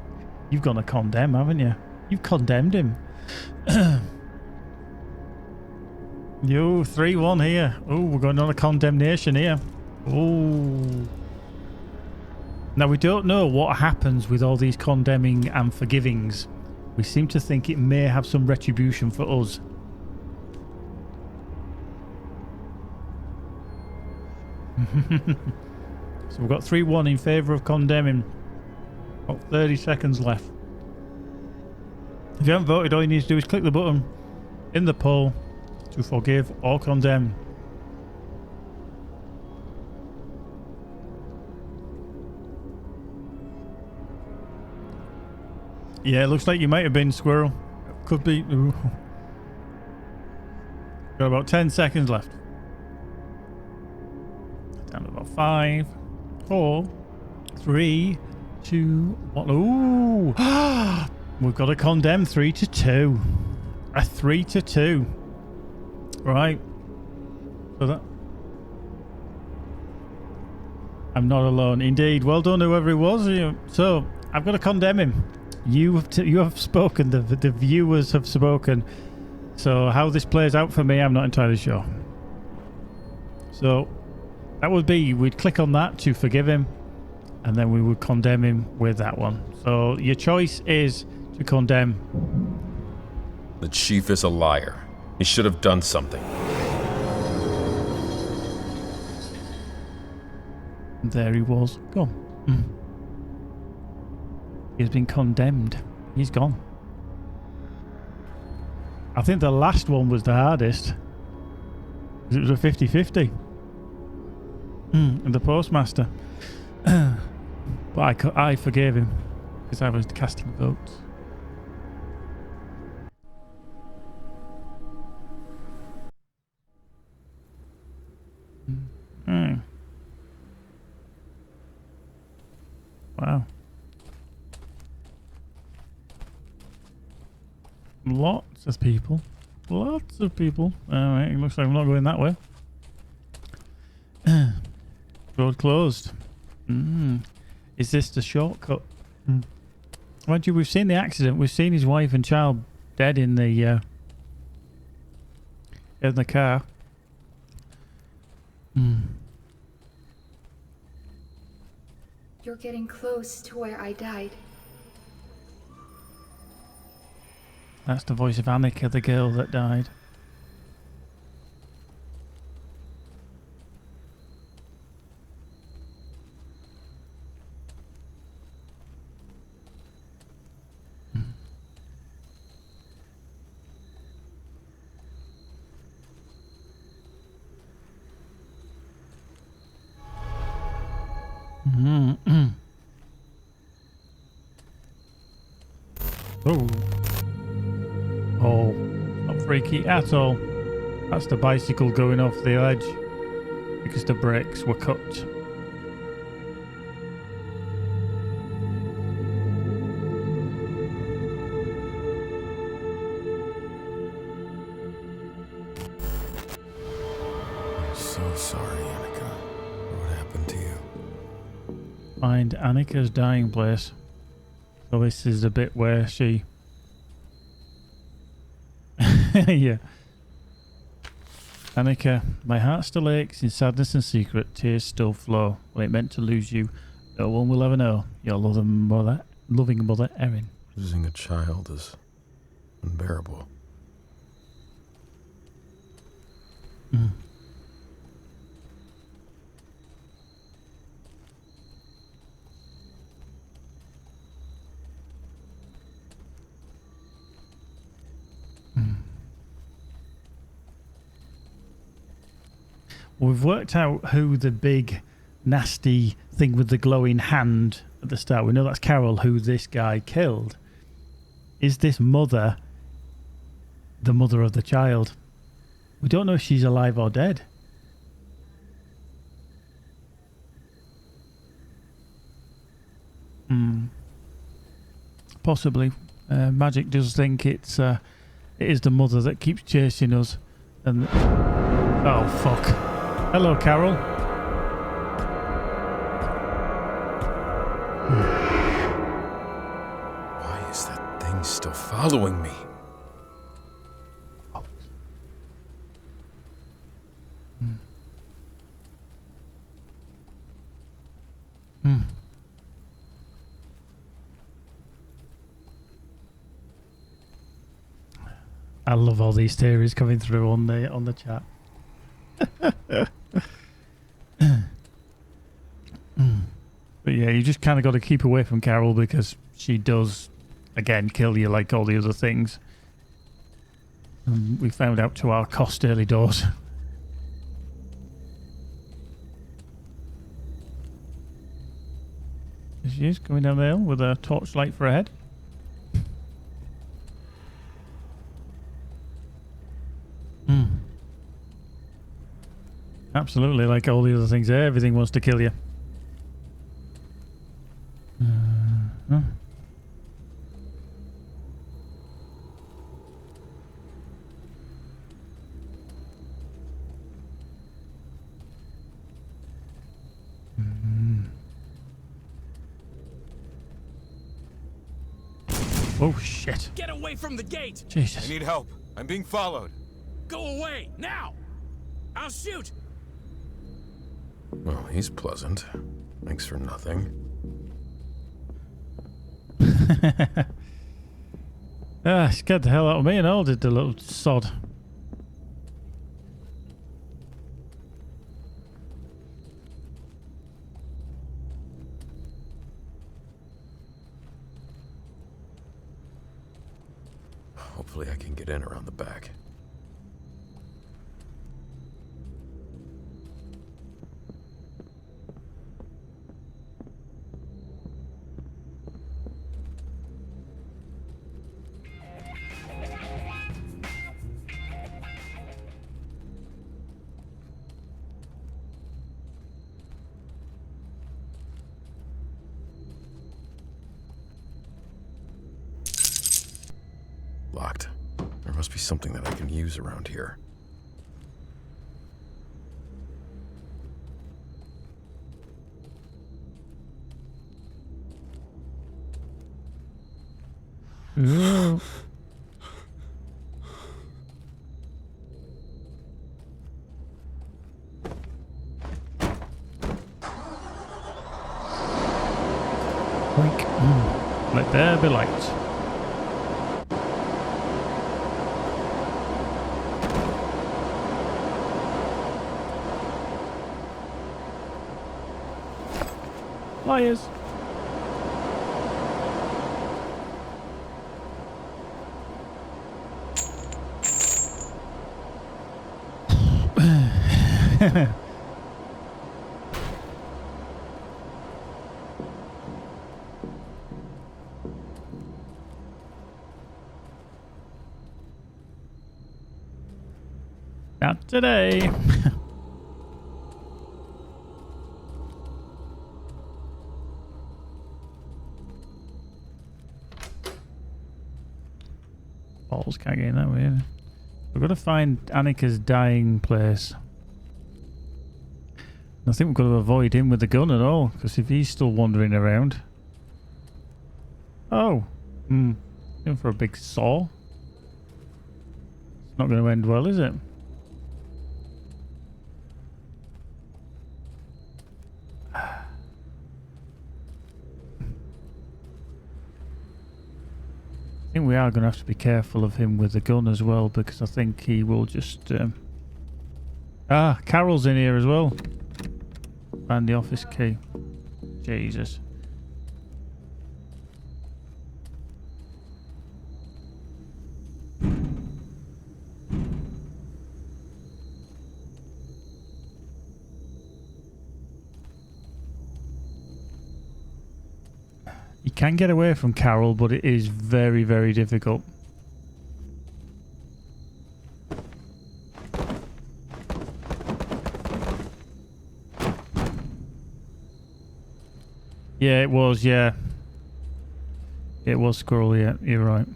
You've gone to condemn, haven't you? You've condemned him. Yo, 3-1 here. Oh, we're going on a condemnation here. Oh. Now, we don't know what happens with all these condemning and forgivings. We seem to think it may have some retribution for us. So we've got 3-1 in favour of condemning. Got 30 seconds left. If you haven't voted, all you need to do is click the button in the poll to forgive or condemn. Yeah, it looks like you might have been, Squirrel. Could be. Ooh. Got about 10 seconds left. Down to about 5, 4, 3, 2, 1. Ooh! We've got to condemn 3-2. A 3-2. Right. So that. I'm not alone. Indeed. Well done, whoever it was. So, I've got to condemn him. You have spoken. The viewers have spoken. So, how this plays out for me, I'm not entirely sure. So, that would be, we'd click on that to forgive him, and then we would condemn him with that one. So, your choice is to condemn. The chief is a liar. He should have done something. There he was. Go on. He's been condemned. He's gone. I think the last one was the hardest. It was a 50-50. And the postmaster. But I forgave him because I was casting votes. Wow. Lots of people. Lots of people. Alright, it looks like I'm not going that way. Road closed. Is this the shortcut? Mind you, we've seen the accident. We've seen his wife and child dead in the car. You're getting close to where I died. That's the voice of Annika, the girl that died. Oh, not freaky at all. That's the bicycle going off the edge because the brakes were cut. I'm so sorry, Annika. What happened to you? Find Annika's dying place. So this is the bit where she... yeah. Annika, my heart still aches in sadness and secret, tears still flow. Well, it meant to lose you. No one will ever know. Your loving mother, Erin. Losing a child is unbearable. We've worked out who the big, nasty thing with the glowing hand at the start. We know that's Carol, who this guy killed. Is this mother the mother of the child? We don't know if she's alive or dead. Possibly. Magic does think it is the mother that keeps chasing us. And oh fuck! Hello, Carol. Why is that thing still following me? I love all these theories coming through on the chat. But yeah, you just kind of got to keep away from Carol because she does, again, kill you like all the other things. We found out to our cost early doors. There she is, coming down the hill with a torchlight for her head. Absolutely, like all the other things there, everything wants to kill you. Oh shit. Get away from the gate! Jesus. I need help. I'm being followed. Go away, now! I'll shoot! Well, he's pleasant. Thanks for nothing. Scared the hell out of me and all, did the little sod. Hopefully I can get in around the back. Locked. There must be something that I can use around here. Ooh. Let there be light. Liars. Not today. Balls can't get in that way. We've got to find Annika's dying place. I think we've got to avoid him with the gun at all, because if he's still wandering around. Oh. In for a big saw. It's not going to end well, is it? I think we are going to have to be careful of him with the gun as well, because I think he will just... Carol's in here as well. Find the office key. Jesus. You can get away from Carol, but it is very, very difficult. Yeah, it was, yeah. It was Squirrel, yeah, you're right.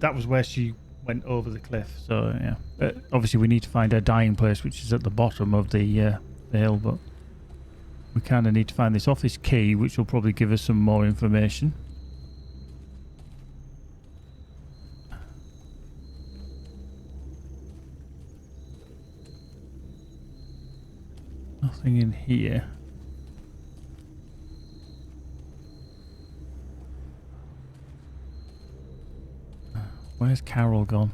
That was where she went over the cliff, so yeah. Obviously we need to find her dying place, which is at the bottom of the hill, but we kind of need to find this office key, which will probably give us some more information. Nothing in here. Where's Carol gone?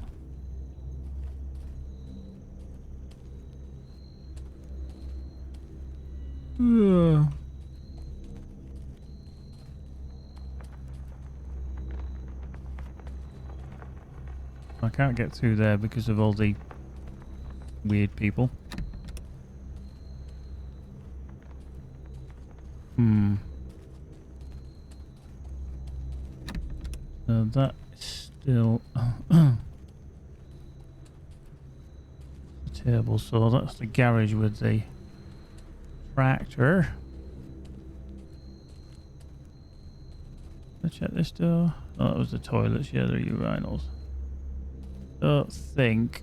I can't get through there because of all the weird people. So that is still the table, so that's the garage with the tractor. Let's check this door. Oh, that was the toilets. Yeah, there are urinals. Don't think.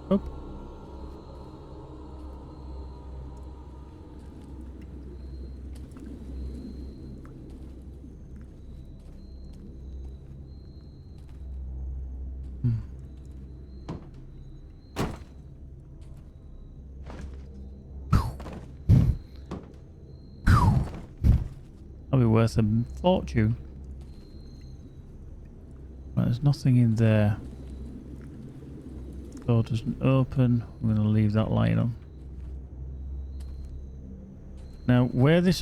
Oh. That'll be worth a fortune. Right, there's nothing in there. Door doesn't open. I'm going to leave that light on. Now, where these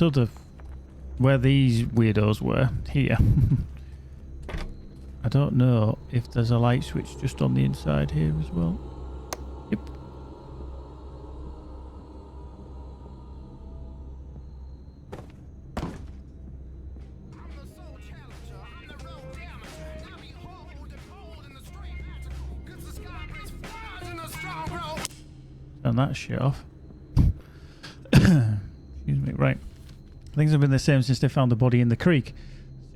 weirdos were, here. I don't know if there's a light switch just on the inside here as well. Yep. Turn that shit off. Excuse me. Right. Things have been the same since they found the body in the creek.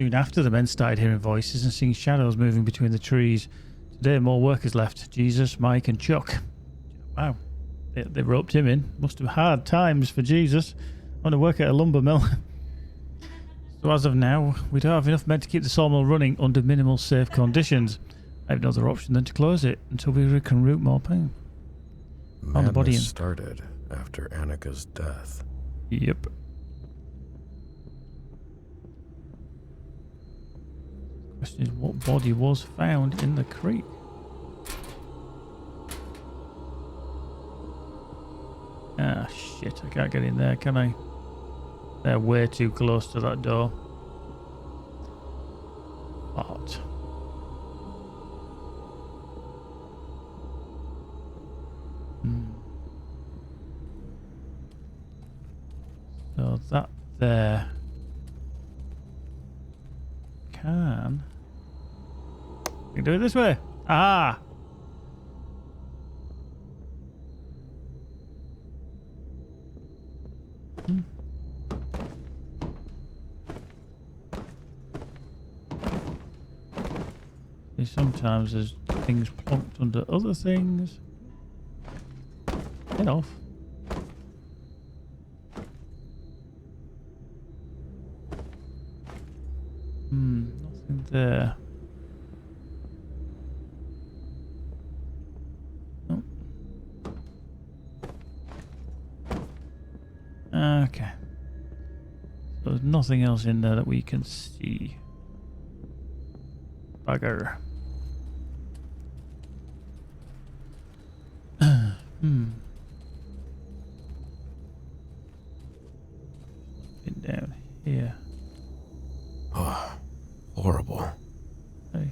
Soon after, the men started hearing voices and seeing shadows moving between the trees. Today, more workers left. Jesus, Mike, and Chuck. Wow. They roped him in. Must have hard times for Jesus. I want to work at a lumber mill. So as of now, we don't have enough men to keep the sawmill running under minimal safe conditions. I have no other option than to close it until we can root more pain. On the body started after Annika's death. Yep. Question is, what body was found in the creek? Ah, shit, I can't get in there, can I? They're way too close to that door. But... So that there can... We can do it this way. Ah! See, sometimes there's things plonked under other things. Get off. Nothing there. Nope. Okay. So there's nothing else in there that we can see. Bugger. Been down here. Oh, horrible. Hey.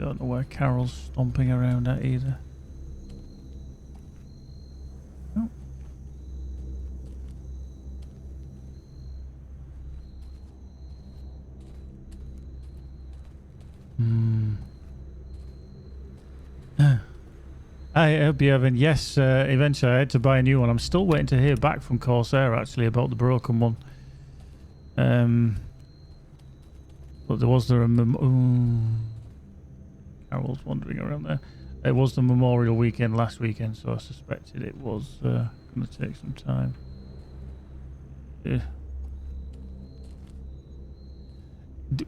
don't know where Carol's stomping around at either. Oh. I hope you haven't. Yes, eventually I had to buy a new one. I'm still waiting to hear back from Corsair actually about the broken one. But there was Carol's wandering around there. It was the Memorial weekend last weekend, so I suspected it was going to take some time. Yeah.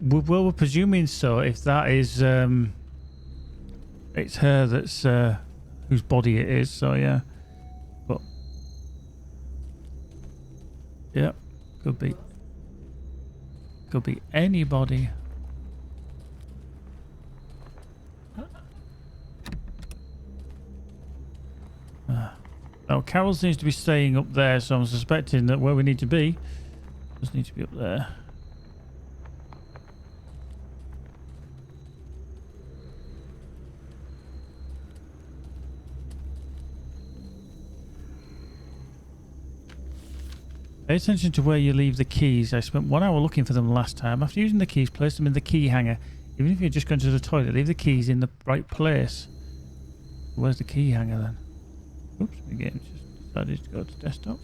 Well, we're presuming so. If that is, it's her that's whose body it is. So yeah, but yeah, could be anybody. Now Carol seems to be staying up there, so I'm suspecting that where we need to be, just need to be up there. Pay attention to where you leave the keys. I spent 1 hour looking for them last time. After using the keys, place them in the key hanger. Even if you're just going to the toilet, leave the keys in the right place. Where's the key hanger then? Oops, my game just decided to go to desktop.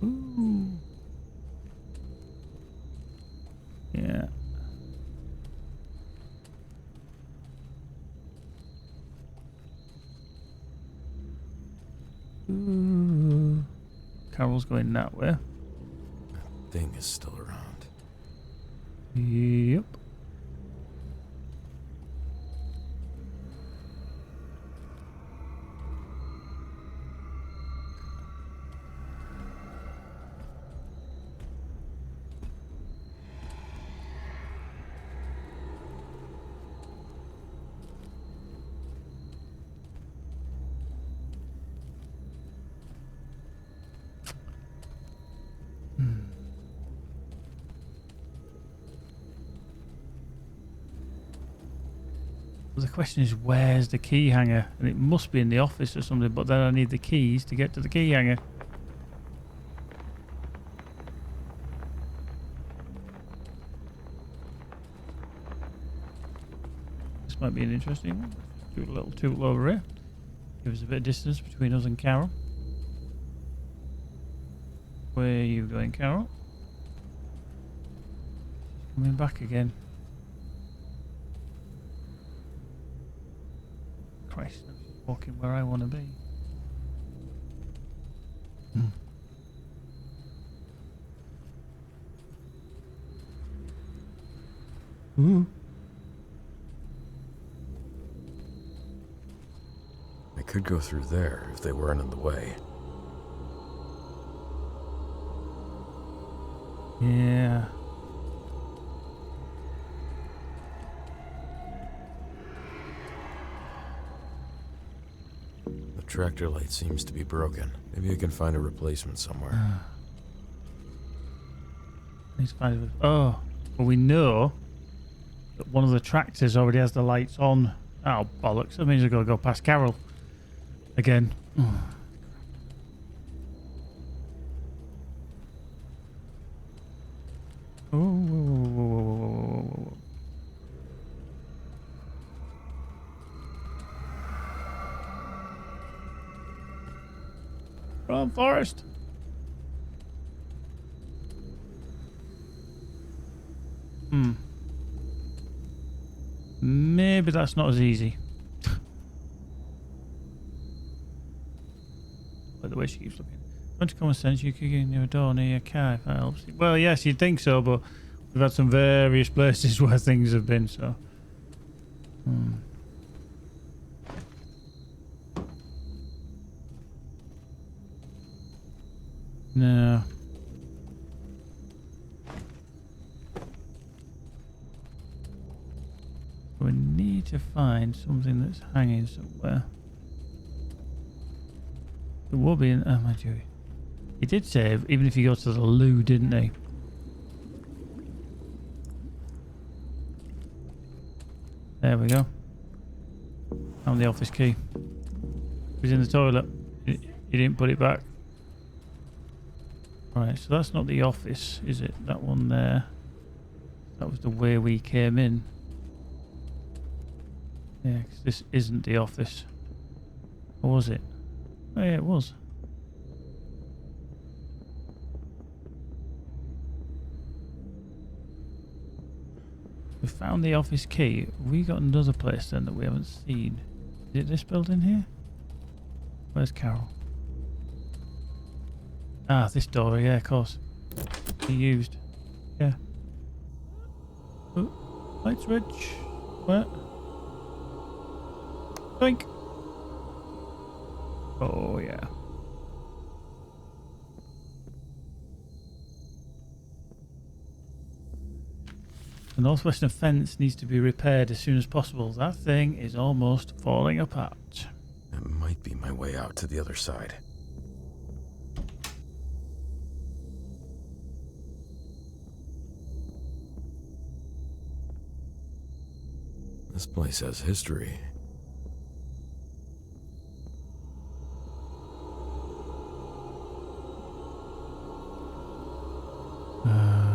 Ooh. Yeah. Ooh. Carol's going that way. That thing is still around. Yep. The question is, where's the key hanger? And it must be in the office or something, but then I need the keys to get to the key hanger. This might be an interesting one. Do a little tool over here. Give us a bit of distance between us and Carol. Where are you going, Carol? Coming back again. Christ, I'm just walking where I want to be. Ooh. I could go through there if they weren't in the way. Yeah. The tractor light seems to be broken. Maybe I can find a replacement somewhere. Need to find a... Oh, well, we know that one of the tractors already has the lights on. Oh, bollocks. That means we've got to go past Carol again. Oh. Run, Forrest. Maybe that's not as easy. By the way she keeps looking. Want to common sense, you could get in your door near your car if that helps. Well, yes, you'd think so, but we've had some various places where things have been, so. No. We need to find something that's hanging somewhere. It will be in... Oh, my Joey. He did say, even if you go to the loo, didn't he? There we go. Found the office key. It was in the toilet. You didn't put it back. Right, so that's not the office, is it? That one there. That was the way we came in. Yeah, 'cause this isn't the office. Or was it? Oh yeah, it was. We found the office key. We got another place then that we haven't seen. Is it this building here? Where's Carol? Ah, this door. Yeah, of course. He used. Yeah. Oh, light switch. What? Blink. Oh yeah. The northwestern fence needs to be repaired as soon as possible. That thing is almost falling apart. That might be my way out to the other side. This place has history.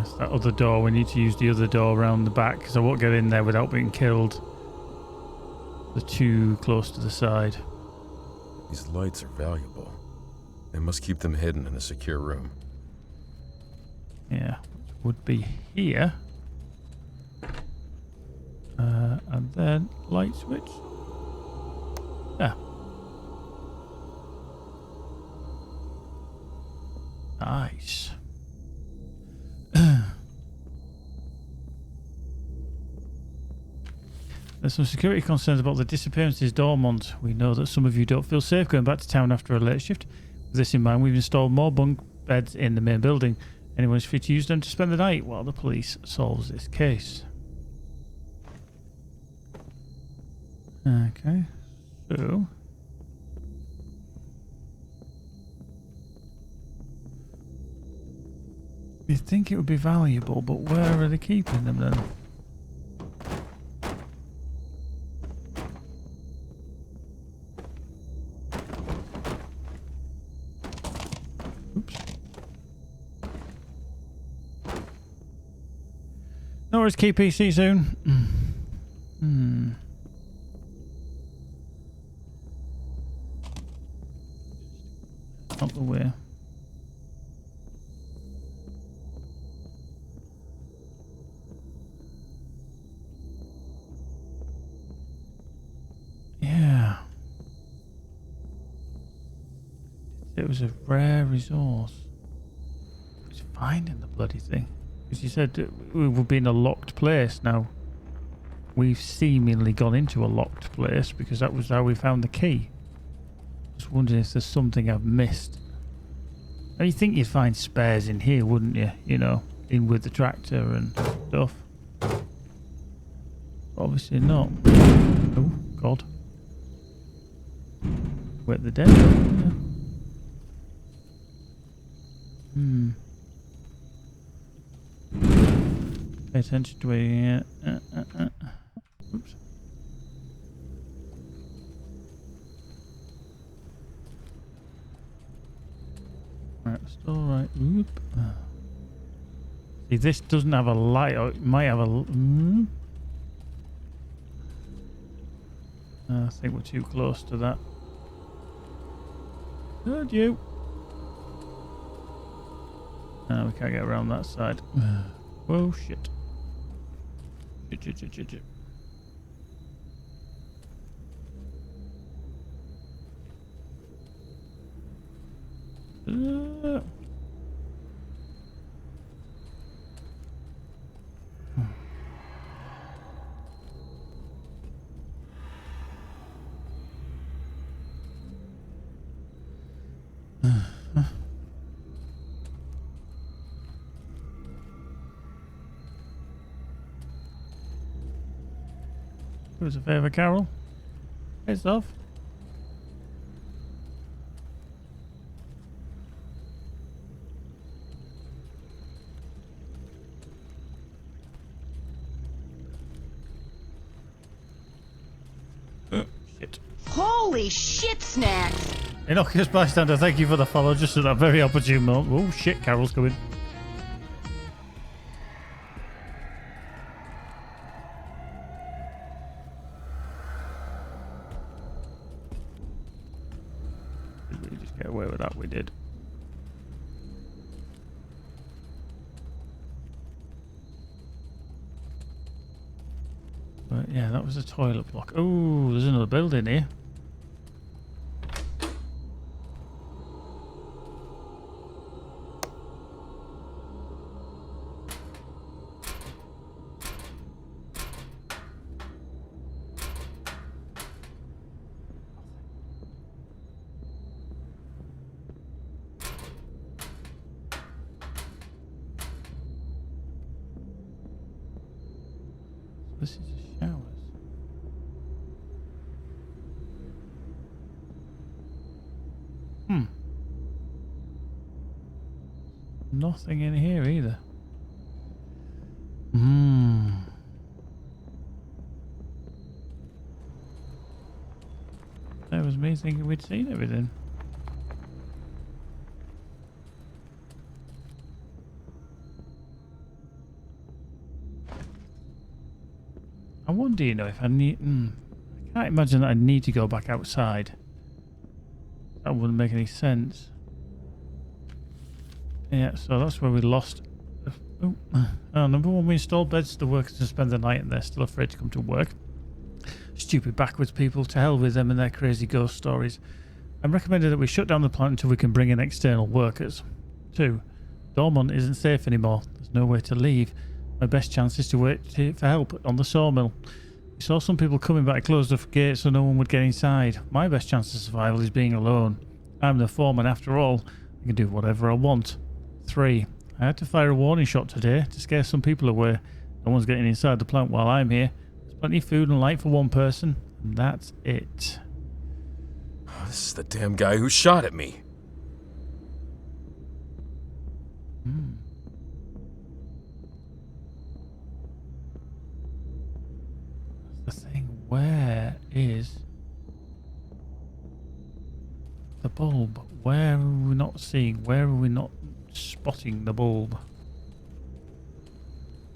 It's that other door. We need to use the other door around the back because I won't get in there without being killed. They're too close to the side. These lights are valuable. They must keep them hidden in a secure room. Yeah, which would be here. And then light switch. Yeah. Nice. There's some security concerns about the disappearances, Dormont. We know that some of you don't feel safe going back to town after a late shift. With this in mind, we've installed more bunk beds in the main building. Anyone is free to use them to spend the night while the police solves this case. Okay, so... you'd think it would be valuable, but where are they keeping them then? Oops. No worries, key PC soon. Not the way. Yeah. It was a rare resource. It's finding the bloody thing. Because you said we would be in a locked place. Now, we've seemingly gone into a locked place because that was how we found the key. Just wondering if there's something I've missed. Now, you think you'd find spares in here, wouldn't you? You know, in with the tractor and stuff. Obviously not. Oh, God. Wet the dead. Yeah. Pay attention to where. Oops. Right, still right. Oop. See, this doesn't have a light. Or it might have a. I think we're too close to that. Heard you. No, we can't get around that side. Whoa, shit. Shit. Do us a favour, Carol. Heads off. Holy shit, Snacks! Innocuous bystander, thank you for the follow. Just at that very opportune moment. Oh shit, Carol's coming. Did we just get away with that? We did. But yeah, that was a toilet block. Oh, there's another building here. This is a showers. Nothing in here either. That was me thinking we'd seen everything. I wonder, you know, if I need... I can't imagine that I need to go back outside. That wouldn't make any sense. Yeah, so that's where we lost... number one, we installed beds to workers to spend the night and they're still afraid to come to work. Stupid backwards people, to hell with them and their crazy ghost stories. I'm recommended that we shut down the plant until we can bring in external workers. 2. Dormont isn't safe anymore. There's no way to leave. My best chance is to wait for help on the sawmill. We saw some people coming but I closed the gate so no one would get inside. My best chance of survival is being alone. I'm the foreman after all. I can do whatever I want. 3. I had to fire a warning shot today to scare some people away. No one's getting inside the plant while I'm here. There's plenty of food and light for one person, and that's it. This is the damn guy who shot at me. That's the thing. Where is the bulb? Where are we not seeing? Where are we not spotting the bulb?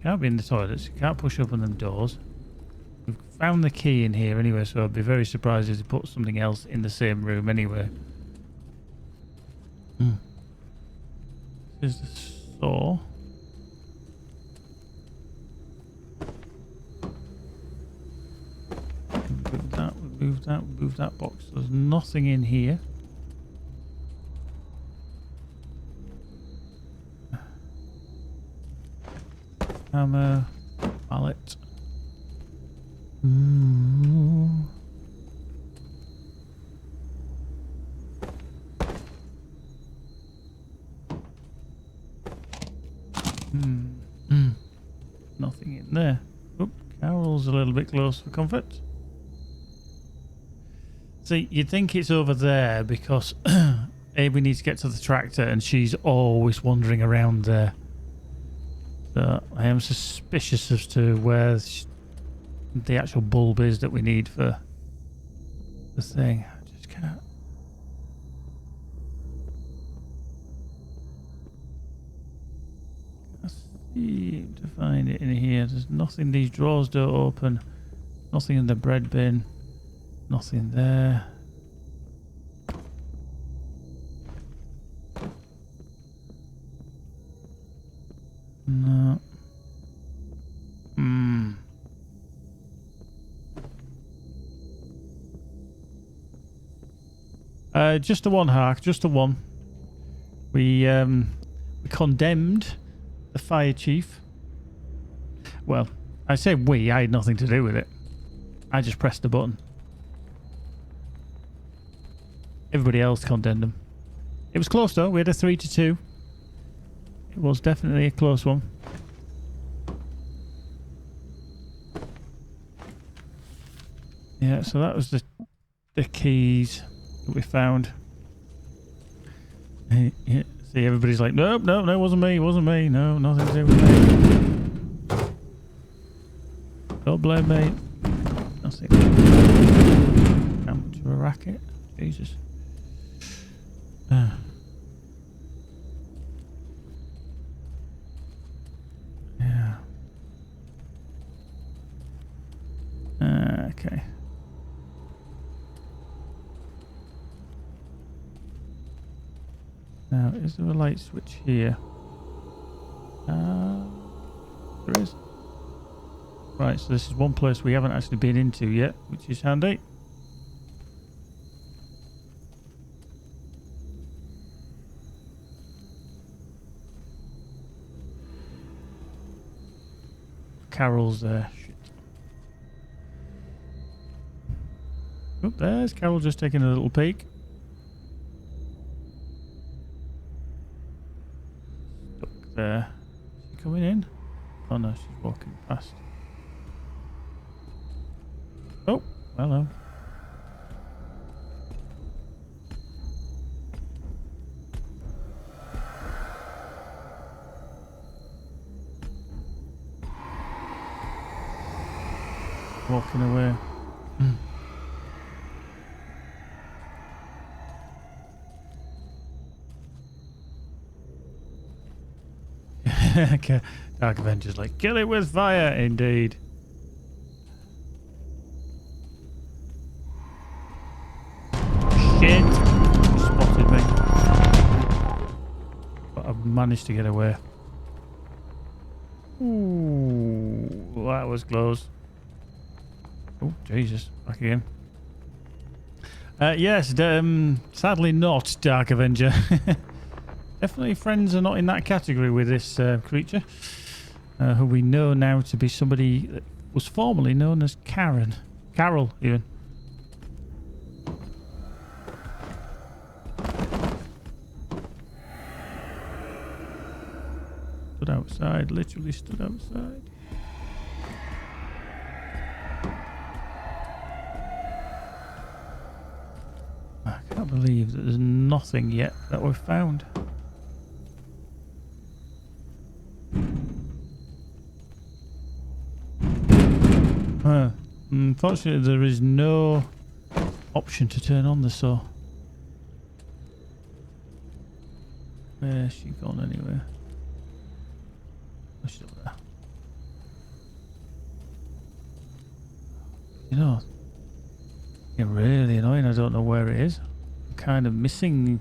Can't be in the toilets. You can't push open them doors. We've found the key in here anyway, so I'd be very surprised if they put something else in the same room anyway. Here's the saw. Remove that, remove that, remove that box. There's nothing in here. Hammer, mallet. Nothing in there. Oop, Carol's a little bit close for comfort. See, you'd think it's over there because we need to get to the tractor and she's always wandering around there. So I am suspicious as to where the actual bulb is that we need for the thing. I just can't. I seem to find it in here. There's nothing. These drawers don't open. Nothing in the bread bin. Nothing there. No. Just the one, Hark. Just the one. We condemned the fire chief. Well, I say we. I had nothing to do with it. I just pressed the button. Everybody else condemned him. It was close though. We had a 3-2. It was definitely a close one. Yeah, so that was the keys that we found. Yeah, see, everybody's like, nope, no, it wasn't me, no, nothing to do with me. Don't blame me. Nothing. Amateur racket. Jesus. Yeah. Okay. Now, is there a light switch here? There is. Right, so this is one place we haven't actually been into yet, which is handy. Carol's there. Shit. Oh, there's Carol just taking a little peek. Stuck there. Is she coming in? Oh no, she's walking past. Oh, hello. Walking away. Okay. Dark Avenger's like, kill it with fire, indeed. Shit! He spotted me. But I've managed to get away. Ooh, that was close. Oh, Jesus. Back again. Yes, sadly not Dark Avenger. Definitely friends are not in that category with this creature. Who we know now to be somebody that was formerly known as Karen. Carol, even. Stood outside, literally stood outside. I can't believe that there's nothing yet that we've found. Unfortunately, there is no option to turn on the saw. Where's she gone anyway? Oh, she's over there. You know, it's really annoying. I don't know where it is. I'm kind of missing.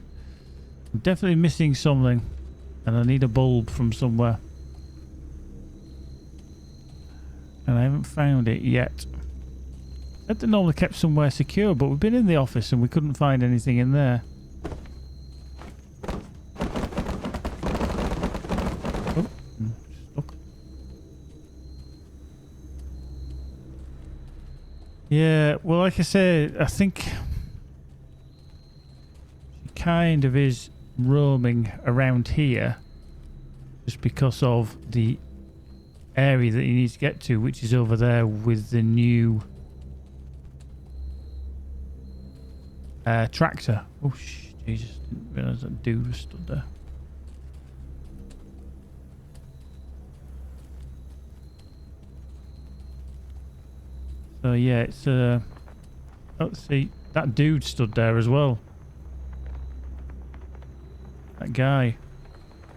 I'm definitely missing something, and I need a bulb from somewhere. And I haven't found it yet. They're normally kept somewhere secure, but we've been in the office and we couldn't find anything in there. Oh, stuck. Yeah, well, like I say, I think she kind of is roaming around here just because of the area that you need to get to, which is over there with the new tractor. Oh, Jesus, didn't realise that dude was stood there. So yeah, it's oh, see, that dude stood there as well. That guy,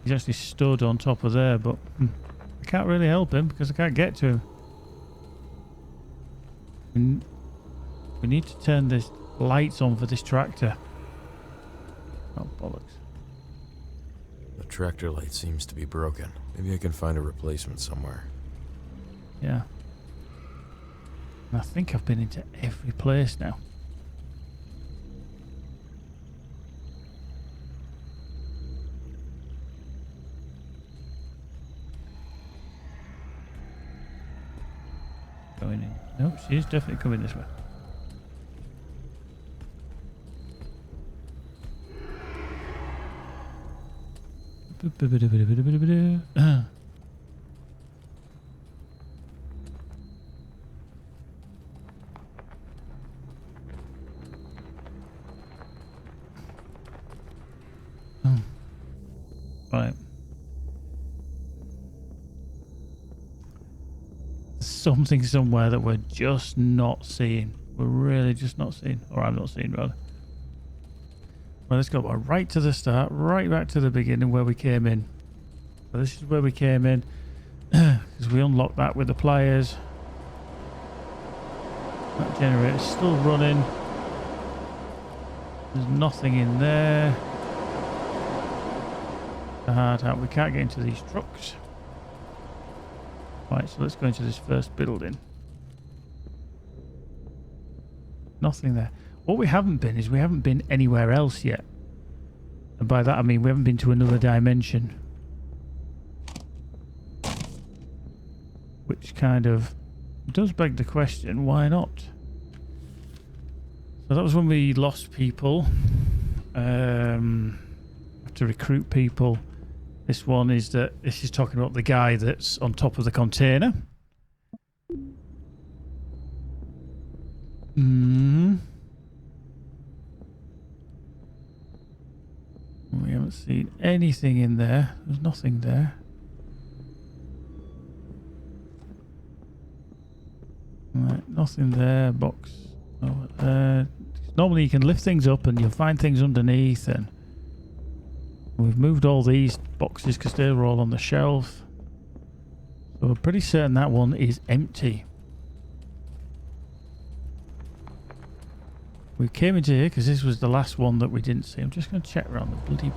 he's actually stood on top of there, but I can't really help him because I can't get to him. We need to turn this lights on for this tractor. Oh, bollocks. The tractor light seems to be broken. Maybe I can find a replacement somewhere. Yeah. And I think I've been into every place now. Going in. No, she is definitely coming this way. Right. Something somewhere that we're just not seeing. we're really just not seeing. Or I'm not seeing, rather. Well, let's go right to the start, right back to the beginning where we came in. So this is where we came in. Because we unlocked that with the pliers. That generator's still running. There's nothing in there. Hard out. We can't get into these trucks. Right, so let's go into this first building. Nothing there. What we haven't been is we haven't been anywhere else yet. And by that I mean we haven't been to another dimension. Which kind of does beg the question, why not? So that was when we lost people. Have to recruit people. This one is that this is talking about the guy that's on top of the container. We haven't seen anything in there. There's nothing there. Right, nothing there. Box over there. Normally you can lift things up and you'll find things underneath, and we've moved all these boxes because they were all on the shelf. So we're pretty certain that one is empty. We came into here because this was the last one that we didn't see. I'm just going to check around the bloody...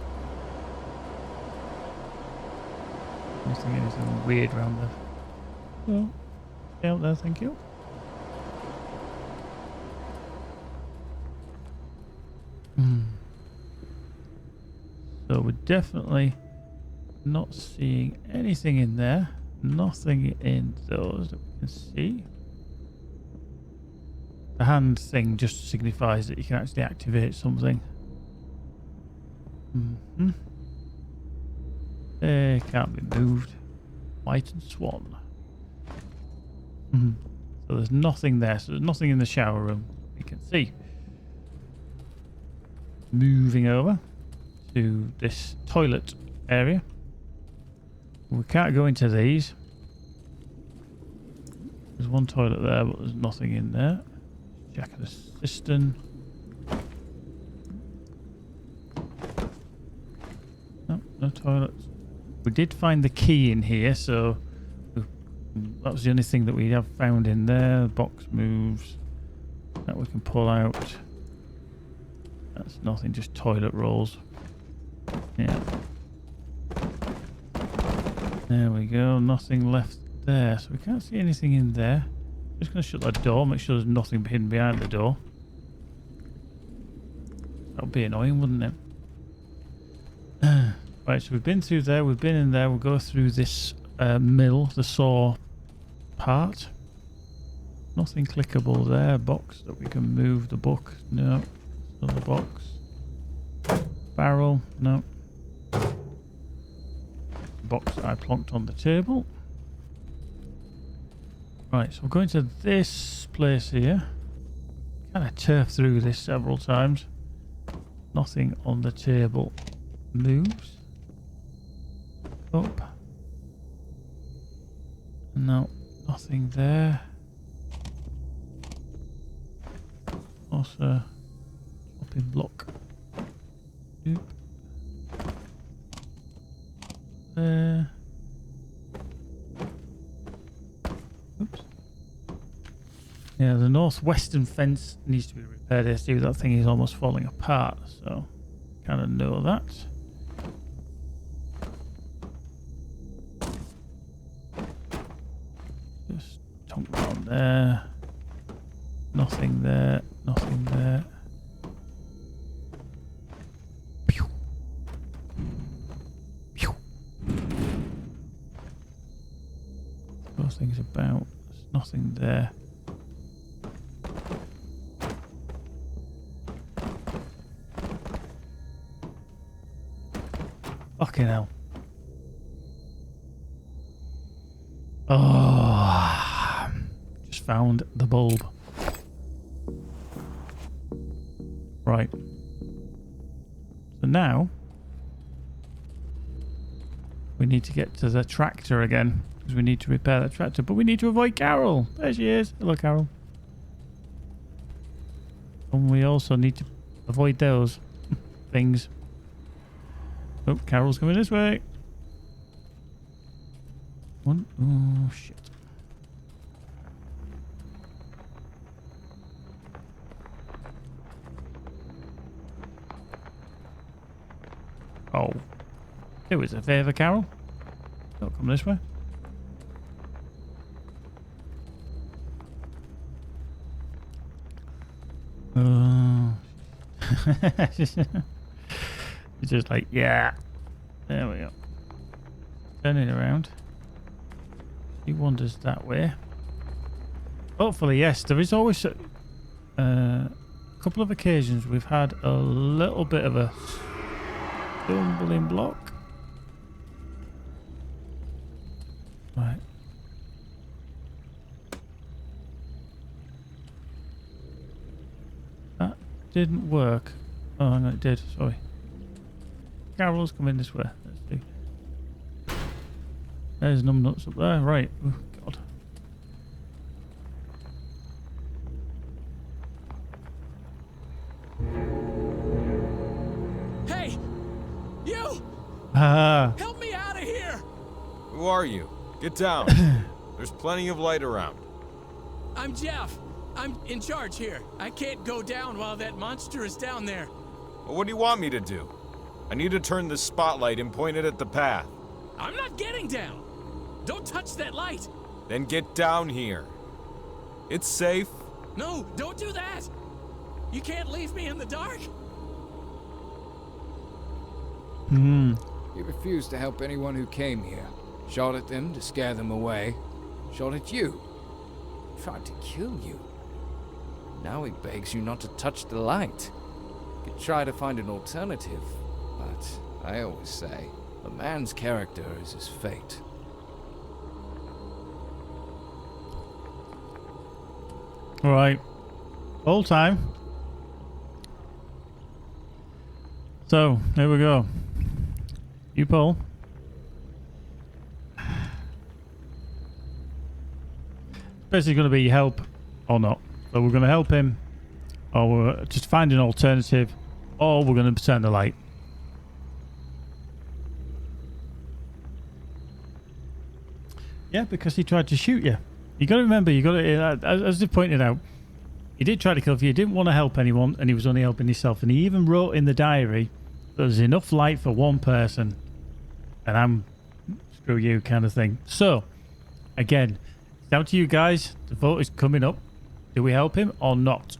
anything weird around there. Oh, stay out there, thank you. So we're definitely not seeing anything in there. Nothing in those that we can see. The hand thing just signifies that you can actually activate something. They can't be moved. White and swan. So there's nothing there. So there's nothing in the shower room we can see. Moving over to this toilet area. We can't go into these. There's one toilet there, but there's nothing in there. Check the cistern. No, no toilets. We did find the key in here, so that was the only thing that we have found in there. The box moves. That we can pull out. That's nothing, just toilet rolls. Yeah. There we go, nothing left there. So we can't see anything in there. Just going to shut that door, make sure there's nothing hidden behind the door. That would be annoying, wouldn't it? Right, so we've been through there, we've been in there. We'll go through this mill, the saw part. Nothing clickable there. Box that we can move. The book, no. Another box. Barrel, no. Box that I plonked on the table. Right, so we're going to this place here. Kind of turf through this several times. Nothing on the table moves. Up. No, nothing there. Also, chopping block. Doop. There. Oops. Yeah, the northwestern fence needs to be repaired here. See, that thing is almost falling apart, so kind of know that. Just tonk down there. Nothing there. Nothing there. Pew. Pew. Those things about. There's nothing there. Fucking hell. Oh, just found the bulb. Right. So now we need to get to the tractor again because we need to repair that tractor, but we need to avoid Carol. There she is. Hello, Carol. And we also need to avoid those things. Oh, Carol's coming this way. One. Oh, shit. Oh. Do us a favour, Carol. Don't come this way. It's just like, yeah. There we go. Turn it around. He wanders that way. Hopefully, yes. There is always a couple of occasions we've had a little bit of a stumbling block. Right. That didn't work. Oh, hang on, it did. Sorry. Carol's coming this way. Let's see. There's numbnuts up there. Right. Oh, God. Hey! You! Ah. Help me out of here! Who are you? Get down. There's plenty of light around. I'm Jeff. I'm in charge here. I can't go down while that monster is down there. Well, what do you want me to do? I need to turn this spotlight and point it at the path. I'm not getting down. Don't touch that light. Then get down here. It's safe. No, don't do that. You can't leave me in the dark. He refused to help anyone who came here. Shot at them to scare them away. Shot at you. Tried to kill you. Now he begs you not to touch the light. Could try to find an alternative, but I always say, a man's character is his fate. All right. All time. So, here we go. You pull. It's basically going to be help or not. So we're going to help him, or we're just find an alternative, or we're going to turn the light. Yeah, because he tried to shoot you. You got to remember, you got to, as they pointed out, he did try to kill you. He didn't want to help anyone, and he was only helping himself. And he even wrote in the diary, "There's enough light for one person, and I'm screw you," kind of thing. So, again, it's down to you guys. The vote is coming up. Do we help him or not?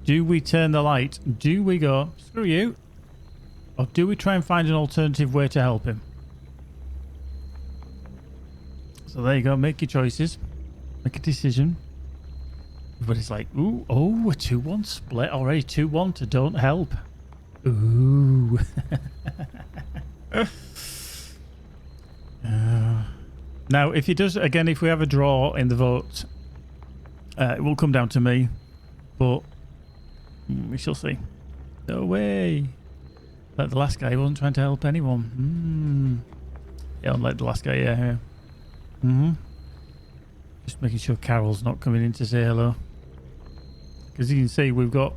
Do we turn the light? Do we go, screw you? Or do we try and find an alternative way to help him? So there you go. Make your choices. Make a decision. Everybody's like, ooh, oh, a 2-1 split already. 2-1 to don't help. Ooh. Now, if he does, again, if we have a draw in the vote, it will come down to me, but we shall see. No way. Like the last guy, he wasn't trying to help anyone. Yeah, unlike the last guy, yeah. Just making sure Carol's not coming in to say hello. Because you can see we've got...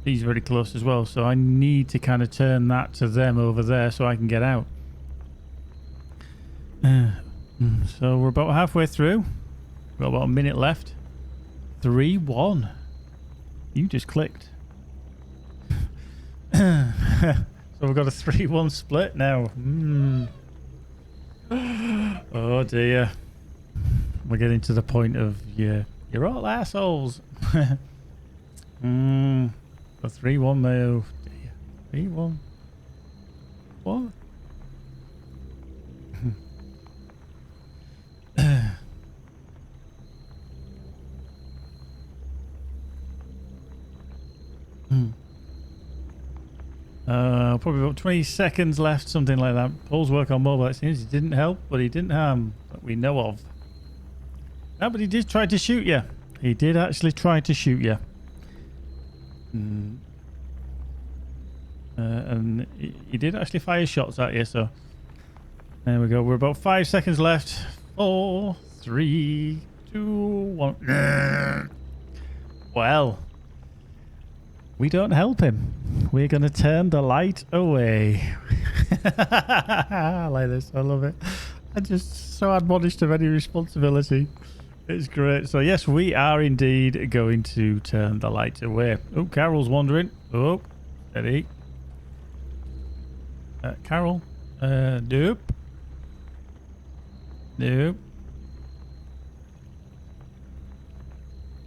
he's very close as well, so I need to kind of turn that to them over there so I can get out. So we're about halfway through. We've got about a minute left. 3-1. You just clicked. So we've got a 3-1 split now. Oh dear. We're getting to the point of you're all assholes. A 3-1 move. 3-1. What? Probably about 20 seconds left, something like that. Paul's work on mobile, it seems he didn't help, but he didn't harm that we know of. No, but he did try to shoot you. He did actually try to shoot you. And he did actually fire shots at you, so there we go. We're about 5 seconds left. 4, 3, 2, 1. Well, we don't help him. We're going to turn the light away. I like this. I love it. I'm just so admonished of any responsibility. It's great. So, yes, we are indeed going to turn the light away. Oh, Carol's wandering. Oh, steady. Carol. Nope. Nope.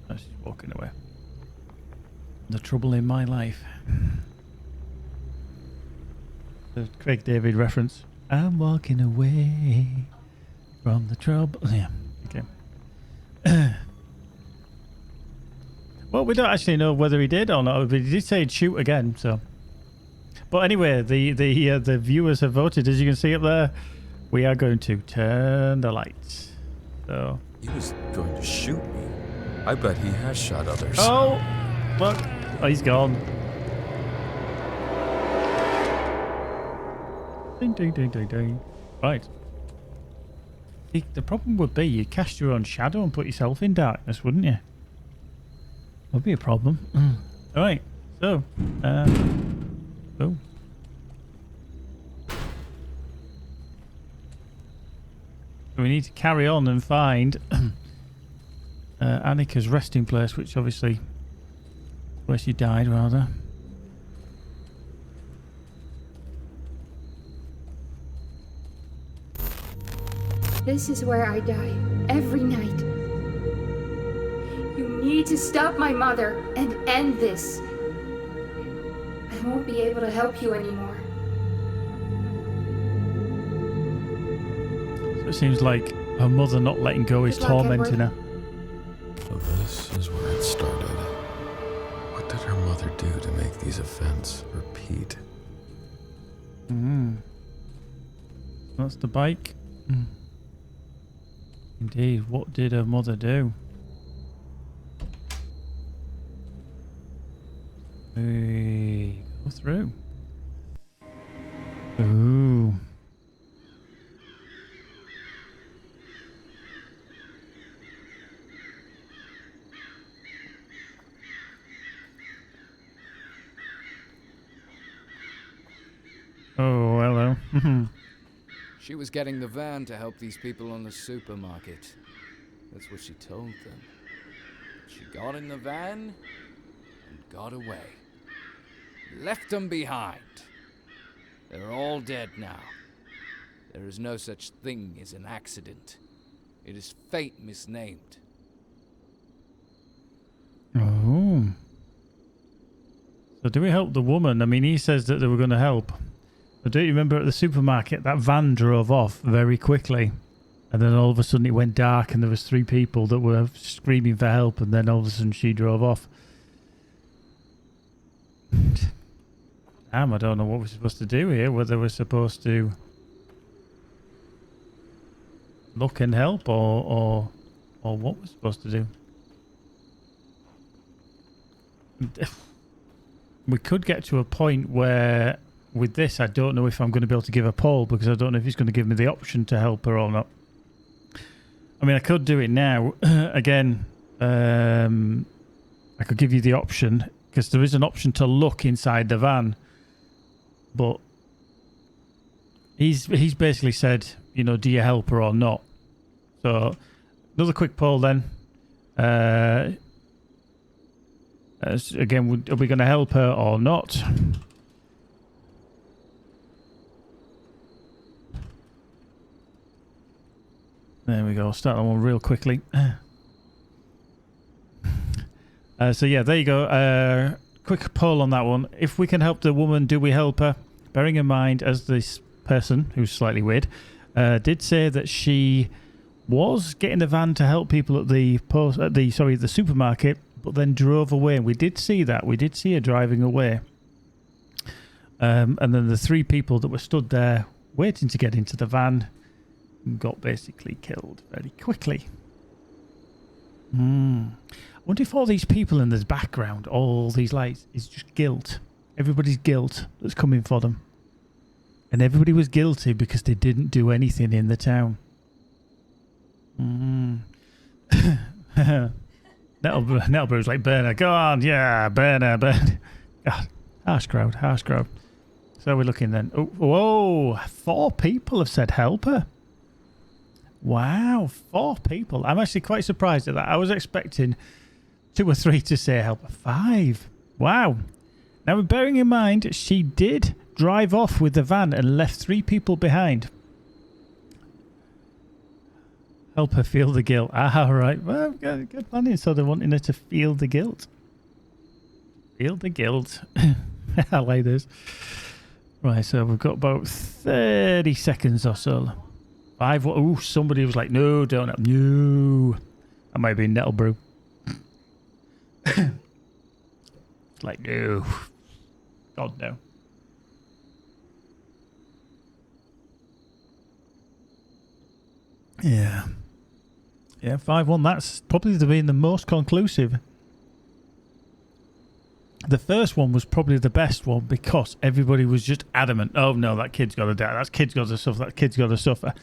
Oh, she's walking away. The trouble in my life. The Craig David reference. I'm walking away from the trouble. Yeah. Okay. Well, we don't actually know whether he did or not, but he did say he'd shoot again. So, but anyway, the viewers have voted, as you can see up there. We are going to turn the lights. So He was going to shoot me. I bet he has shot others. oh, look, oh, he's gone. Ding, ding, ding, ding, ding. Right. The problem would be you cast your own shadow and put yourself in darkness, wouldn't you? Would be a problem. All right. So, oh. So we need to carry on and find Annika's resting place, which obviously where she died, rather. This is where I die, every night. You need to stop my mother and end this. I won't be able to help you anymore. So it seems like her mother not letting go is Good luck, tormenting her. So this is where it started. What did her mother do to make these events repeat? That's the bike. Indeed, what did her mother do? We go through. Ooh. Oh, hello. She was getting the van to help these people on the supermarket. That's what she told them. She got in the van and got away. Left them behind. They're all dead now. There is no such thing as an accident. It is fate misnamed. Oh. So do we help the woman? I mean, he says that they were going to help. But don't you remember at the supermarket, that van drove off very quickly. And then all of a sudden it went dark and there was 3 people that were screaming for help. And then all of a sudden she drove off. Damn, I don't know what we're supposed to do here. Whether we're supposed to look and help or what we're supposed to do. We could get to a point where with this I don't know if I'm going to be able to give a poll because I don't know if he's going to give me the option to help her or not. I mean, I could do it now. Again, I could give you the option because there is an option to look inside the van. But he's basically said, you know, do you help her or not? So another quick poll then. Again, are we going to help her or not? There we go. I'll start that one real quickly. So yeah, there you go. Quick poll on that one. If we can help the woman, do we help her? Bearing in mind, as this person, who's slightly weird, did say that she was getting the van to help people at the the supermarket, but then drove away. And we did see that. We did see her driving away. And then the 3 people that were stood there waiting to get into the van got basically killed very quickly. I wonder if all these people in the background, all these lights, is just guilt. Everybody's guilt that's coming for them. And everybody was guilty because they didn't do anything in the town. Nettlebrew's like, burn her. Go on, yeah, burn her, burn. God, harsh crowd, harsh crowd. So we're looking then. Oh, whoa, 4 people have said help her. Wow, 4 people. I'm actually quite surprised at that. I was expecting 2 or 3 to say help her. 5. Wow. Now, bearing in mind, she did drive off with the van and left 3 people behind. Help her feel the guilt. Ah, right. Well, good planning. So they're wanting her to feel the guilt. Feel the guilt. I like this. Right, so we've got about 30 seconds or so. 5. Oh, somebody was like, no, don't. No. That might be Nettlebrew. It's like, no. God, no. Yeah. Yeah, 5-1. That's probably been the most conclusive. The first one was probably the best one because everybody was just adamant. Oh no, that kid's got to die. That kid's got to suffer. That kid's got to suffer.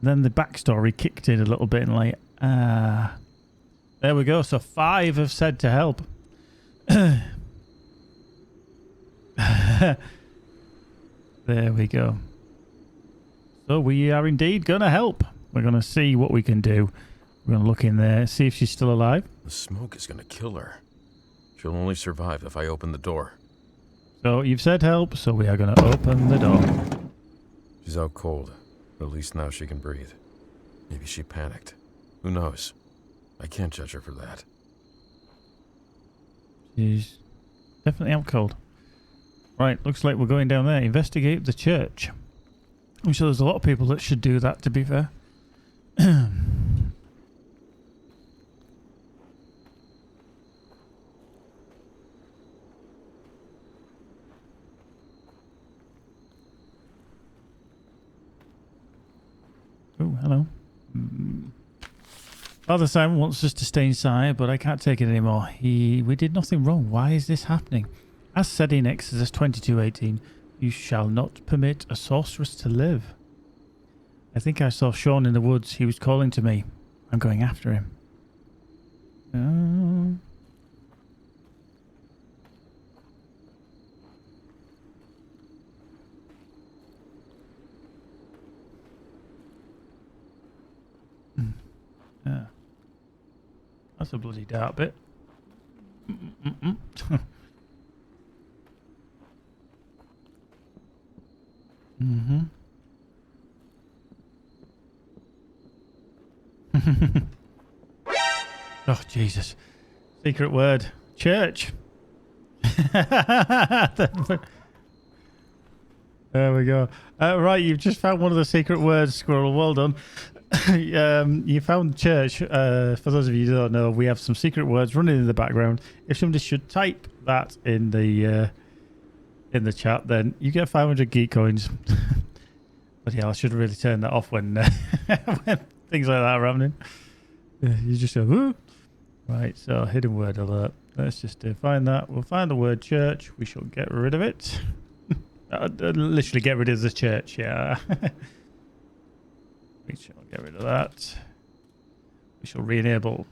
Then the backstory kicked in a little bit and like, there we go. So 5 have said to help. There we go. So we are indeed going to help. We're going to see what we can do. We're going to look in there, see if she's still alive. The smoke is going to kill her. She'll only survive if I open the door. So you've said help, so we are going to open the door. She's out cold. But at least now she can breathe. Maybe she panicked. Who knows? I can't judge her for that. She's definitely out cold. Right, looks like we're going down there. Investigate the church. I'm sure there's a lot of people that should do that, to be fair. Oh, hello. Father Simon wants us to stay inside, but I can't take it anymore. We did nothing wrong. Why is this happening? As said in Exodus 22:18, you shall not permit a sorceress to live. I think I saw Sean in the woods. He was calling to me. I'm going after him. Yeah. That's a bloody dark bit. Mm-hmm. Oh, Jesus. Secret word. Church. There we go. Right, you've just found one of the secret words, Squirrel. Well done. You found church. For those of you who don't know, we have some secret words running in the background. If somebody should type that in the chat, then you get 500 geek coins. But yeah, I should really turn that off when, when things like that are happening. You just go, woo. Right, so hidden word alert. Let's just find that. We'll find the word church. We shall get rid of it. Literally get rid of the church, yeah. We shall get rid of that. We shall re-enable.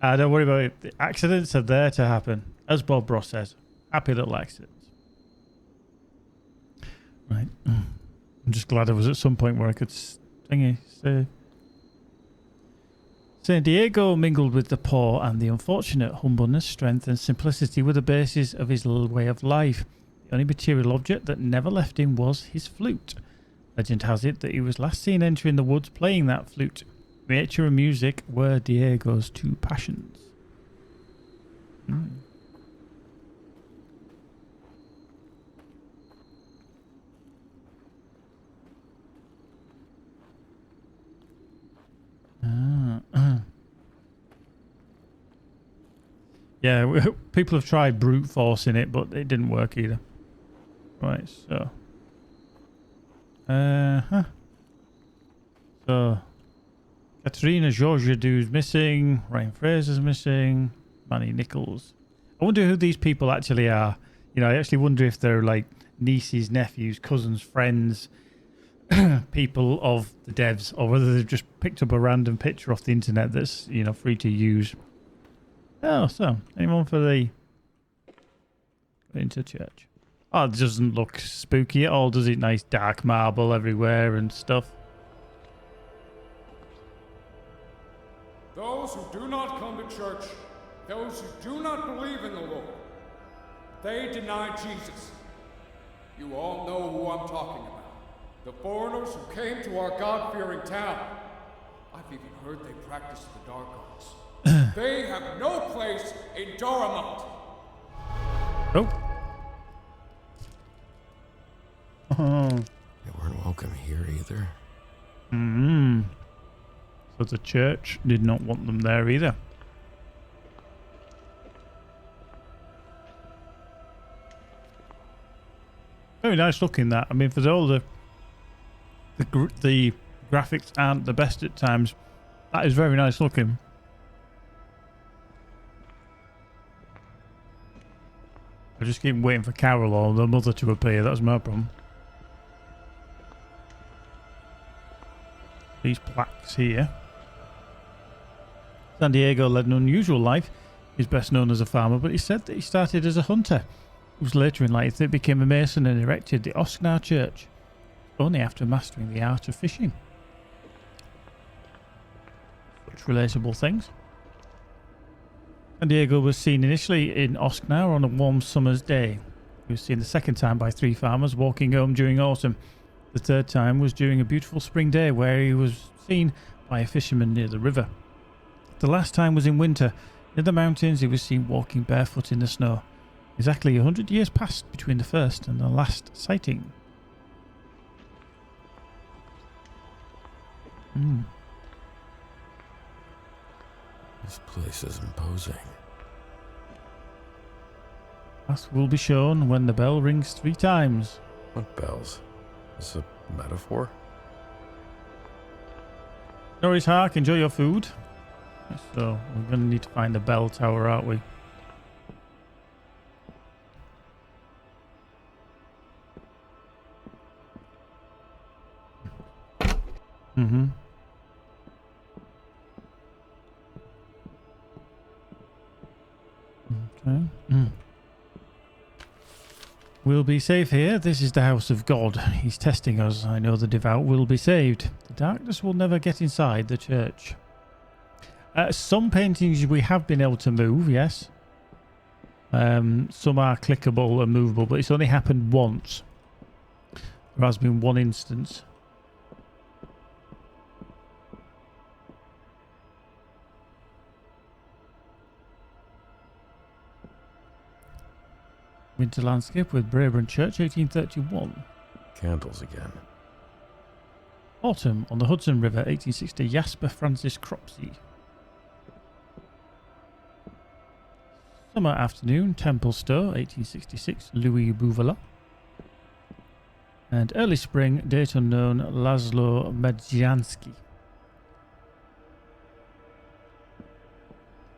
Don't worry about it. The accidents are there to happen. As Bob Ross says, happy little accidents. Right. I'm just glad I was at some point where I could say San Diego mingled with the poor, and the unfortunate humbleness, strength and simplicity were the basis of his little way of life. The only material object that never left him was his flute. Legend has it that he was last seen entering the woods playing that flute. Nature and music were Diego's 2 passions. Yeah, people have tried brute forcing it, but it didn't work either. Right, so. So, Katerina Georgiadou's missing. Ryan Fraser's missing. Manny Nichols. I wonder who these people actually are. You know, I actually wonder if they're like nieces, nephews, cousins, friends. people of the devs, or whether they've just picked up a random picture off the internet that's, you know, free to use. Oh, so anyone for the into church? Oh, it doesn't look spooky at all, does it? Nice dark marble everywhere and stuff. Those who do not come to church, those who do not believe in the Lord, they deny Jesus. You all know who I'm talking about. The foreigners who came to our God-fearing town. I've even heard they practice the dark arts. They have no place in Doramont. Oh. Oh. They weren't welcome here either. So the church did not want them there either. Very nice looking, that. I mean, for all the graphics aren't the best at times, that is very nice looking. I just keep waiting for Carol or the mother to appear. That's my problem. These plaques here. San Diego led an unusual life. He's best known as a farmer, but he said that he started as a hunter. It was later in life that he became a mason and erected the Osknar Church, only after mastering the art of fishing. Such relatable things. San Diego was seen initially in Osknar on a warm summer's day. He was seen the second time by 3 farmers walking home during autumn. The third time was during a beautiful spring day where he was seen by a fisherman near the river. The last time was in winter. Near the mountains he was seen walking barefoot in the snow. Exactly 100 years passed between the first and the last sighting. This place is imposing. Path will be shown when the bell rings 3 times. What bells? Is this a metaphor? Norris Hark, enjoy your food. So, we're going to need to find the bell tower, aren't we? Okay. We'll be safe here. This is the house of God. He's testing us. I know the devout will be saved. The darkness will never get inside the church. Some paintings we have been able to move, yes. Some are clickable and movable, but it's only happened once. There has been one instance. Winter landscape with Braeburn Church, 1831. Candles again. Autumn on the Hudson River, 1860. Jasper Francis Cropsey. Summer afternoon, Templestowe, 1866. Louis Bouvelat. And early spring, date unknown, Laszlo Medzianski.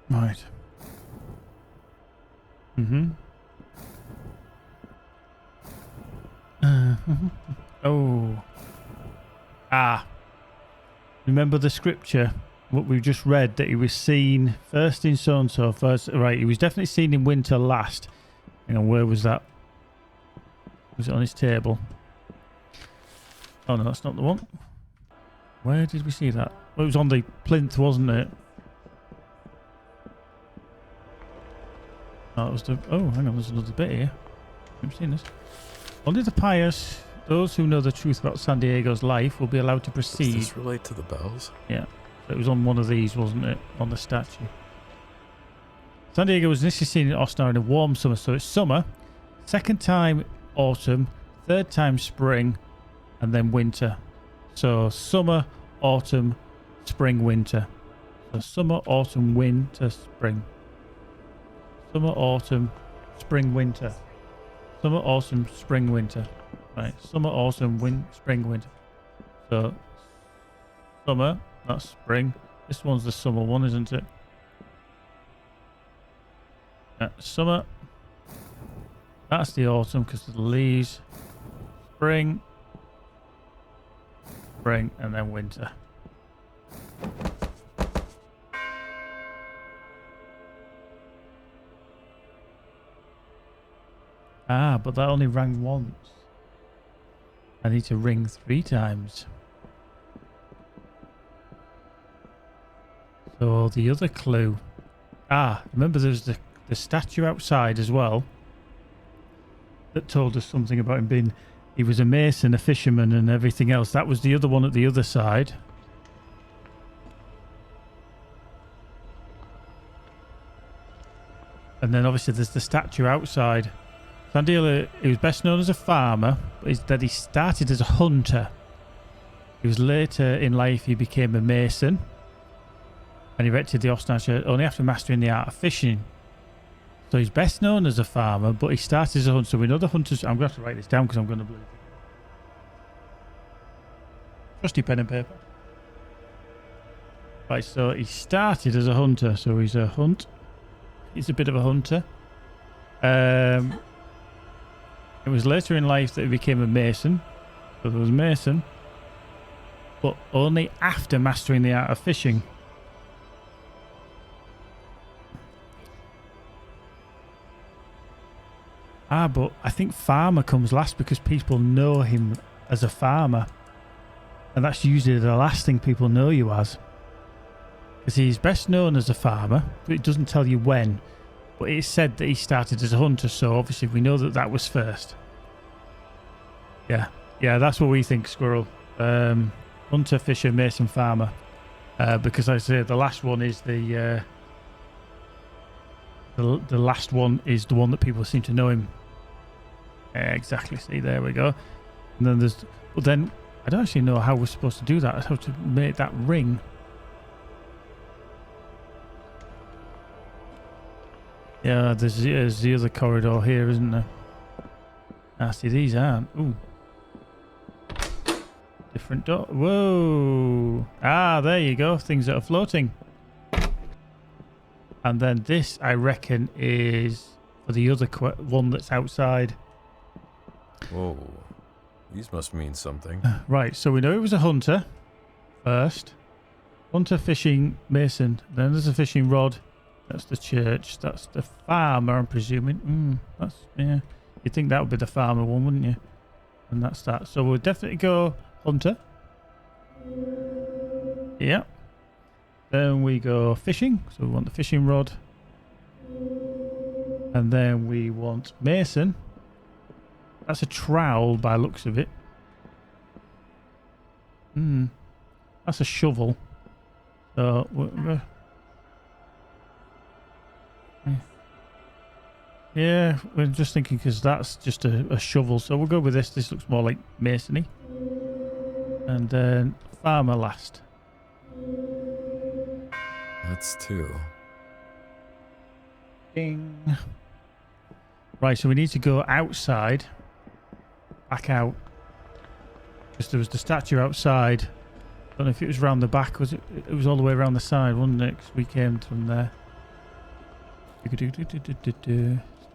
Right. Oh. Remember the scripture, what we just read, that he was seen first in so-and-so, first, right, he was definitely seen in winter last. Hang on, where was that? Was it on his table? Oh no, that's not the one. Where did we see that? Well, it was on the plinth, wasn't it? Oh, that was the... Oh, hang on, there's another bit here. I've seen this. Only the pious, those who know the truth about San Diego's life, will be allowed to proceed. Does this relate to the bells? Yeah. So it was on one of these, wasn't it? On the statue. San Diego was initially seen in Osknar in a warm summer, so it's summer. Second time, autumn. Third time, spring. And then winter. So summer, autumn, spring, winter. So summer, autumn, winter, spring. Summer, autumn, spring, winter. Summer, autumn, spring, winter. Right. Summer, autumn, spring, winter. So summer, that's spring. This one's the summer one, isn't it? Summer. That's the autumn because of the leaves. Spring. spring, and then winter. Ah, but that only rang once. I need to ring 3 times. So the other clue. Ah, remember there's the statue outside as well that told us something about him being... He was a mason, a fisherman, and everything else. That was the other one at the other side. And then obviously there's the statue outside. Sandila, he was best known as a farmer, but that he started as a hunter. He was later in life, he became a mason. And he erected the Ostland Church only after mastering the art of fishing. So he's best known as a farmer, but he started as a hunter. So we know the hunters... I'm going to have to write this down because I'm going to believe it. Trusty pen and paper. Right, so he started as a hunter. So he's a hunt. He's a bit of a hunter. It was later in life that he became a mason. So there was a mason. But only after mastering the art of fishing. Ah, but I think farmer comes last because people know him as a farmer. And that's usually the last thing people know you as. Because he's best known as a farmer, but it doesn't tell you when. But it's said that he started as a hunter, so obviously we know that that was first. Yeah, that's what we think, Squirrel. Hunter, fisher, mason, farmer. Because I say the last one is the last one is the one that people seem to know him. Exactly. See, there we go. And then there's... But then, I don't actually know how we're supposed to do that. I have to make that ring. Yeah, there's the other corridor here, isn't there? Ah, see, these aren't. Ooh. Different door. Whoa. Ah, there you go. Things that are floating. And then this, I reckon, is for the other one that's outside. Whoa. These must mean something. Right, so we know it was a hunter first. Hunter, fishing, mason. Then there's a fishing rod. That's the church. That's the farmer, I'm presuming. That's, yeah. You'd think that would be the farmer one, wouldn't you? And that's that. So we'll definitely go hunter. Yeah. Then we go fishing. So we want the fishing rod. And then we want mason. That's a trowel by looks of it. That's a shovel. So yeah, we're just thinking because that's just a shovel. So we'll go with this. This looks more like masonry. And then farmer last. That's 2. Ding. Right, so we need to go outside. Back out. Because there was the statue outside. I don't know if it was round the back. Was it? It was all the way around the side, wasn't it? 'Cause we came from there. Stay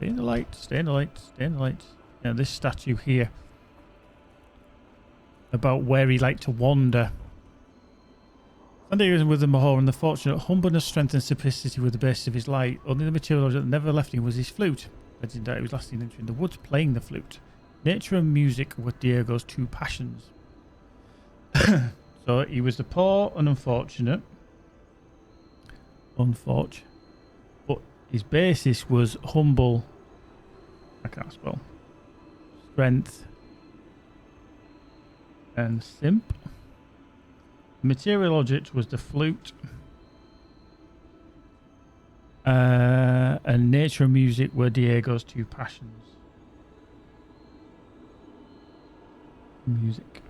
in the light. Stay in the light. Stay in the light. Yeah, this statue here. About where he liked to wander. And here with the Mahor and the fortunate humbleness, strength and simplicity were the basis of his light. Only the material object that never left him was his flute. Legend that he was last seen entering the woods playing the flute. Nature and music were Diego's 2 passions. So he was the poor and unfortunate. But his basis was humble. I can't spell. Strength. And simp. The material object was the flute. And nature and music were Diego's 2 passions. Music.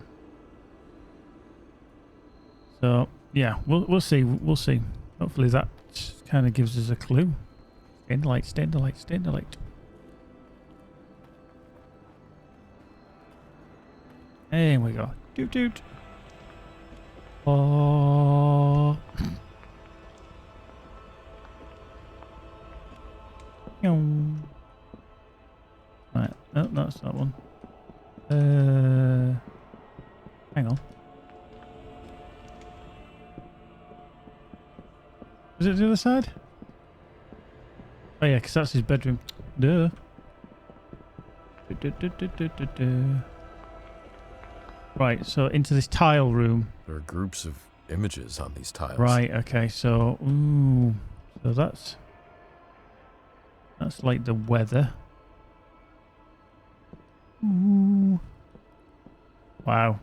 So yeah, we'll see. We'll see. Hopefully that kind of gives us a clue. Stay in the light. Stay in the light. Stay in the light. There we go. Doot doot. Oh. Right, no, that's that one. Hang on. Is it the other side? Oh yeah, because that's his bedroom. Duh. Right, so into this tile room. There are groups of images on these tiles. Right, okay, so... Ooh. So that's like the weather. Ooh. Wow.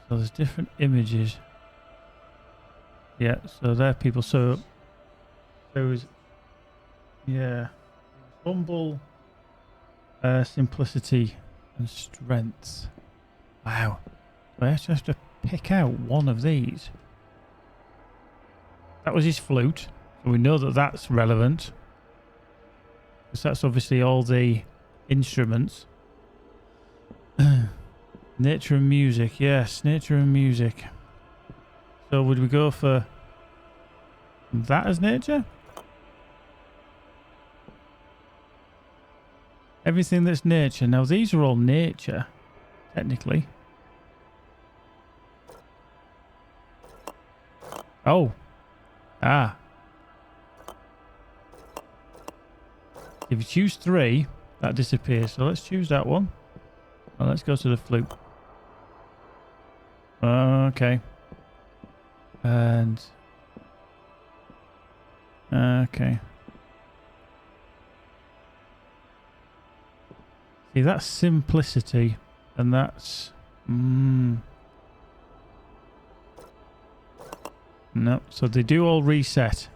So there's different images. Yeah, so there are people. So there was, yeah, humble, simplicity and strength. Wow. I actually have to pick out one of these. That was his flute. So we know that that's relevant. Because that's obviously all the instruments. Nature and music. Yes, nature and music. So would we go for that as nature? Everything that's nature. Now these are all nature, technically. Oh. Ah. If you choose 3, that disappears. So let's choose that one. Well, let's go to the flute. Okay. And... okay. See, that's simplicity. And that's... No, so they do all reset.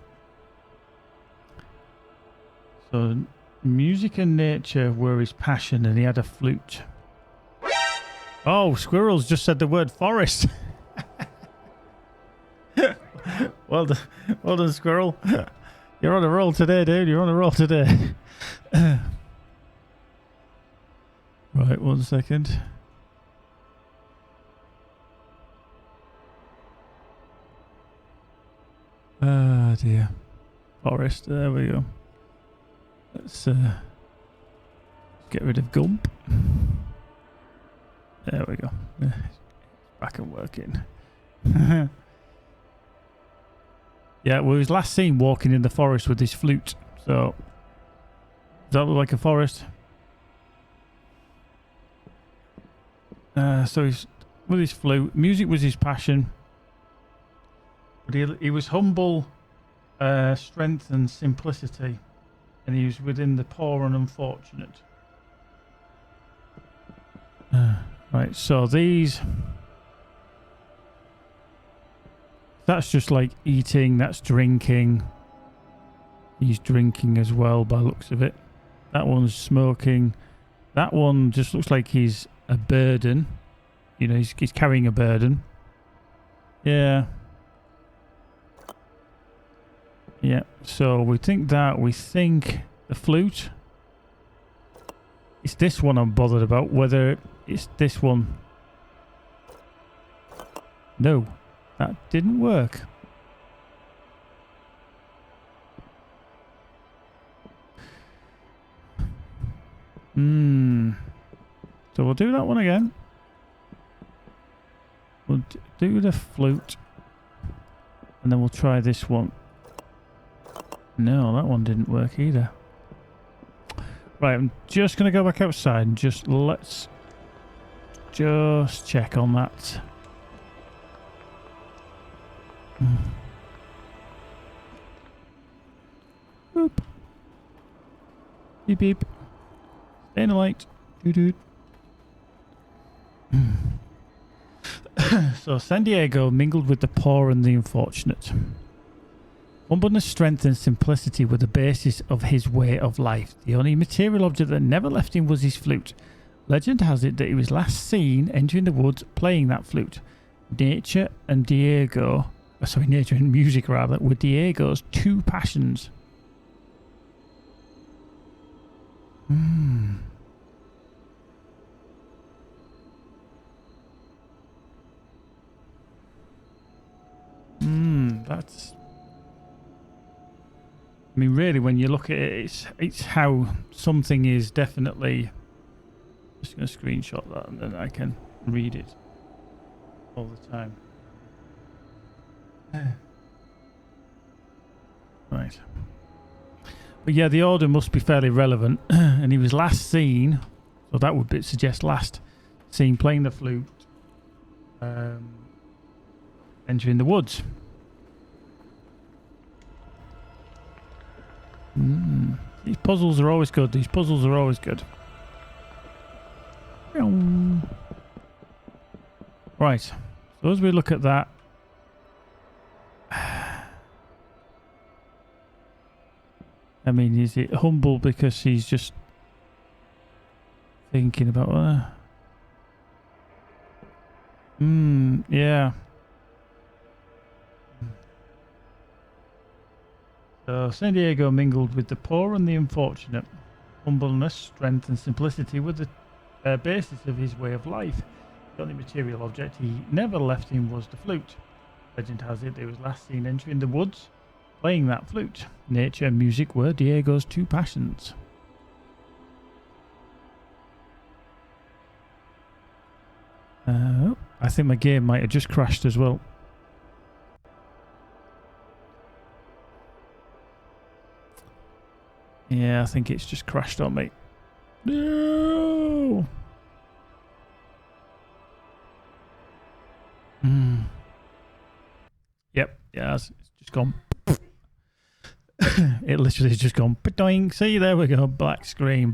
So music and nature were his passion, and he had a flute. Oh, Squirrels just said the word forest. Well done, Squirrel. You're on a roll today, dude. You're on a roll today. Right, 1 second. Ah, dear. Forest, there we go. Let's get rid of Gump. There we go. Back and working. Yeah, well, he was last seen walking in the forest with his flute. So, does that look like a forest? So he's with his flute. Music was his passion. But he was humble, strength and simplicity. And he was within the poor and unfortunate. Right, so these... That's just like eating, that's drinking. He's drinking as well by looks of it. That one's smoking. That one just looks like he's a burden. You know, he's carrying a burden. Yeah. Yeah, so we think the flute. It's this one I'm bothered about, whether it's this one. No, that didn't work. So we'll do that one again. We'll do the flute. And then we'll try this one. No, that one didn't work either. Right, I'm just going to go back outside and let's check on that. Boop. Beep beep. Stay in the light. Doo-doo. So San Diego mingled with the poor and the unfortunate. Humbleness, strength and simplicity were the basis of his way of life. The only material object that never left him was his flute. Legend has it that he was last seen entering the woods playing that flute. Nature and music rather, were Diego's 2 passions. That's... I mean, really, when you look at it, it's how something is definitely... Just going to screenshot that and then I can read it all the time. Right. But yeah, the order must be fairly relevant. And he was last seen, so that would suggest last seen playing the flute, entering the woods. These puzzles are always good. Right. So as we look at that, I mean, is it humble because he's just thinking about yeah. So San Diego mingled with the poor and the unfortunate. Humbleness, strength and simplicity were the basis of his way of life. The only material object he never left him was the flute. Legend has it he was last seen entering the woods playing that flute. Nature and music were Diego's two passions. I think my game might have just crashed as well. Yeah, I think it's just crashed on me. No! Yep, yeah, it's just gone. It literally has just gone. Doing. See, there we go. Black screen.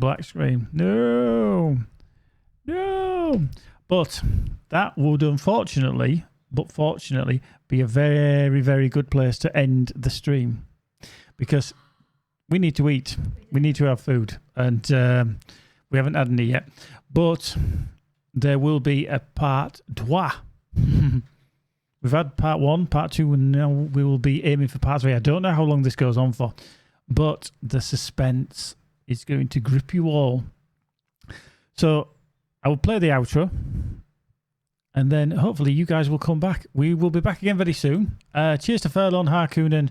No! But that would unfortunately, fortunately, be a very, very good place to end the stream. Because we need to eat. We need to have food. And we haven't had any yet. But there will be a part 2. We've had part 1, part 2, and now we will be aiming for part 3. I don't know how long this goes on for. But the suspense is going to grip you all. So I will play the outro. And then hopefully you guys will come back. We will be back again very soon. Cheers to Furlong, Harkoonen,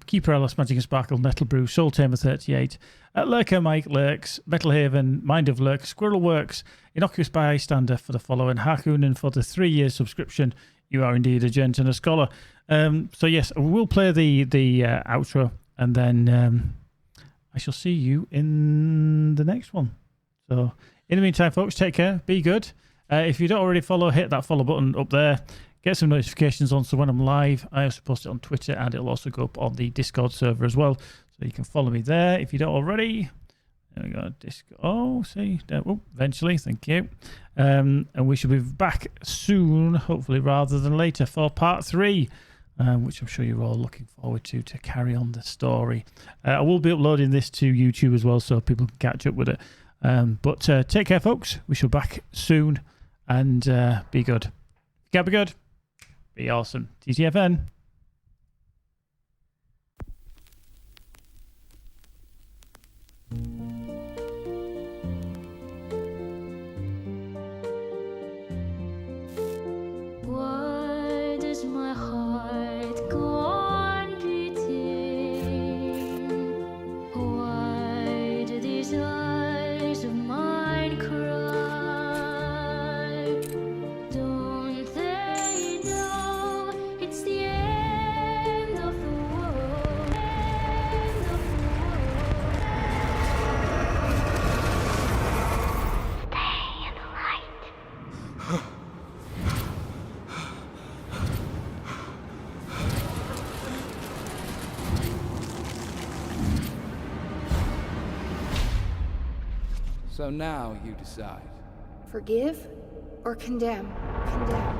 Keeper Ellis, Magic and Sparkle, Nettlebrew, Soul Tamer 38, Lurker Mike Lurks, Metal Haven, Mind of Lurk, Squirrel Works, Innocuous Bystander for the follow, and Harkoonen for the 3-year subscription. You are indeed a gent and a scholar. So yes, we'll play the outro, and then I shall see you in the next one. So in the meantime, folks, take care, be good. If you don't already follow, hit that follow button up there. Get some notifications on so when I'm live. I also post it on Twitter, and it'll also go up on the Discord server as well. So you can follow me there if you don't already. There we go. Discord. Oh, see. Eventually. Thank you. And we should be back soon, hopefully, rather than later, for part 3, which I'm sure you're all looking forward to carry on the story. I will be uploading this to YouTube as well, so people can catch up with it. But take care, folks. We shall be back soon, and be good. Be good. Be awesome. TTFN. Why does my heart go on beating? Why do these eyes of mine cry? Don't they know it's the end of the world? End of the world. Stay in the light. So now you decide. Forgive or condemn? Condemn.